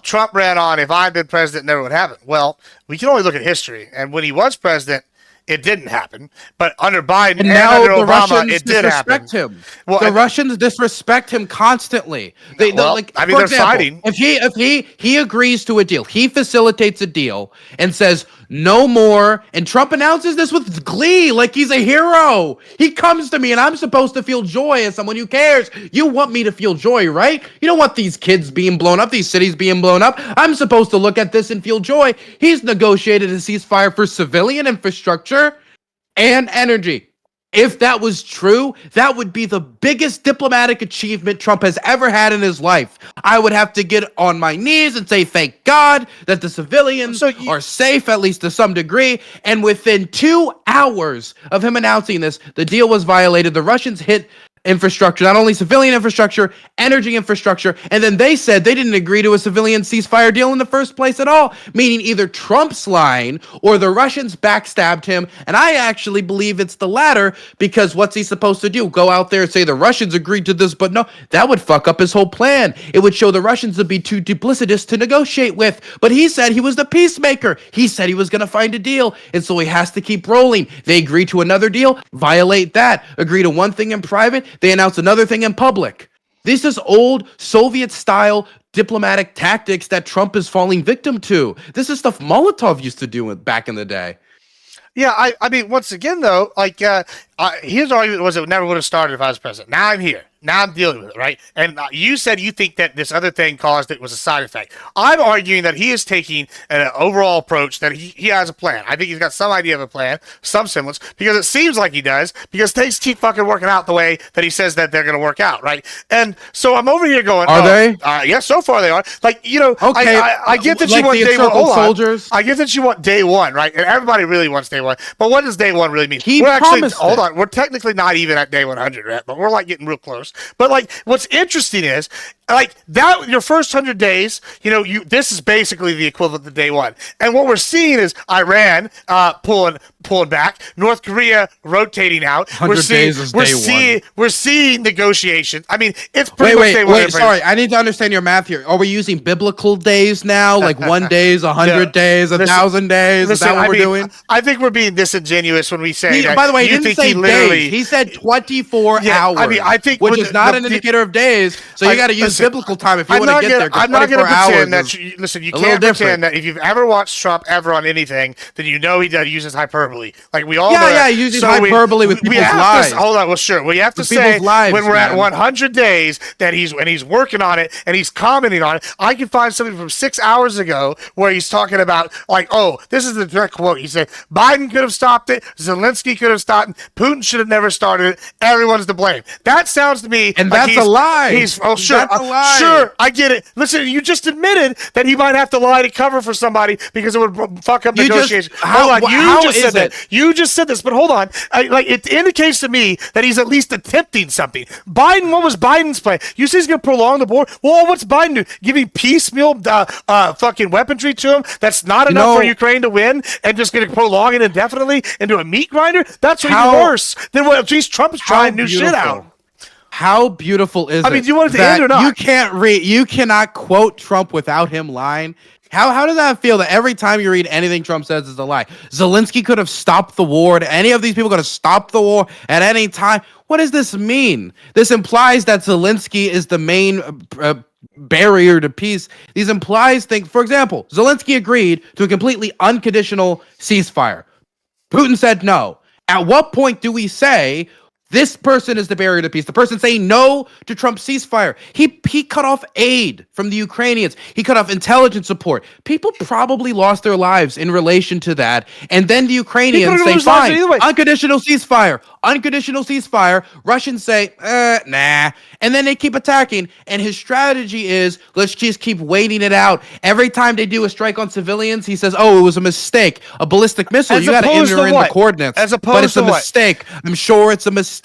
Trump ran on, if I'd been president, never would happen. Well, we can only look at history. And when he was president, it didn't happen. But under Biden
And
and
now
under
the
Obama,
Russians
it did happen.
disrespect him.
Well,
The Russians disrespect him constantly. They
well,
like,
I mean,
for
they're
example,
fighting.
If he agrees to a deal, he facilitates a deal and says no more. And Trump announces this with glee, like he's a hero. He comes to me, and I'm supposed to feel joy as someone who cares. You want me to feel joy, right? You don't want these kids being blown up, these cities being blown up. I'm supposed to look at this and feel joy. He's negotiated a ceasefire for civilian infrastructure and energy. If that was true, that would be the biggest diplomatic achievement Trump has ever had in his life. I would have to get on my knees and say, thank God that the civilians are safe, at least to some degree. And within 2 hours of him announcing this, the deal was violated. The Russians hit infrastructure, not only civilian infrastructure, energy infrastructure, and then they said they didn't agree to a civilian ceasefire deal in the first place at all, meaning either Trump's line or the Russians backstabbed him, and I actually believe it's the latter, because what's he supposed to do? Go out there and say the Russians agreed to this, but no, that would fuck up his whole plan. It would show the Russians to be too duplicitous to negotiate with, but he said he was the peacemaker. He said he was going to find a deal, and so he has to keep rolling. They agree to another deal, violate that, agree to one thing in private, they announce another thing in public. This is old Soviet-style diplomatic tactics that Trump is falling victim to. This is stuff Molotov used to do back in the day.
Yeah, I mean, once again, though, like, his argument was it never would have started if I was president. Now I'm here. Now I'm dealing with it, right? And you said you think that this other thing caused it was a side effect. I'm arguing that he is taking an overall approach, that he has a plan. I think he's got some idea of a plan, some semblance, because it seems like he does, because things keep fucking working out the way that he says that they're going to work out, right? And so I'm over here going,
Are they?
Yes, so far they are. Like, you know,
okay,
I get that
like
you want day one. Hold
soldiers.
on. I get that you want day one, right? And everybody really wants day one. But what does day one really mean?
He
we're actually,
promised
hold
it.
on, we're technically not even at day 100 yet, but we're like getting real close. But like, what's interesting is, like, that your first 100 days, you know, this is basically the equivalent to day one. And what we're seeing is Iran pulling back, North Korea rotating out.
100 days is day one.
We're seeing negotiations. I mean, it's pretty much day one.
Wait, sorry, I need to understand your math here. Are we using biblical days now? Like 1 day, 100 days, 1,000 days? Is that what we're doing?
I think we're being disingenuous when we say that.
By the way, he
you
didn't
think
say
he literally
days. He said 24 hours.
I mean, I think
which is not an indicator of days. So you got to use biblical time if you want to get there.
I'm not going to pretend that.
Listen,
You can't pretend that if you've ever watched Trump ever on anything, then you know he uses hyperbole. Like we all know.
Yeah, he uses hyperbole with people's lives.
Hold on, well, sure. We have to say when we're at 100 days that he's working on it and he's commenting on it. I can find something from 6 hours ago where he's talking about, like, oh, this is the direct quote. He said Biden could have stopped it, Zelensky could have stopped it, Putin should have never started it. Everyone's to blame. That sounds to me
and
like
that's a lie.
Sure, sure, I get it. Listen, you just admitted that he might have to lie to cover for somebody because it would fuck up negotiations. Hold on, you just said that. You just said this, but hold on. It indicates to me that he's at least attempting something. Biden, what was Biden's plan? You say he's going to prolong the war. Well, what's Biden do? Giving piecemeal fucking weaponry to him that's not enough for Ukraine to win and just going to prolong it indefinitely into a meat grinder? That's even worse than what at least Trump's trying new shit out.
How beautiful is it?
I mean, do you want it to end or not?
You cannot quote Trump without him lying. How does that feel that every time you read anything Trump says is a lie? Zelensky could have stopped the war. Any of these people could have stopped the war at any time. What does this mean? This implies that Zelensky is the main barrier to peace. These implies things. For example, Zelensky agreed to a completely unconditional ceasefire. Putin said no. At what point do we say this person is the barrier to peace? The person saying no to Trump's ceasefire. He cut off aid from the Ukrainians. He cut off intelligence support. People probably lost their lives in relation to that. And then the Ukrainians say, fine, unconditional ceasefire. Unconditional ceasefire. Russians say, nah. And then they keep attacking. And his strategy is, let's just keep waiting it out. Every time they do a strike on civilians, he says, oh, it was a mistake. A ballistic missile. You got to enter in the coordinates. But it's a mistake. I'm sure it's a mistake.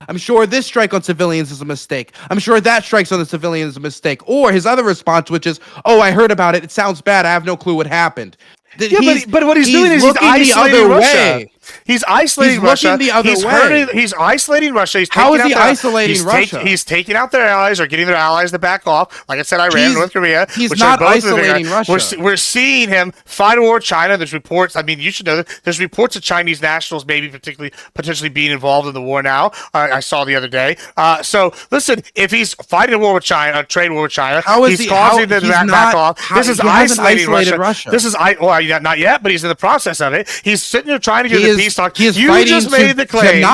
I'm sure this strike on civilians is a mistake. I'm sure that strikes on the civilians is a mistake. Or his other response, which is, oh, I heard about it. It sounds bad. I have no clue what happened.
Yeah, but what he's doing is he's isolating Russia.
He's isolating
He's
Russia.
looking the other way.
He's isolating Russia.
How is he isolating Russia?
He's taking out their allies or getting their allies to back off. Like I said, Iran, North Korea.
He's
which
not
are both
isolating Russia.
We're seeing him fight a war with China. There's reports. I mean, you should know that there's reports of Chinese nationals maybe potentially being involved in the war now. I saw the other day. So listen, if he's fighting a war with China, a trade war with China, he's causing them to back off. This is isolating Russia. This is not yet, but he's in the process of it. He's sitting there trying to get the peace talk. You just made the claim.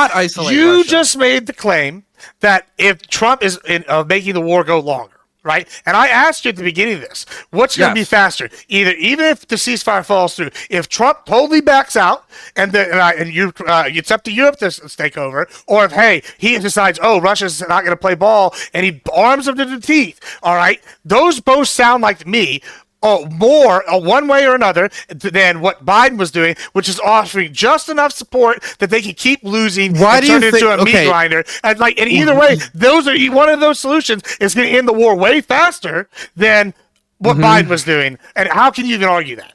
You just made the claim that if Trump is making the war go longer, right? And I asked you at the beginning of this, what's going to be faster? Even if the ceasefire falls through, if Trump totally backs out it's up to Europe to take over, or if he decides, Russia's not going to play ball and he arms them to the teeth. All right, those both sound like to me more one way or another than what Biden was doing, which is offering just enough support that they can keep losing and turn into a meat grinder. And either way, one of those solutions is going to end the war way faster than what Biden was doing. And how can you even argue that?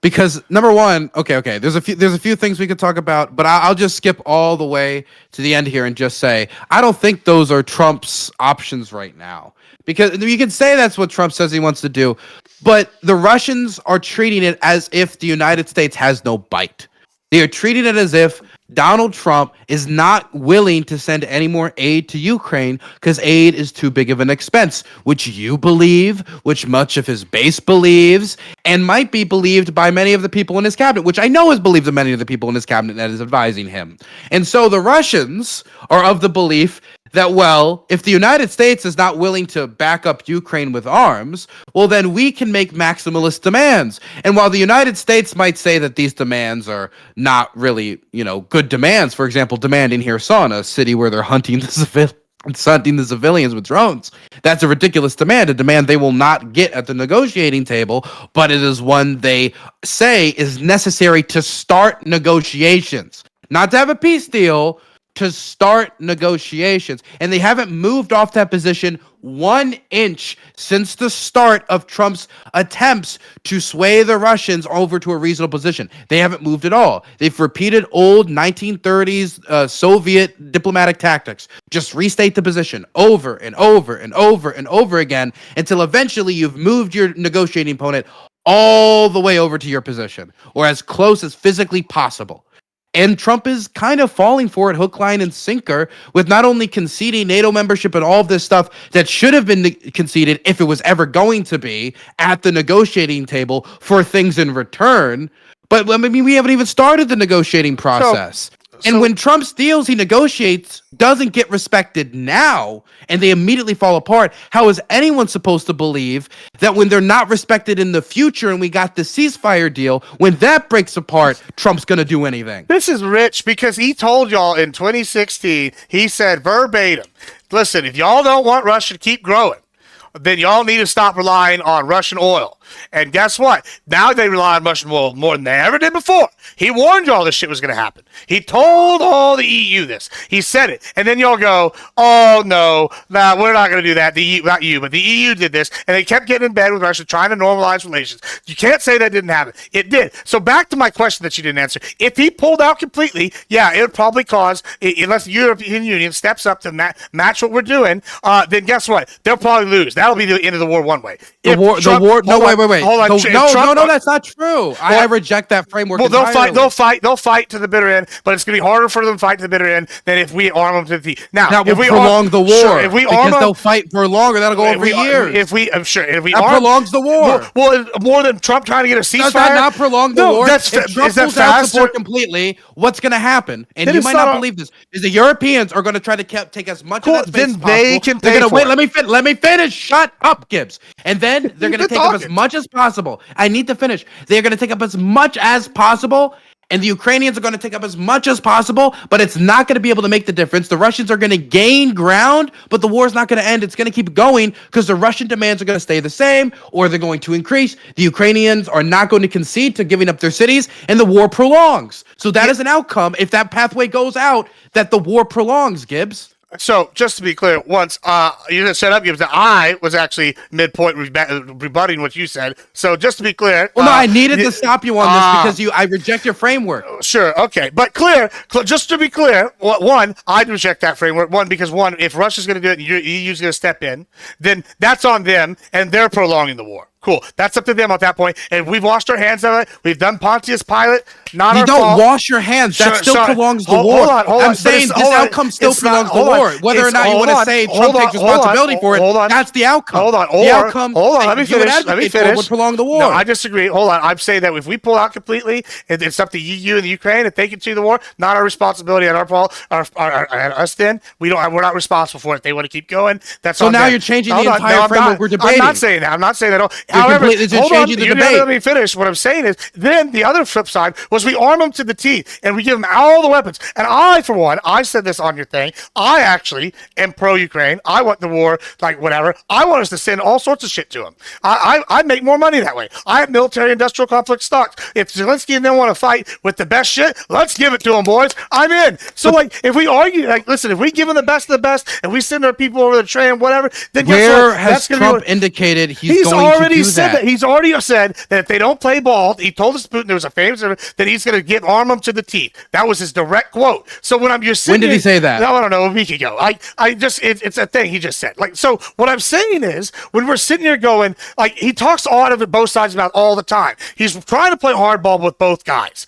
Because number one, okay, there's a few things we could talk about, but I'll just skip all the way to the end here and just say I don't think those are Trump's options right now. Because you can say that's what Trump says he wants to do, but the Russians are treating it as if the United States has no bite. They are treating it as if Donald Trump is not willing to send any more aid to Ukraine because aid is too big of an expense, which you believe, which much of his base believes, and might be believed by many of the people in his cabinet, which I know is believed by many of the people in his cabinet that is advising him. And so the Russians are of the belief that, well, if the United States is not willing to back up Ukraine with arms, well, then we can make maximalist demands. And while the United States might say that these demands are not really, good demands, for example, demand in Kherson, a city where they're hunting the civilians with drones, that's a ridiculous demand, a demand they will not get at the negotiating table, but it is one they say is necessary to start negotiations, not to have a peace deal, to start negotiations. And they haven't moved off that position 1 inch since the start of Trump's attempts to sway the Russians over to a reasonable position. They haven't moved at all. They've repeated old 1930s Soviet diplomatic tactics. Just restate the position over and over and over and over again until eventually you've moved your negotiating opponent all the way over to your position, or as close as physically possible. And Trump is kind of falling for it hook, line, and sinker with not only conceding NATO membership and all of this stuff that should have been conceded if it was ever going to be at the negotiating table for things in return. But I mean, we haven't even started the negotiating process. And when Trump's deals he negotiates doesn't get respected now and they immediately fall apart, how is anyone supposed to believe that when they're not respected in the future and we got the ceasefire deal, when that breaks apart, Trump's going to do anything?
This is rich because he told y'all in 2016, he said verbatim, listen, if y'all don't want Russia to keep growing, then y'all need to stop relying on Russian oil. And guess what? Now they rely on Russian oil more than they ever did before. He warned y'all this shit was going to happen. He told all the EU this. He said it. And then y'all go, oh, no, we're not going to do that. The EU, not you, but the EU did this. And they kept getting in bed with Russia, trying to normalize relations. You can't say that didn't happen. It did. So back to my question that you didn't answer. If he pulled out completely, yeah, it would probably cause, unless the European Union steps up to match what we're doing, then guess what? They'll probably lose. That'll be the end of the war one way.
Wait. Hold on. No, that's not true. I reject that framework.
Well, they'll fight to the bitter end, but it's going to be harder for them to fight to the bitter end than if we arm them to the teeth. Now
if we prolong the war, sure, if we arm them, they'll fight for longer. That'll go over years.
If we
prolongs the war.
Well, more than Trump trying to get a ceasefire.
Does that not prolong the war?
If
Trump pulls out support completely, what's going to happen? And you might not believe this: is the Europeans are going to try to take as much of that space as possible.
They can pay for
it. Let me finish. Shut up, Gibbs. And then they're going to take up as much as possible. I need to finish. They're going to take up as much as possible, and the Ukrainians are going to take up as much as possible, but it's not going to be able to make the difference. The Russians are going to gain ground, but the war is not going to end. It's going to keep going because the Russian demands are going to stay the same, or they're going to increase. The Ukrainians are not going to concede to giving up their cities, and the war prolongs. So that is an outcome, if that pathway goes out, that the war prolongs, Gibbs.
So just to be clear, once you didn't set up Gibbs, I was actually midpoint rebutting what you said. So just to be clear,
Well, no, I needed to stop you on this because I reject your framework.
Sure, okay, but just to be clear, one, I'd reject that framework. Because if Russia's going to do it and EU's going to step in, then that's on them, and they're prolonging the war. Cool. That's up to them at that point. And we've washed our hands of it. We've done Pontius Pilate. Not
you
our
don't
fault.
wash your hands. That still prolongs the war. I'm saying this outcome still prolongs the war. Whether or not you want to say Trump takes responsibility for it, that's the outcome.
Hold on.
The outcome
Let me finish.
Would prolong the war.
No, I disagree. Hold on. I'm saying that if we pull out completely, it's up to EU and the Ukraine if they continue the war. Not our responsibility and our fault. Us then we're not responsible for it. They want to keep going. That's
so now you're changing the entire framework we're debating.
I'm not saying that. I'm not saying that.
However,
hold on, you debate. Let me finish. What I'm saying is, then the other flip side was we arm them to the teeth and we give them all the weapons. And I, for one, I said this on your thing. I actually am pro-Ukraine. I want the war, like whatever. I want us to send all sorts of shit to them. I make more money that way. I have military-industrial complex stocks. If Zelensky and them want to fight with the best shit, let's give it to them, boys. I'm in. So, if we argue, listen, if we give them the best of the best and we send our people over the train, whatever, then
where has Trump indicated he's going to do that?
He's already said that if they don't play ball, he told us Putin, there was a famous that he's going to arm them to the teeth. That was his direct quote. So when I'm just
when did he say that?
No, I don't know, a week ago. It's a thing he just said. So what I'm saying is, when we're sitting here going, he talks out of it both sides about all the time. He's trying to play hardball with both guys.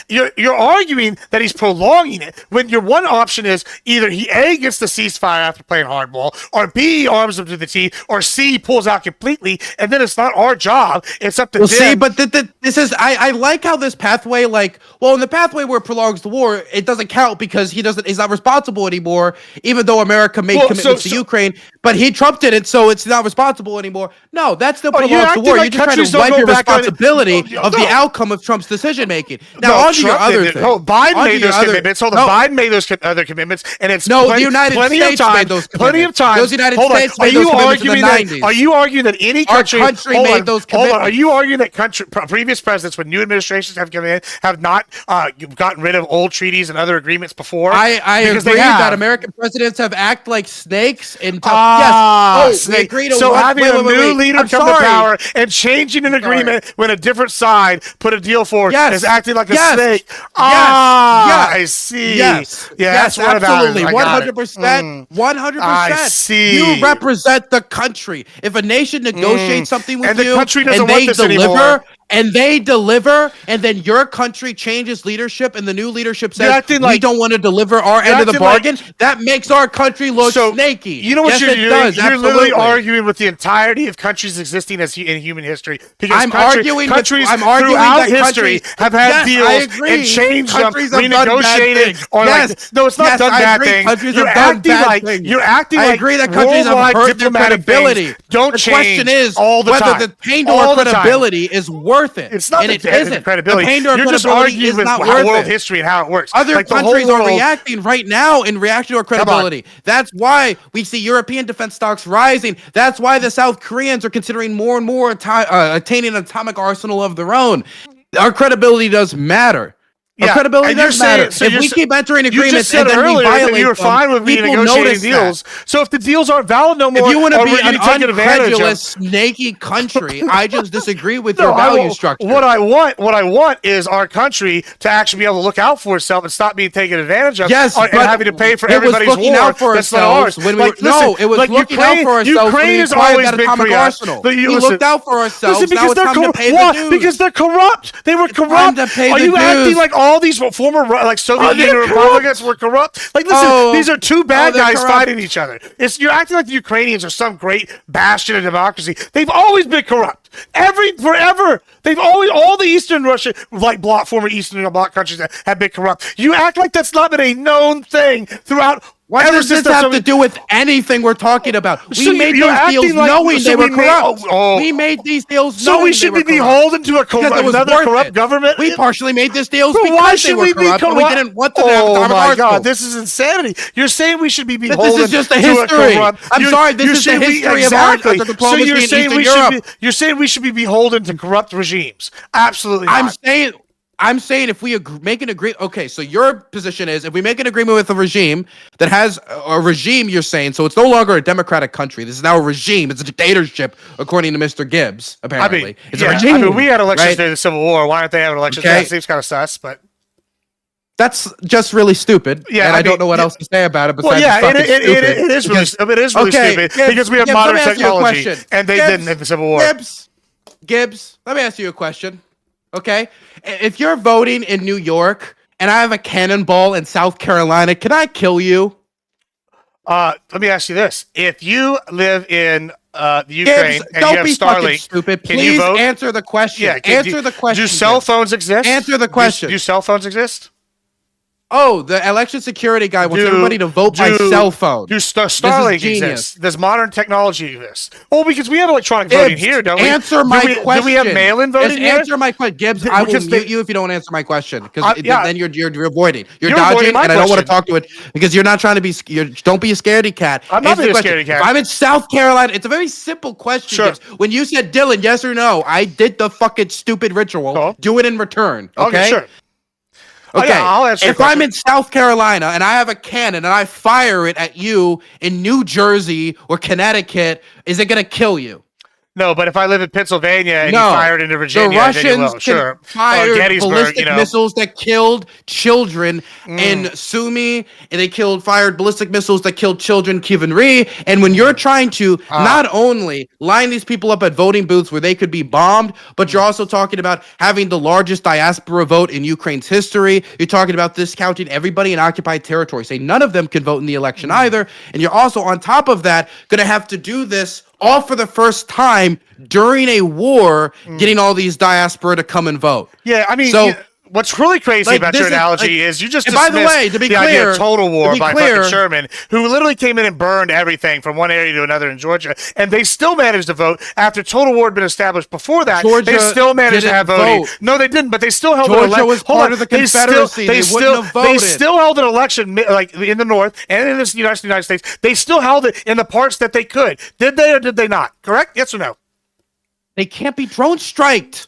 You're arguing that he's prolonging it when your one option is either he A gets the ceasefire after playing hardball, or B arms them to the teeth, or C pulls out completely, and then it's not our job. It's up to them.
See, but this is I like how this pathway, in the pathway where it prolongs the war, it doesn't count because he's not responsible anymore, even though America made commitments to Ukraine, but Trump did it, so it's not responsible anymore. No, that still prolongs the war. You're just trying to wipe your responsibility of the outcome of Trump's decision making. Now, on to your other thing.
Biden made those commitments. Biden made those other commitments, and it's
the United States made those commitments.
Plenty of time.
Those United States made those commitments in the 90s.
Are you arguing that any country
made those commitments?
Hold on. Are you arguing that previous presidents, when new administrations have come in, have not gotten rid of old treaties and other agreements before?
I agree that American presidents have acted like snakes and
snake. So having a new leader come to power and changing an agreement when a different side put a deal forward is acting like a snake. I see.
Yes, absolutely. 100%. 100%.
I see.
You represent the country. If a nation negotiates something with
you, the country doesn't want this anymore.
And they deliver, and then your country changes leadership, and the new leadership says we don't want to deliver our end of the bargain. That makes our country look snaky.
You know what you're doing? You're literally arguing with the entirety of countries existing in human history. Because countries throughout history have had deals and changed them, renegotiated. No, it's not done bad things. You're acting like
I agree that countries have hurt their credibility.
Don't change.
The question is
whether
the pain to our credibility is worth it.
It's not,
and it isn't.
Credibility.
You're
just arguing with world history and how it works.
Other countries are reacting right now in reaction to our credibility. That's why we see European defense stocks rising. That's why the South Koreans are considering more and more attaining an atomic arsenal of their own. Our credibility does matter. Our credibility does matter. If we keep entering agreements and then we violate them,
you were fine with renegotiating deals. So if the deals aren't valid no more,
if you want to be an uncredulous, snaky country, I just disagree with your value structure.
What I want is our country to actually be able to look out for itself and stop being taken advantage of.
Yes,
and having to pay for everybody's war.
That's not ours. It was looking out for ourselves.
Ukraine has always been
arsenal. We looked out for ourselves. Now it's time to pay the dues.
Because they're corrupt. They were corrupt. Are you acting like all these former Soviet Union Republicans were corrupt? Listen, these are two bad guys fighting each other. You're acting like the Ukrainians are some great bastion of democracy. They've always been corrupt. Forever. They've always, all the Eastern Russia, former Eastern Bloc countries have been corrupt. You act like that's not been a known thing throughout.
What does this have to do with anything we're talking about? We made those deals knowing they were corrupt. We made these deals knowing they were corrupt.
So we should be beholden to another corrupt government?
We partially made these deals because they were corrupt, and we didn't want them to have atomic arsenal.
Oh my God, this is insanity. You're saying we should be beholden to a corrupt...
This is just a history. I'm sorry, this is the history of our diplomacy in Eastern Europe.
You're saying we should be beholden to corrupt regimes. Absolutely not.
I'm saying... I'm saying if we make an agreement, okay, so your position is if we make an agreement with a regime that has a regime, you're saying, so it's no longer a democratic country. This is now a regime. It's a dictatorship, according to Mr. Gibbs, apparently. It's a regime.
we had elections
right?
during the Civil War. Why aren't they having elections?
Okay.
That seems kind of sus, but.
That's just really stupid.
Yeah,
and I don't know what else to say about it besides
Well, yeah,
it's fucking stupid.
it is really stupid
Gibbs,
because we have
Gibbs,
modern
let me ask you a
technology,
question.
and they
Gibbs,
didn't in the Civil War.
Gibbs, let me ask you a question. Okay, if you're voting in New York and I have a cannonball in South Carolina, can I kill you?
Let me ask you this: if you live in the Ukraine
Gibbs,
and
don't
you have
be fucking
Starlink,
stupid.
can you
Please
vote?
answer the question.
Yeah,
answer the question.
Do cell
Gibbs.
phones exist?
Answer the question.
Do cell phones exist?
Oh, the election security guy wants everybody to vote by cell phone.
Starlink exist? Does modern technology exist? Oh, because we have electronic voting
Gibbs,
here, don't we?
Answer my question.
Do we have mail-in voting here?
Answer my question, Gibbs. I will mute you if you don't answer my question, because then you're avoiding. You're
avoiding
dodging,
my
and I don't want to
question.
talk to it because you're not trying to be. Don't be a scaredy cat.
I'm not
Answer
being
the
a
question.
scaredy cat.
If I'm in South Carolina, it's a very simple question.
Sure.
Gibbs. When you said Dylan, yes or no, I did the fucking stupid ritual.
Cool.
Do it in return. Okay.
Sure.
Okay,
yeah, I'll answer your
if I'm
question.
in South Carolina and I have a cannon and I fire it at you in New Jersey or Connecticut, is it gonna kill you?
No, but if I live in Pennsylvania and you
No.
fire it into Virginia,
The
then you
Russians
will. Sure.
fired
Gettysburg,
ballistic missiles that killed children in Sumy, and they fired ballistic missiles that killed children in Kievan. And when you're trying to not only line these people up at voting booths where they could be bombed, but you're also talking about having the largest diaspora vote in Ukraine's history. You're talking about discounting everybody in occupied territory. Say none of them can vote in the election either. And you're also on top of that going to have to do this all for the first time during a war, getting all these diaspora to come and vote.
Yeah, I mean,
So,
what's really crazy about your analogy is you just
and by the
dismissed
way, to be
the idea
clear,
of total war by
clear,
fucking Sherman, who literally came in and burned everything from one area to another in Georgia, and they still managed to vote after total war had been established. Before that,
Georgia
they still managed to have
didn't
voting.
vote.
No, they didn't, but they still held
Georgia
an election.
was part of the Confederacy. They wouldn't have
They
voted.
still held an election, like in the North and in the United States. They still held it in the parts that they could. Did they or did they not? Correct? Yes or no?
They can't be drone striked.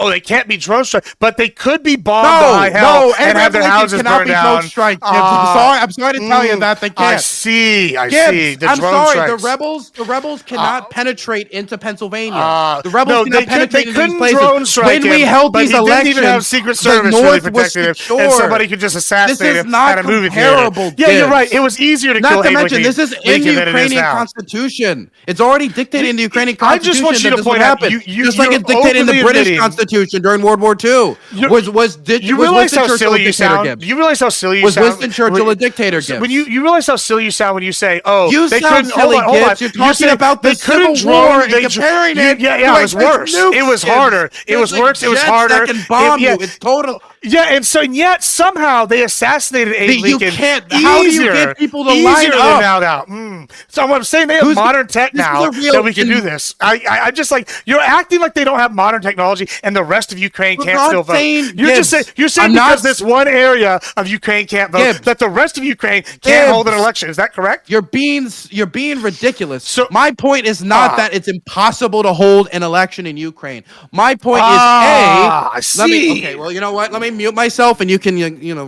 Oh, they can't be drone strike, but they could be bombed to high hell and have their houses
cannot
burned
be
down.
drone strike. I'm sorry to tell you that they can't.
I see.
Gibbs,
The
I'm
drone
sorry.
strikes.
The rebels cannot penetrate into Pennsylvania. The rebels
no,
cannot
they
penetrate into
couldn't
these places.
drone strike
When we
him,
held
but
these
he
elections,
didn't even have Secret
the
Service really
North was
protecting him,
secure.
and somebody could just assassinate him
not
at a movie
comparable,
theater. Yeah, you're
Gibbs.
right. It was easier to
Not
kill
to
Abraham
mention, this is in the
Lincoln than it is
Ukrainian
now.
Constitution. It's already dictated in the Ukrainian
I just
Constitution
want you
that
to
this would
point out,
happen.
you-
Just like
you're
it's dictated in the
openly
British
admitting-
Constitution during World War II.
You realize how silly you sound?
Gibbs?
Do you realize how silly you
Was
sound?
Winston Churchill a dictator, Gibbs?
When you realize how silly you sound when you say, "Oh,
You
they
sound
couldn't."
silly,
hold on.
Gibbs. You're talking
say
about the
they couldn't
Civil War
drone-
and
they
comparing
you-
it
Yeah,
to,
it
like,
was worse.
nukes,
It was
Gibbs.
harder. It
There's,
was
like,
worse. It was
jets
harder.
that can bomb
yeah.
you. It's total.
Yeah, and yet somehow they assassinated Abe
You
Lincoln.
can't- how do you
easier,
get people to
easier
line
than
up?
now. So what I'm saying, they have
Who's-
modern tech
this is
now
a real-
that we can do this. I'm just like, you're acting like they don't have modern technology, and the rest of Ukraine
We're
can't
not
still vote.
saying-
You're
Gibbs,
just saying
I'm
because
not-
this one area of Ukraine can't vote,
Gibbs,
that the rest of Ukraine can't
Gibbs,
hold an election. Is that correct?
You're being ridiculous.
So-
my point is not that it's impossible to hold an election in Ukraine. My point
I
is let me.
see.
Okay, well, you know what? Let me mute myself, and you can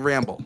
ramble.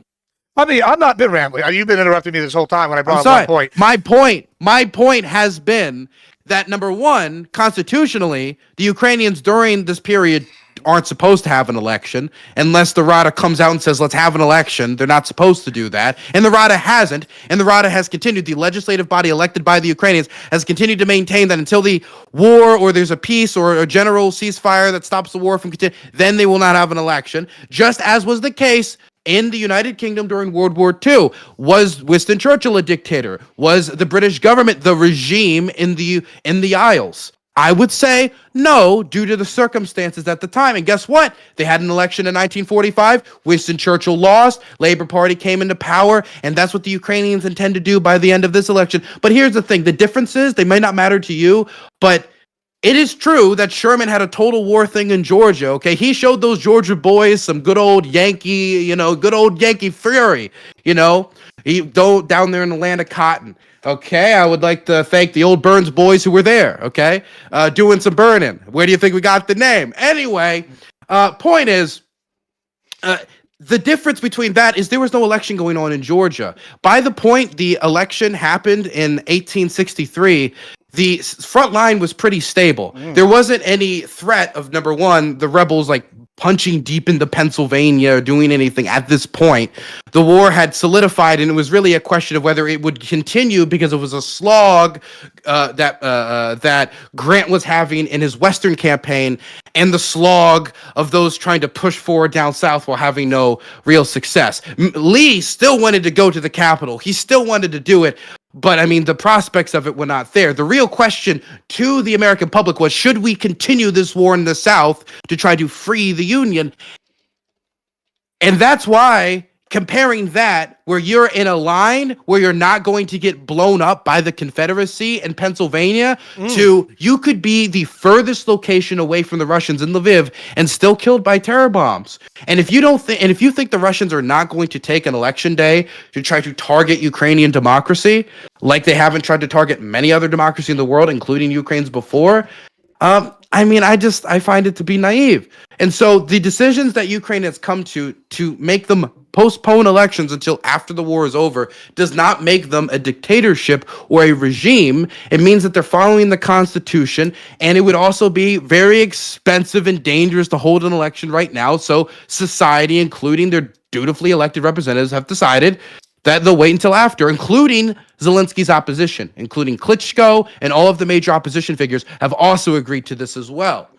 I mean, I've not been rambling. You've been interrupting me this whole time when I brought
I'm
up
sorry.
one point.
My point has been that number one, constitutionally, the Ukrainians during this period aren't supposed to have an election unless the Rada comes out and says, let's have an election. They're not supposed to do that. And the Rada hasn't. And the Rada has continued. The legislative body elected by the Ukrainians has continued to maintain that until the war or there's a peace or a general ceasefire that stops the war from continuing, then they will not have an election. Just as was the case in the United Kingdom during World War II. Was Winston Churchill a dictator? Was the British government the regime in the Isles? I would say no, due to the circumstances at the time. And guess what? They had an election in 1945. Winston Churchill lost. Labour Party came into power. And that's what the Ukrainians intend to do by the end of this election. But here's the thing. The differences, they may not matter to you, but it is true that Sherman had a total war thing in Georgia, okay? He showed those Georgia boys some good old Yankee fury, down there in the land of cotton. Okay, I would like to thank the old Burns boys who were there, okay? Doing some burning. Where do you think we got the name? Anyway, Point is, the difference between that is there was no election going on in Georgia. By the point the election happened in 1863, the front line was pretty stable. There wasn't any threat of, number one, the rebels like punching deep into Pennsylvania or doing anything at this point. The war had solidified, and it was really a question of whether it would continue because it was a slog that Grant was having in his Western campaign, and the slog of those trying to push forward down south while having no real success. Lee still wanted to go to the capital. He still wanted to do it. But, I mean, the prospects of it were not there. The real question to the American public was, should we continue this war in the South to try to free the Union? And that's why, comparing that, where you're in a line where you're not going to get blown up by the Confederacy in Pennsylvania, to you could be the furthest location away from the Russians in Lviv and still killed by terror bombs. And if you don't think, and if you think the Russians are not going to take an election day to try to target Ukrainian democracy, like they haven't tried to target many other democracies in the world, including Ukraine's before, I mean, I find it to be naive. And so the decisions that Ukraine has come to make them postpone elections until after the war is over does not make them a dictatorship or a regime. It means that they're following the Constitution, and it would also be very expensive and dangerous to hold an election right now. So society, including their dutifully elected representatives, have decided that they'll wait until after, including Zelensky's opposition, including Klitschko, and all of the major opposition figures have also agreed to this as well.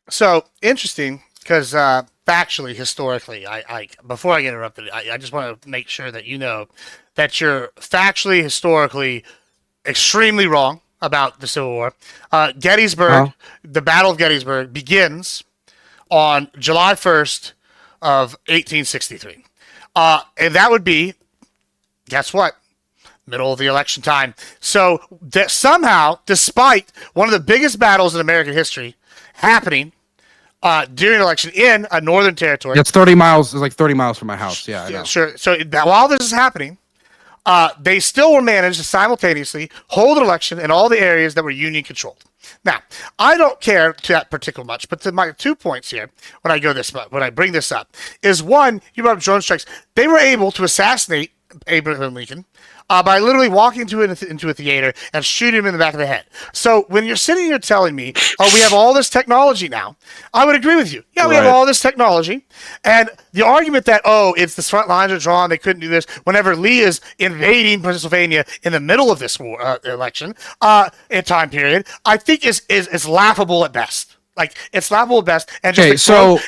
So interesting, because factually, historically, I before I get interrupted, I just want to make sure that you know that you're factually, historically, extremely wrong about the Civil War. Gettysburg, the Battle of Gettysburg, begins on July 1st of 1863, and that would be, guess what? Middle of the election time. So that somehow, despite one of the biggest battles in American history happening during an election in a northern territory.
That's 30 miles. It's like 30 miles from my house. Yeah, I know.
Sure. So while this is happening, they still were managed to simultaneously hold an election in all the areas that were Union controlled. Now, I don't care to that particular much, but to my 2 points here, when I bring this up, is one, you brought up drone strikes. They were able to assassinate Abraham Lincoln by literally walking into a theater and shooting him in the back of the head. So when you're sitting here telling me, oh, we have all this technology now, I would agree with you. Yeah, we have all this technology. And the argument that, oh, it's the front lines are drawn, they couldn't do this, whenever Lee is invading Pennsylvania in the middle of this war, election time period, I think is laughable at best. Like, it's laughable at best. And just hold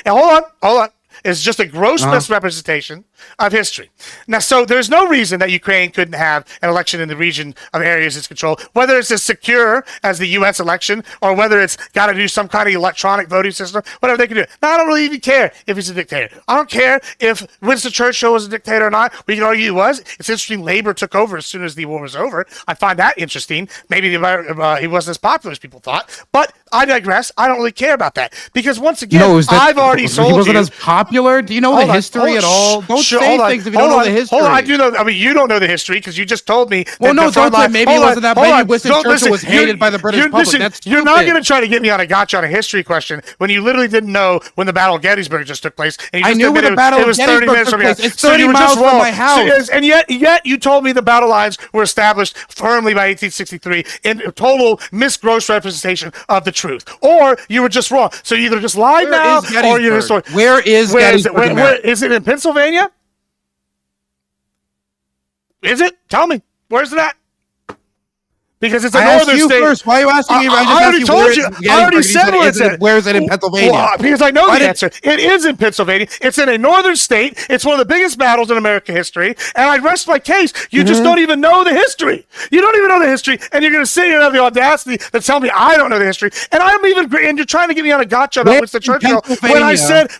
on. It's just a gross misrepresentation of history. Now, so there's no reason that Ukraine couldn't have an election in the region of areas it's controlled, whether it's as secure as the U.S. election or whether it's got to do some kind of electronic voting system, whatever they can do. Now, I don't really even care if he's a dictator. I don't care if Winston Churchill was a dictator or not. We can argue he was. It's interesting Labor took over as soon as the war was over. I find that interesting. Maybe he wasn't as popular as people thought, but I digress. I don't really care about that because once again, I've already sold you.
He wasn't as popular. Do you know the history at all? Don't say things if you don't know the history.
Hold on, I do know. I mean, you don't know the history because you just told me.
Well, no, don't say maybe it wasn't that. Maybe Winston Churchill was hated by the British public. That's stupid.
You're not going to try to get me on a gotcha on a history question when you literally didn't know when the Battle of Gettysburg just took place. And you just
I knew when the Battle of Gettysburg took place. It's 30 miles from my house.
And yet you told me the battle lines were established firmly by 1863 in total misgross representation of the truth. Or you were just wrong. So you either just lied now or you're historic.
Where is Gettysburg?
Is it in Pennsylvania? Is it? Tell me. Where's it at? Because it's a northern state.
First. Why are you asking me?
I already told you. I already said where it's at.
Where is it in Pennsylvania?
Well, because I know the answer. It is in Pennsylvania. It's in a northern state. It's one of the biggest battles in American history. And I rest my case. You just don't even know the history. You don't even know the history. And you're going to sit here and have the audacity to tell me I don't know the history. And and you're trying to get me on a gotcha about Winston Churchill. When I said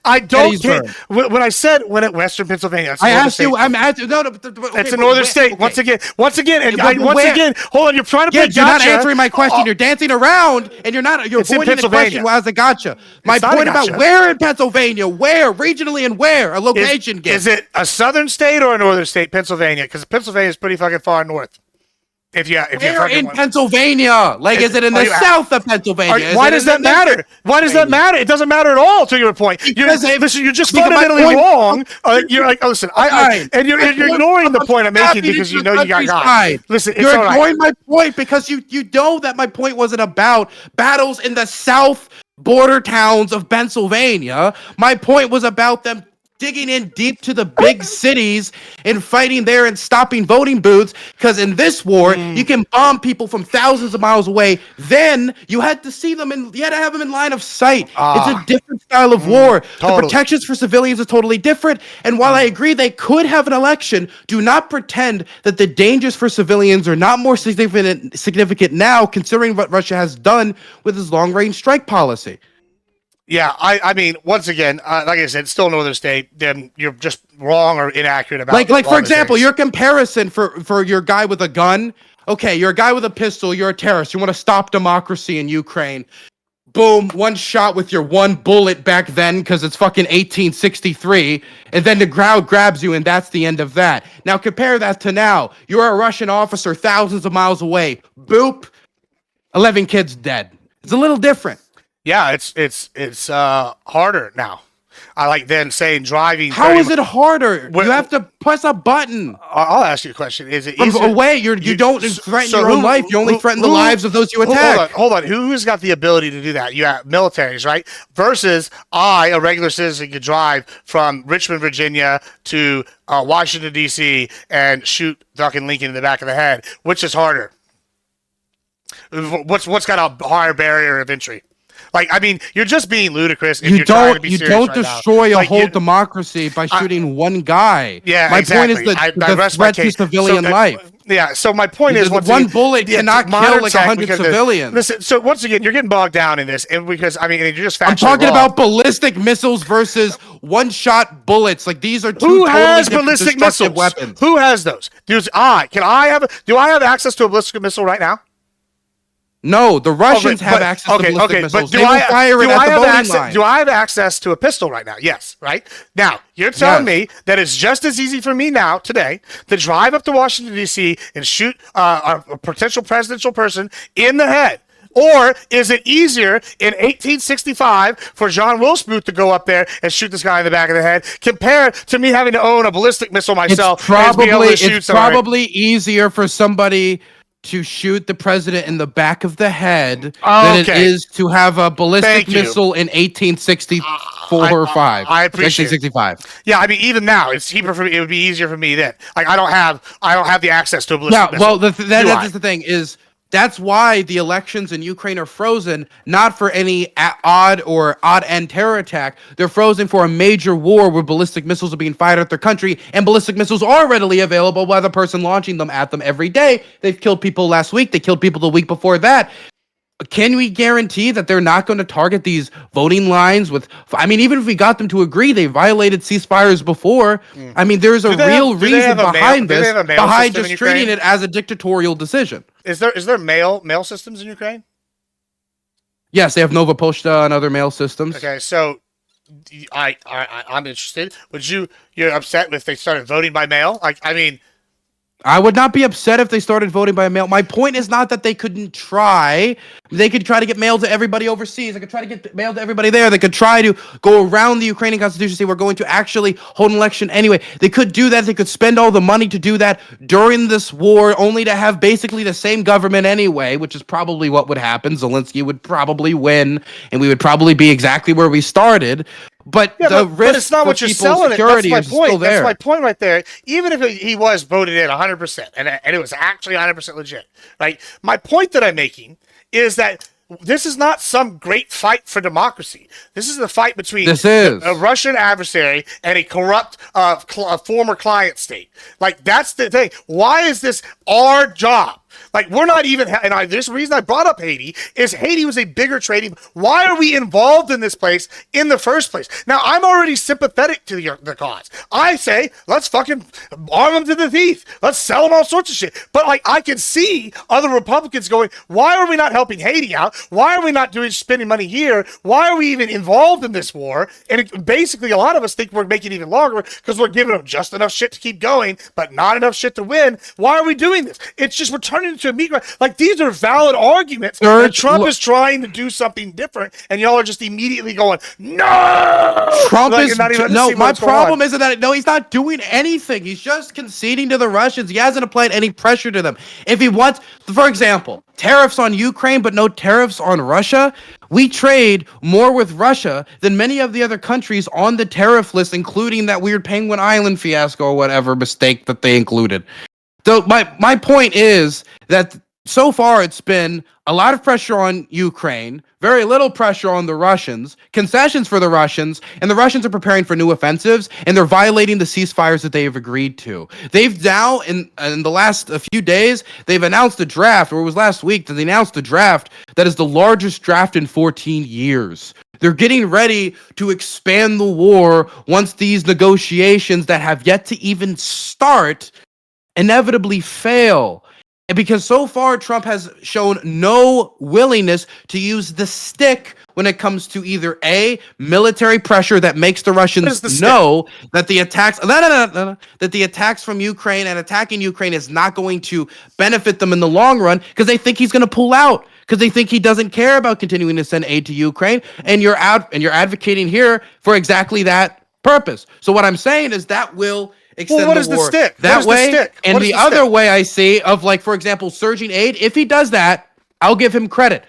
I don't care. When I said Western Pennsylvania.
I asked you. I'm asking. No.
It's a northern state. Once again. Hold on, you're trying to play gotcha.
You're not answering my question. You're dancing around, and you're avoiding the question as a gotcha. My point about where in Pennsylvania, where, regionally, and where, a location.
Is it a southern state or a northern state, Pennsylvania? Because Pennsylvania is pretty fucking far north. If you
Where in Pennsylvania? Like, is it in the south of Pennsylvania?
Why does that matter? Why does that matter? It doesn't matter at all. To your point, you're just fundamentally wrong. You're like, listen, and you're ignoring the point I'm making because you know you got God. Listen,
you're ignoring my point because you know that my point wasn't about battles in the south border towns of Pennsylvania. My point was about them digging in deep to the big cities and fighting there and stopping voting booths, because in this war you can bomb people from thousands of miles away. Then you had to see them and you had to have them in line of sight. It's a different style of war.
Totally.
The protections for civilians is totally different. And while I agree they could have an election, do not pretend that the dangers for civilians are not more significant now, considering what Russia has done with its long-range strike policy.
Yeah, I mean, once again, like I said, still northern state. Then you're just wrong or inaccurate about.
Like for example, your comparison for your guy with a gun. Okay, you're a guy with a pistol. You're a terrorist. You want to stop democracy in Ukraine. Boom, one shot with your one bullet back then because it's fucking 1863, and then the crowd grabs you, and that's the end of that. Now compare that to now. You're a Russian officer thousands of miles away. Boop, 11 kids dead. It's a little different.
Yeah, it's harder now. I like then saying driving.
How is it harder? You have to press a button.
I'll ask you a question. Is it
from
easier?
away? You don't threaten your own life. You only threaten the lives of those you attack.
Hold on. Who has got the ability to do that? You have militaries, right? Versus a regular citizen, could drive from Richmond, Virginia to Washington, D.C. and shoot fucking Lincoln in the back of the head. Which is harder? What's got a higher barrier of entry? Like, I mean, you're just being ludicrous. If you're trying to be serious right
destroy
now.
a whole democracy by shooting one guy.
Yeah,
my
exactly.
point is the threat to civilian life.
Yeah, so my point is,
one bullet cannot kill like 100 civilians.
Listen, so once again, you're getting bogged down in this, and because I mean, you're just factually
I'm talking
wrong.
about ballistic missiles versus one-shot bullets. Like, these are two
Who
totally
has
different
ballistic
destructive
missiles?
weapons.
Who has those? Do I have access to a ballistic missile right now?
No, the Russians have access to ballistic missiles. They will fire it at the voting line.
Do I have access to a pistol right now? Yes, right? Now, you're telling me that it's just as easy for me now, today, to drive up to Washington, D.C. and shoot a potential presidential person in the head. Or is it easier in 1865 for John Wilkes Booth to go up there and shoot this guy in the back of the head compared to me having to own a ballistic missile myself?
It's probably easier for somebody to shoot the president in the back of the head than it is to have a ballistic missile in 1864 or 5.
I appreciate
1865.
Yeah, I mean, even now, it would be easier for me then. Like, I don't have the access to a ballistic missile.
Well, that's the thing is. That's why the elections in Ukraine are frozen, not for any odd end terror attack. They're frozen for a major war where ballistic missiles are being fired at their country, and ballistic missiles are readily available by the person launching them at them every day. They've killed people last week. They killed people the week before that. Can we guarantee that they're not going to target these voting lines with... I mean, even if we got them to agree, they violated ceasefires before. I mean, there's a real reason behind this, behind just treating it as a dictatorial decision.
Is there mail systems in Ukraine?
Yes, they have Nova Poshta and other mail systems.
Okay, so I'm interested. You're upset if they started voting by mail? Like, I mean...
I would not be upset if they started voting by mail. My point is not that they couldn't try. They could try to get mail to everybody overseas. They could try to get mail to everybody there. They could try to go around the Ukrainian constitution, say we're going to actually hold an election anyway. They could do that. They could spend all the money to do that during this war, only to have basically the same government anyway, which is probably what would happen. Zelensky would probably win, and we would probably be exactly where we started. But the risk
but it's not
for
what you're
people's
selling
security
it. That's my
is
point.
still there.
That's my point right there. Even if he was voted in 100%, and it was actually 100% legit, right? My point that I'm making is that this is not some great fight for democracy. This is the fight between a Russian adversary and a corrupt former client state. Like, that's the thing. Why is this our job? Like, we're not even, this reason I brought up Haiti is Haiti was a bigger trading. Why are we involved in this place in the first place? Now, I'm already sympathetic to the cause. I say, let's fucking arm them to the teeth. Let's sell them all sorts of shit. But, like, I can see other Republicans going, why are we not helping Haiti out? Why are we not spending money here? Why are we even involved in this war? And basically, a lot of us think we're making it even longer because we're giving them just enough shit to keep going, but not enough shit to win. Why are we doing this? It's just, we're turning
turn it into a meat grinder. Like, these are valid arguments.
Sir,
And Trump
look-
is trying to do something different, and y'all are just immediately going, no!
Trump
Like,
is
not even
no.
understanding
My
what's going
problem
on.
isn't that no, he's not doing anything. He's just conceding to the Russians. He hasn't applied any pressure to them. If he wants, for example, tariffs on Ukraine, but no tariffs on Russia. We trade more with Russia than many of the other countries on the tariff list, including that weird Penguin Island fiasco or whatever mistake that they included. So my point is that so far it's been a lot of pressure on Ukraine, very little pressure on the Russians, concessions for the Russians, and the Russians are preparing for new offensives, and they're violating the ceasefires that they have agreed to. They've now, in the last few days, they've announced a draft, or it was last week that they announced a draft that is the largest draft in 14 years. They're getting ready to expand the war once these negotiations that have yet to even start inevitably fail. And because so far Trump has shown no willingness to use the stick when it comes to either A, military pressure that makes the Russians know that the attacks that the attacks from Ukraine and attacking Ukraine is not going to benefit them in the long run because they think he's going to pull out, because they think he doesn't care about continuing to send aid to Ukraine, and you're advocating here for exactly that purpose. So what I'm saying is that will extend
what
the
is the
war
stick?
that
What is the
way.
stick?
And
What is
the
the
other
stick?
way I see of, like, for example, surging aid, if he does that, I'll give him credit.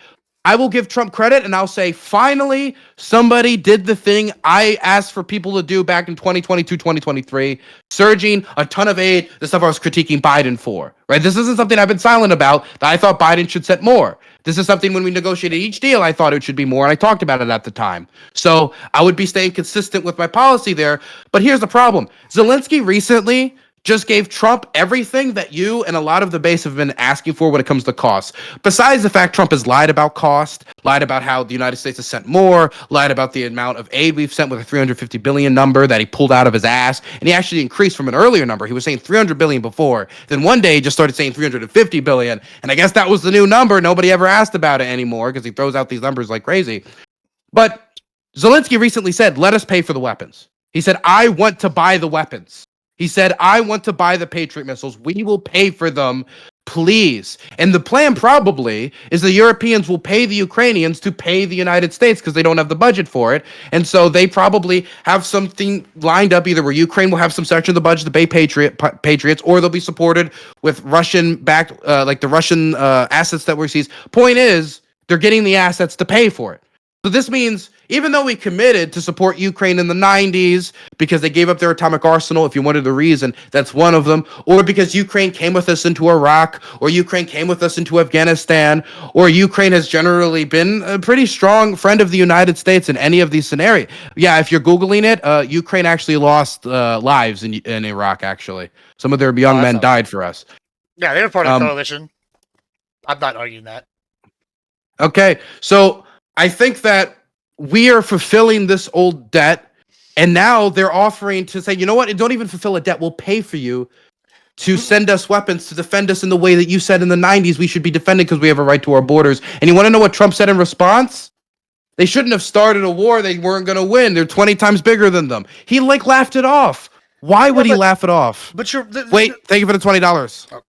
I will give Trump credit, and I'll say, finally, somebody did the thing I asked for people to do back in 2022, 2023, surging a ton of aid, the stuff I was critiquing Biden for, right? This isn't something I've been silent about, that I thought Biden should set more. This is something when we negotiated each deal, I thought it should be more, and I talked about it at the time. So I would be staying consistent with my policy there. But here's the problem. Zelensky recently just gave Trump everything that you and a lot of the base have been asking for when it comes to costs. Besides the fact Trump has lied about cost, lied about how the United States has sent more, lied about the amount of aid we've sent with a 350 billion number that he pulled out of his ass, and he actually increased from an earlier number. He was saying 300 billion before. Then one day he just started saying 350 billion, and I guess that was the new number. Nobody ever asked about it anymore because he throws out these numbers like crazy. But Zelensky recently said, let us pay for the weapons. He said, I want to buy the weapons. He said, I want to buy the Patriot missiles. We will pay for them, please. And the plan probably is the Europeans will pay the Ukrainians to pay the United States because they don't have the budget for it. And so they probably have something lined up, either where Ukraine will have some section of the budget to pay Patriots, or they'll be supported with Russian-backed, like the Russian assets that we seized. Point is, they're getting the assets to pay for it. So this means, even though we committed to support Ukraine in the 90s because they gave up their atomic arsenal, if you wanted the reason, that's one of them, or because Ukraine came with us into Iraq, or Ukraine came with us into Afghanistan, or Ukraine has generally been a pretty strong friend of the United States in any of these scenarios. Yeah, if you're Googling it, Ukraine actually lost lives in Iraq, actually. Some of their young men died for us.
Yeah, they were part of the coalition. I'm not arguing that.
Okay, so I think that we are fulfilling this old debt, and now they're offering to say, you know what, don't even fulfill a debt. We'll pay for you to send us weapons to defend us in the way that you said in the 90s we should be defended because we have a right to our borders. And you want to know what Trump said in response? They shouldn't have started a war they weren't going to win. They're 20 times bigger than them. He laughed it off. Why would he laugh it off?
But you're
Wait, thank you for the $20.
Oh.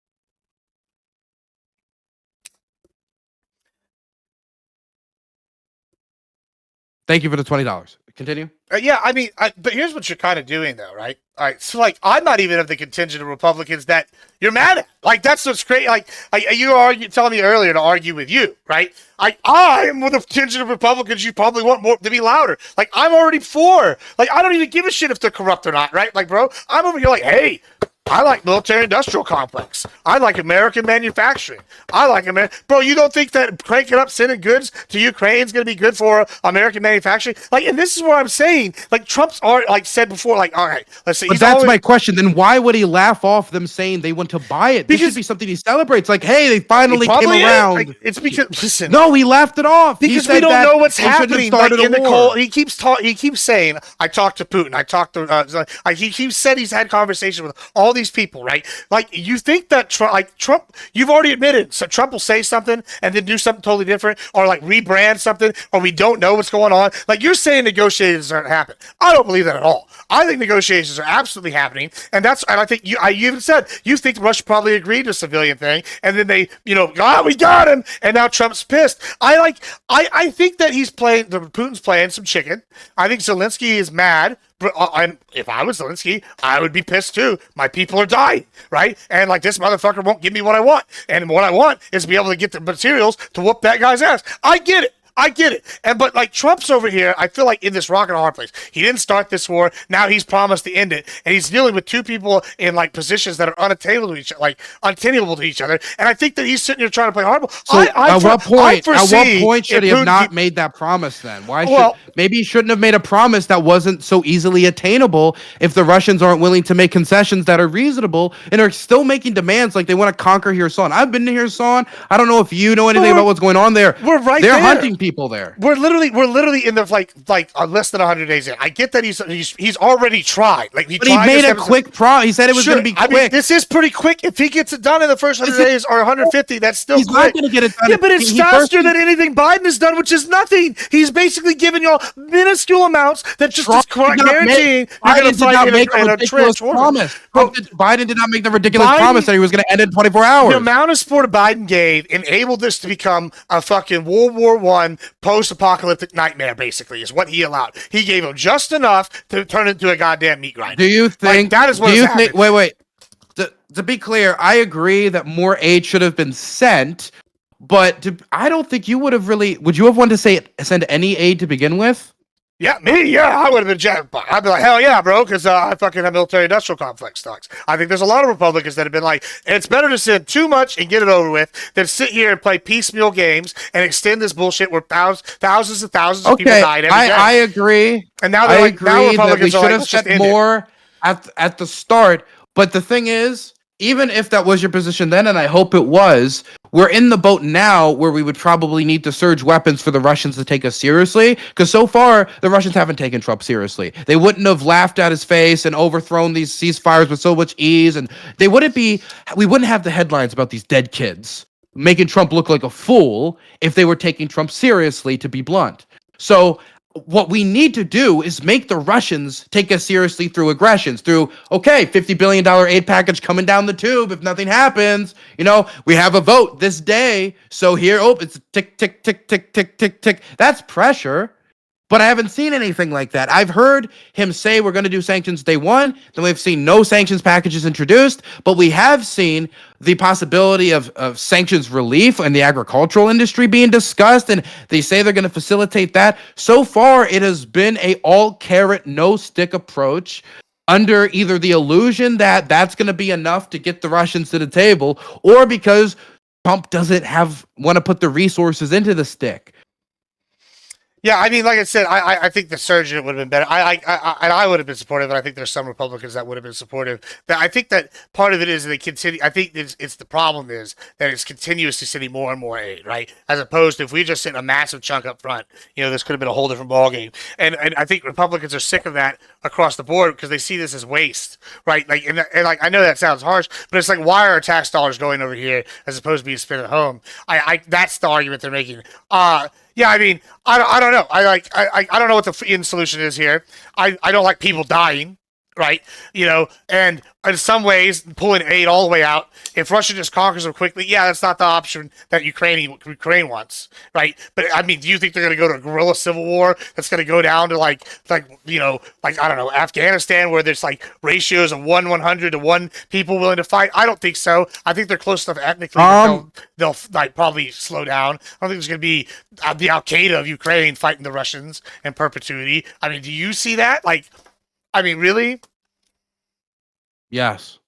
Thank you for the $20. Continue.
Yeah, I mean, but here's what you're kind of doing, though, right? All right, so, like, I'm not even of the contingent of Republicans that you're mad at. Like, that's what's great. Like you are telling me earlier to argue with you, right? I am with a contingent of Republicans you probably want more to be louder. Like, I'm already for. Like, I don't even give a shit if they're corrupt or not, right? Like, bro, I'm over here like, hey, I like military-industrial complex. I like American manufacturing. I like Bro, you don't think that cranking up sending goods to Ukraine is going to be good for American manufacturing? Like, and this is what I'm saying. Like, Trump's like said before, like, all right, let's say.
But that's my question. Then why would he laugh off them saying they want to buy it? This should be something he celebrates. Like, hey, they finally came around.
Like, it's because, listen.
No, he laughed it off.
Because we don't know what's happening. Like, in the cold, he keeps saying, I talked to Putin. I talked to, he keeps said he's had conversations with all
these people, right? Like, you think that Trump, you've already admitted, so Trump will say something and then do something totally different, or like rebrand something, or we don't know what's going on. Like, you're saying negotiations aren't happening. I don't believe that at all. I think negotiations are absolutely happening, and I think you even said you think Russia probably agreed to a civilian thing, and then they, we got him, and now Trump's pissed. I think that Putin's playing some chicken. I think Zelensky is mad. But if I was Zelensky, I would be pissed too. My people are dying, right? And like, this motherfucker won't give me what I want, and what I want is to be able to get the materials to whoop that guy's ass. I get it. But like, Trump's over here, I feel like in this rock and a hard place. He didn't start this war. Now he's promised to end it, and he's dealing with two people in like positions that are unattainable to each other. And I think that he's sitting here trying to play hardball.
So at what point should he have not made that promise then? Maybe he shouldn't have made a promise that wasn't so easily attainable if the Russians aren't willing to make concessions that are reasonable and are still making demands like they want to conquer Kherson. I've been to Kherson. I don't know if you know anything about what's going on there.
We're right
there.
They're
hunting people there.
We're literally in the like less than 100 days in. I get that he's already tried. Like,
he made a quick promise. He said it was going to be quick.
I mean, this is pretty quick. If he gets it done in the first 100 days or 150, that's still
he's
quick.
Not going to get it done.
Yeah, but it's faster than anything Biden has done, which is nothing. He's basically giving y'all minuscule amounts that just is guaranteeing you're going to fight in a trench promise.
Biden did not make the ridiculous promise that he was going to end in 24 hours.
The amount of support Biden gave enabled this to become a fucking World War I post-apocalyptic nightmare, basically, is what he allowed. He gave him just enough to turn it into a goddamn meat grinder.
Do you think
that is what is happening?
Wait. To be clear, I agree that more aid should have been sent, but I don't think you would have really. Would you have wanted to send any aid to begin with?
Yeah, I would have been jackpot. I'd be like, hell yeah, bro, because I fucking have military-industrial complex stocks. I think there's a lot of Republicans that have been like, it's better to send too much and get it over with than sit here and play piecemeal games and extend this bullshit where thousands and thousands of people died every day.
I agree.
And now
I
like,
agree
now Republicans
that we should have
sent
more at the start. But the thing is, even if that was your position then, and I hope it was, we're in the boat now where we would probably need to surge weapons for the Russians to take us seriously, because so far, the Russians haven't taken Trump seriously. They wouldn't have laughed at his face and overthrown these ceasefires with so much ease, and we wouldn't have the headlines about these dead kids, making Trump look like a fool if they were taking Trump seriously, to be blunt. So what we need to do is make the Russians take us seriously through aggressions, through, $50 billion aid package coming down the tube if nothing happens. We have a vote this day, so here, it's tick, tick, tick, tick, tick, tick, tick. That's pressure. But I haven't seen anything like that. I've heard him say we're going to do sanctions day one. Then we've seen no sanctions packages introduced. But we have seen the possibility of sanctions relief in the agricultural industry being discussed. And they say they're going to facilitate that. So far, it has been a all carrot, no stick approach under either the illusion that that's going to be enough to get the Russians to the table, or because Trump doesn't want to put the resources into the stick.
Yeah, I mean, like I said, I think the surge would have been better. I would have been supportive, and I think there's some Republicans that would have been supportive. But I think that part of it is they continue. I think it's the problem is that it's continuously sending more and more aid, right? As opposed to if we just sent a massive chunk up front, this could have been a whole different ballgame. And I think Republicans are sick of that across the board because they see this as waste, right? Like, and I know that sounds harsh, but it's like, why are tax dollars going over here as opposed to being spent at home? That's the argument they're making. Yeah, I mean, I don't know. I don't know what the end solution is here. I don't like people dying, right? And in some ways, pulling aid all the way out. If Russia just conquers them quickly, that's not the option that Ukraine wants, right? But I mean, do you think they're going to go to a guerrilla civil war that's going to go down to like I don't know, Afghanistan, where there's like ratios of 100 to 1 people willing to fight? I don't think so. I think they're close enough ethnically that they'll like probably slow down. I don't think there's going to be the Al Qaeda of Ukraine fighting the Russians in perpetuity. I mean, do you see that? Like, I mean, really?
Yes.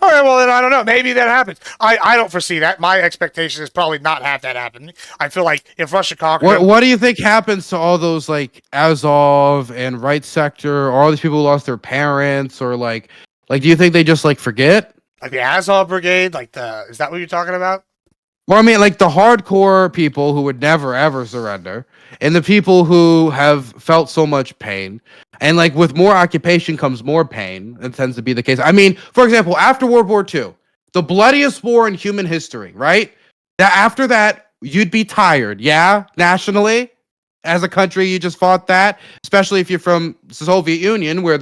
All right, well, then I don't know. Maybe that happens. I don't foresee that. My expectation is probably not have that happen. I feel like if Russia conquers...
What do you think happens to all those, like, Azov and Right Sector, or all these people who lost their parents, or, like, do you think they just, like, forget?
Like the Azov Brigade? Is that what you're talking about?
Well, I mean, like, the hardcore people who would never, ever surrender, and the people who have felt so much pain. And like with more occupation comes more pain. It tends to be the case. I mean, for example, after World War II, the bloodiest war in human history, right? That after that, you'd be tired, yeah, nationally. As a country, you just fought that, especially if you're from the Soviet Union, where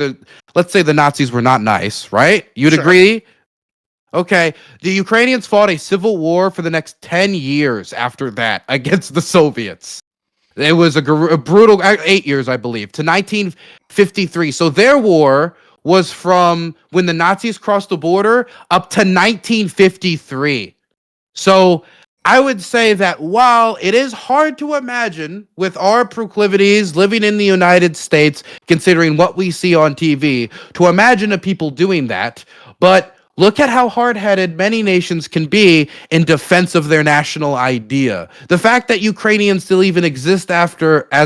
let's say the Nazis were not nice, right? You'd
Sure.
agree? Okay. The Ukrainians fought a civil war for the next 10 years after that against the Soviets. It was a brutal 8 years, I believe, to 1953. So their war was from when the Nazis crossed the border up to 1953. So I would say that while it is hard to imagine with our proclivities living in the United States, considering what we see on TV, to imagine a people doing that, but look at how hard-headed many nations can be in defense of their national idea. The fact that Ukrainians still even exist as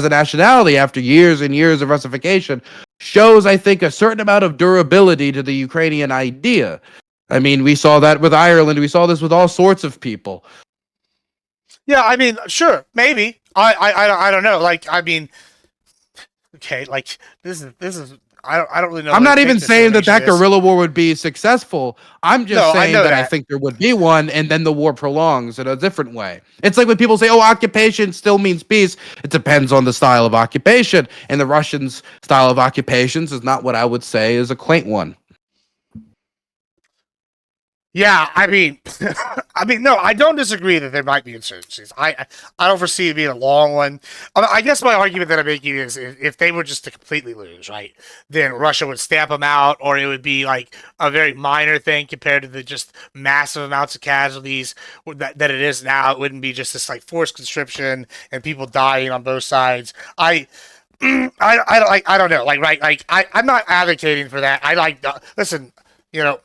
a nationality after years and years of Russification shows, I think, a certain amount of durability to the Ukrainian idea. I mean, we saw that with Ireland. We saw this with all sorts of people.
Yeah, I mean, sure, maybe. I don't know. Like, I mean, okay, like this is. I don't really know.
I'm not even saying that guerrilla war would be successful. I'm just saying that I think there would be one, and then the war prolongs in a different way. It's like when people say, "Oh, occupation still means peace." It depends on the style of occupation, and the Russians' style of occupations is not what I would say is a quaint one.
Yeah, I mean, no, I don't disagree that there might be insurgencies. I don't foresee it being a long one. I guess my argument that I'm making is if they were just to completely lose, right, then Russia would stamp them out, or it would be like a very minor thing compared to the just massive amounts of casualties that it is now. It wouldn't be just this like forced conscription and people dying on both sides. I don't know, like, right, like I'm not advocating for that. Listen, you know.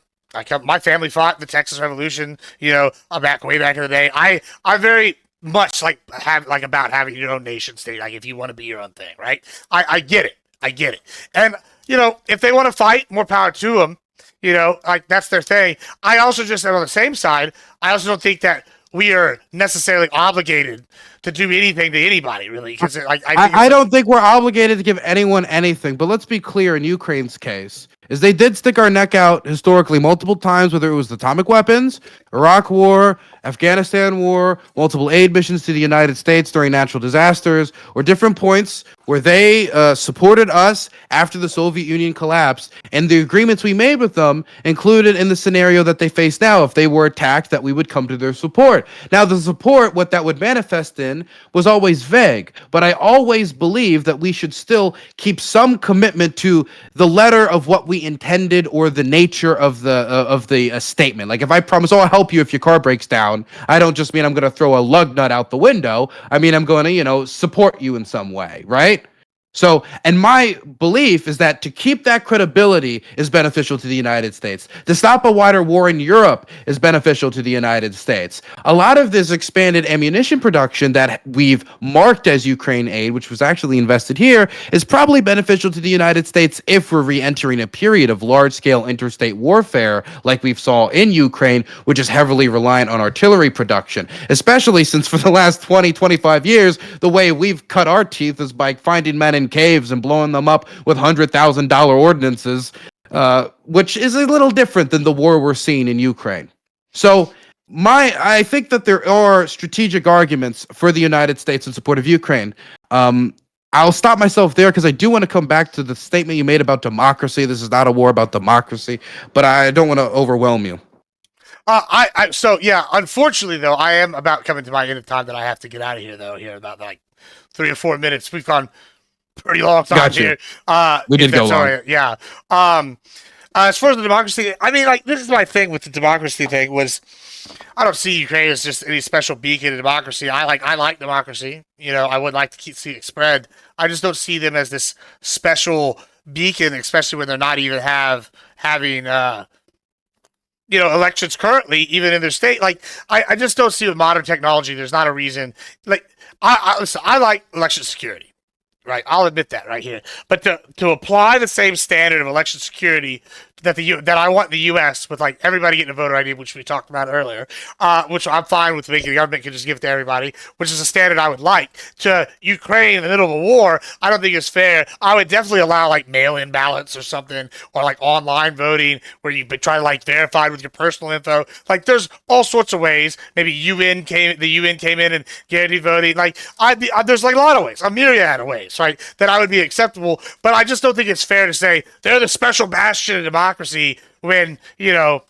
My family fought the Texas Revolution, way back in the day. I very much about having your own nation state, like if you want to be your own thing, right? I get it. And, if they want to fight, more power to them, like that's their thing. I also just, on the same side, I also don't think that we are necessarily obligated to do anything to anybody, really. Because
I don't think we're obligated to give anyone anything, but let's be clear in Ukraine's case. Is they did stick our neck out historically multiple times, whether it was the atomic weapons, Iraq War, Afghanistan War, multiple aid missions to the United States during natural disasters, or different points where they supported us after the Soviet Union collapsed, and the agreements we made with them included in the scenario that they face now. If they were attacked, that we would come to their support. Now, the support, what that would manifest in, was always vague, but I always believe that we should still keep some commitment to the letter of what we intended or the nature of the statement. Like if I promise, I'll help you if your car breaks down, I don't just mean I'm going to throw a lug nut out the window. I mean, I'm going to, support you in some way, right? So, and my belief is that to keep that credibility is beneficial to the United States. To stop a wider war in Europe is beneficial to the United States. A lot of this expanded ammunition production that we've marked as Ukraine aid, which was actually invested here, is probably beneficial to the United States if we're re-entering a period of large-scale interstate warfare like we've saw in Ukraine, which is heavily reliant on artillery production, especially since for the last 20, 25 years, the way we've cut our teeth is by finding men in caves and blowing them up with $100,000 ordinances, which is a little different than the war we're seeing in Ukraine. So I think that there are strategic arguments for the United States in support of Ukraine. I'll stop myself there because I do want to come back to the statement you made about democracy. This is not a war about democracy, but I don't want to overwhelm you.
Unfortunately though, I am about coming to my end of time that I have to get out of here though, here about like 3 or 4 minutes. We've gone pretty long time here.
We did go long.
Right. Yeah. As far as the democracy, I mean, like, this is my thing with the democracy thing was, I don't see Ukraine as just any special beacon of democracy. I like democracy. I would like to see it spread. I just don't see them as this special beacon, especially when they're not even having elections currently, even in their state. Like, I just don't see with modern technology. There's not a reason. Like, listen, I like election security.
right? I'll admit that right here. But to apply the same standard of election security that I want in the U.S. with like everybody getting a voter ID, which we talked about earlier, which I'm fine with making the government can just give it to everybody, which is a standard I would like. To Ukraine in the middle of a war, I don't think it's fair. I would definitely allow like mail-in ballots or something, or like online voting where you try to like verify with your personal info. Like there's all sorts of ways. Maybe the UN came in and guaranteed voting. Like there's like a lot of ways, a myriad of ways, right, that I would be acceptable. But I just don't think it's fair to say they're the special bastion of democracy when they're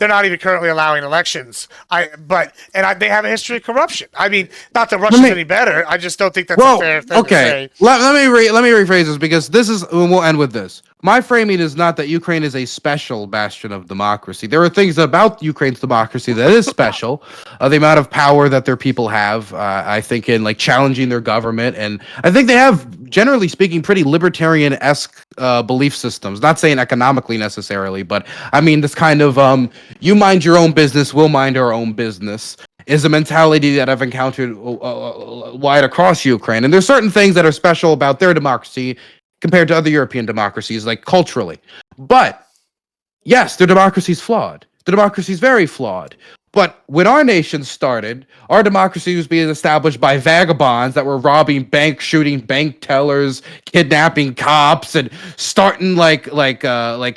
not even currently allowing elections. They have a history of corruption. I mean, not that Russia's any better. I just don't think that's a fair thing to say.
Let me rephrase this, because this is, and we'll end with this. My framing is not that Ukraine is a special bastion of democracy. There are things about Ukraine's democracy that is special. The amount of power that their people have, I think, in like challenging their government, and I think they have, generally speaking, pretty libertarian-esque belief systems. Not saying economically necessarily, but I mean this kind of you mind your own business, we'll mind our own business is a mentality that I've encountered wide across Ukraine. And there's certain things that are special about their democracy compared to other European democracies, like culturally. But yes, their democracy is flawed. The democracy is very flawed. But when our nation started, our democracy was being established by vagabonds that were robbing banks, shooting bank tellers, kidnapping cops, and starting like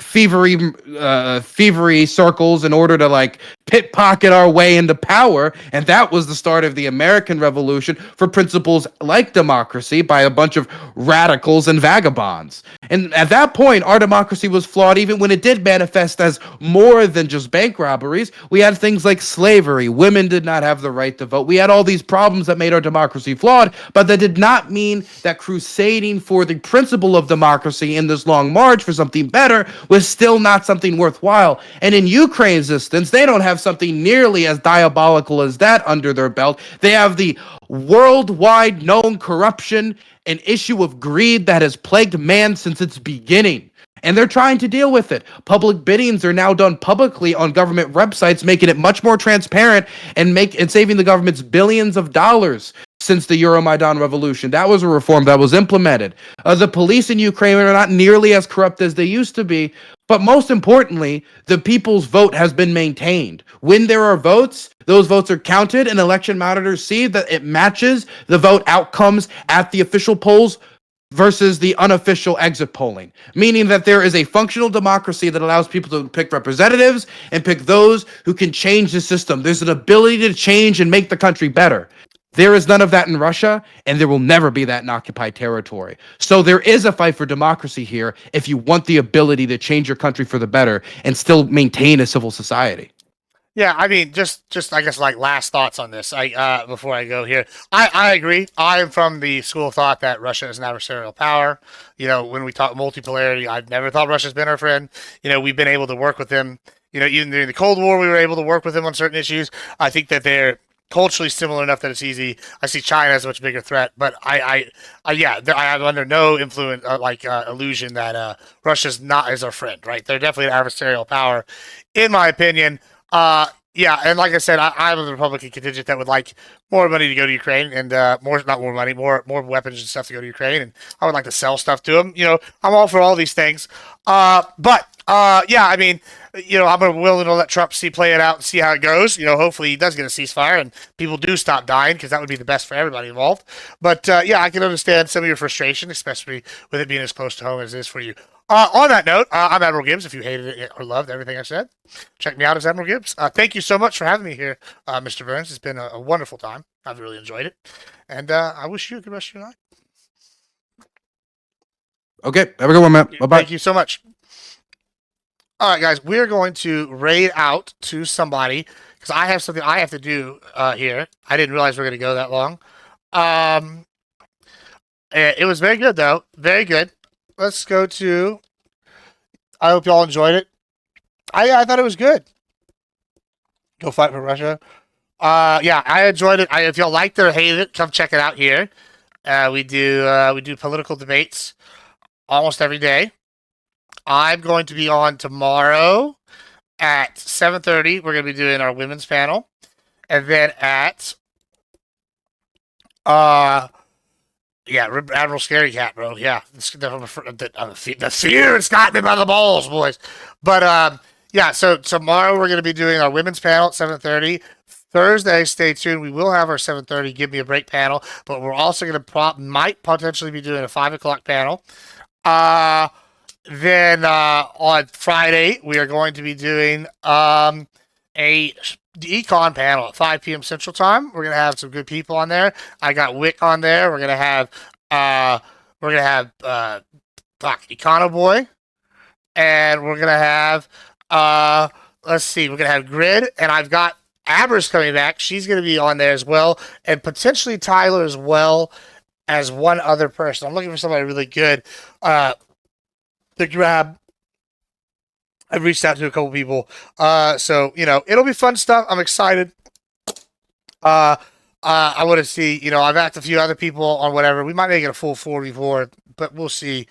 thievery circles in order to like pickpocket our way into power. And that was the start of the American Revolution for principles like democracy by a bunch of radicals and vagabonds. And at that point, our democracy was flawed, even when it did manifest as more than just bank robberies. We had things like slavery. Women did not have the right to vote. We had all these problems that made our democracy flawed, but that did not mean that crusading for the principle of democracy in this long march for something better was still not something worthwhile. And in Ukraine's instance, they don't have something nearly as diabolical as that under their belt. They have the worldwide known corruption, an issue of greed that has plagued man since its beginning. And they're trying to deal with it. Public biddings are now done publicly on government websites, making it much more transparent and saving the government's billions of dollars since the Euromaidan revolution. That was a reform that was implemented. The police in Ukraine are not nearly as corrupt as they used to be. But most importantly, the people's vote has been maintained. When there are votes, those votes are counted, and election monitors see that it matches the vote outcomes at the official polls versus the unofficial exit polling, meaning that there is a functional democracy that allows people to pick representatives and pick those who can change the system. There's an ability to change and make the country better. There is none of that in Russia, and there will never be that in occupied territory. So there is a fight for democracy here if you want the ability to change your country for the better and still maintain a civil society.
Yeah, I mean, just I guess like last thoughts on this. Before I go here, I agree. I am from the school of thought that Russia is an adversarial power. When we talk multipolarity, I've never thought Russia's been our friend. We've been able to work with them. Even during the Cold War, we were able to work with them on certain issues. I think that they're culturally similar enough that it's easy. I see China as a much bigger threat, but I am under no influence, illusion that Russia's not as our friend. Right? They're definitely an adversarial power, in my opinion. And like I said, I'm a Republican contingent that would like more money to go to Ukraine and more weapons and stuff to go to Ukraine, and I would like to sell stuff to them. I'm all for all these things. I'm willing to let Trump play it out and see how it goes. Hopefully he does get a ceasefire and people do stop dying, because that would be the best for everybody involved. But I can understand some of your frustration, especially with it being as close to home as it is for you. On that note, I'm Admiral Gibbs. If you hated it or loved everything I said, check me out as Admiral Gibbs. Thank you so much for having me here, Mr. Burns. It's been a wonderful time. I've really enjoyed it. And I wish you a good rest of your night.
Okay, have a good one, man. Bye-bye.
Thank you so much. All right, guys, we're going to raid out to somebody because I have something I have to do here. I didn't realize we were going to go that long. It was very good, though. Very good. Let's go to... I hope y'all enjoyed it. I thought it was good. Go fight for Russia. I enjoyed it. If y'all liked it or hated it, come check it out here. We do political debates almost every day. I'm going to be on tomorrow at 7:30. We're going to be doing our women's panel. And then at Yeah, Admiral Scary Cat, bro. Yeah, the fear has got me by the balls, boys. But yeah. So tomorrow we're gonna be doing our women's panel at 7:30. Thursday, stay tuned. We will have our 7:30 Give Me a Break panel, but we're also gonna might potentially be doing a 5 o'clock panel. Then on Friday we are going to be doing a econ panel at 5 p.m. Central Time. We're gonna have some good people on there. I got Wick on there. We're gonna have Econo Boy, and we're gonna have let's see, we're gonna have Grid, and I've got Aber's coming back. She's gonna be on there as well, and potentially Tyler as well as one other person. I'm looking for somebody really good to grab. I've reached out to a couple people. So, it'll be fun stuff. I'm excited. I want to see, I've asked a few other people on whatever. We might make it a full 4v4, but we'll see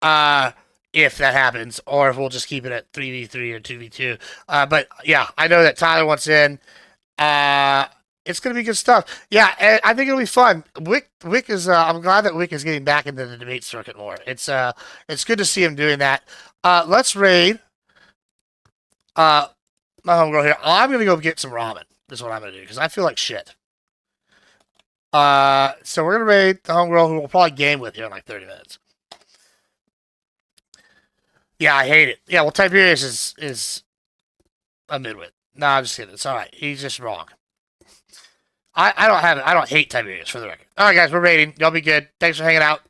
if that happens, or if we'll just keep it at 3v3 or 2v2. But yeah, I know that Tyler wants in. It's going to be good stuff. Yeah, and I think it'll be fun. Wick is, I'm glad that Wick is getting back into the debate circuit more. It's good to see him doing that. Let's raid. My homegirl here. I'm gonna go get some ramen. Is what I'm gonna do because I feel like shit. So we're gonna raid the homegirl who we'll probably game with here in like 30 minutes. Yeah, I hate it. Yeah, well, Tiberius is a midwit. No, I'm just kidding. It's all right. He's just wrong. I don't hate Tiberius for the record. All right, guys, we're raiding. Y'all be good. Thanks for hanging out.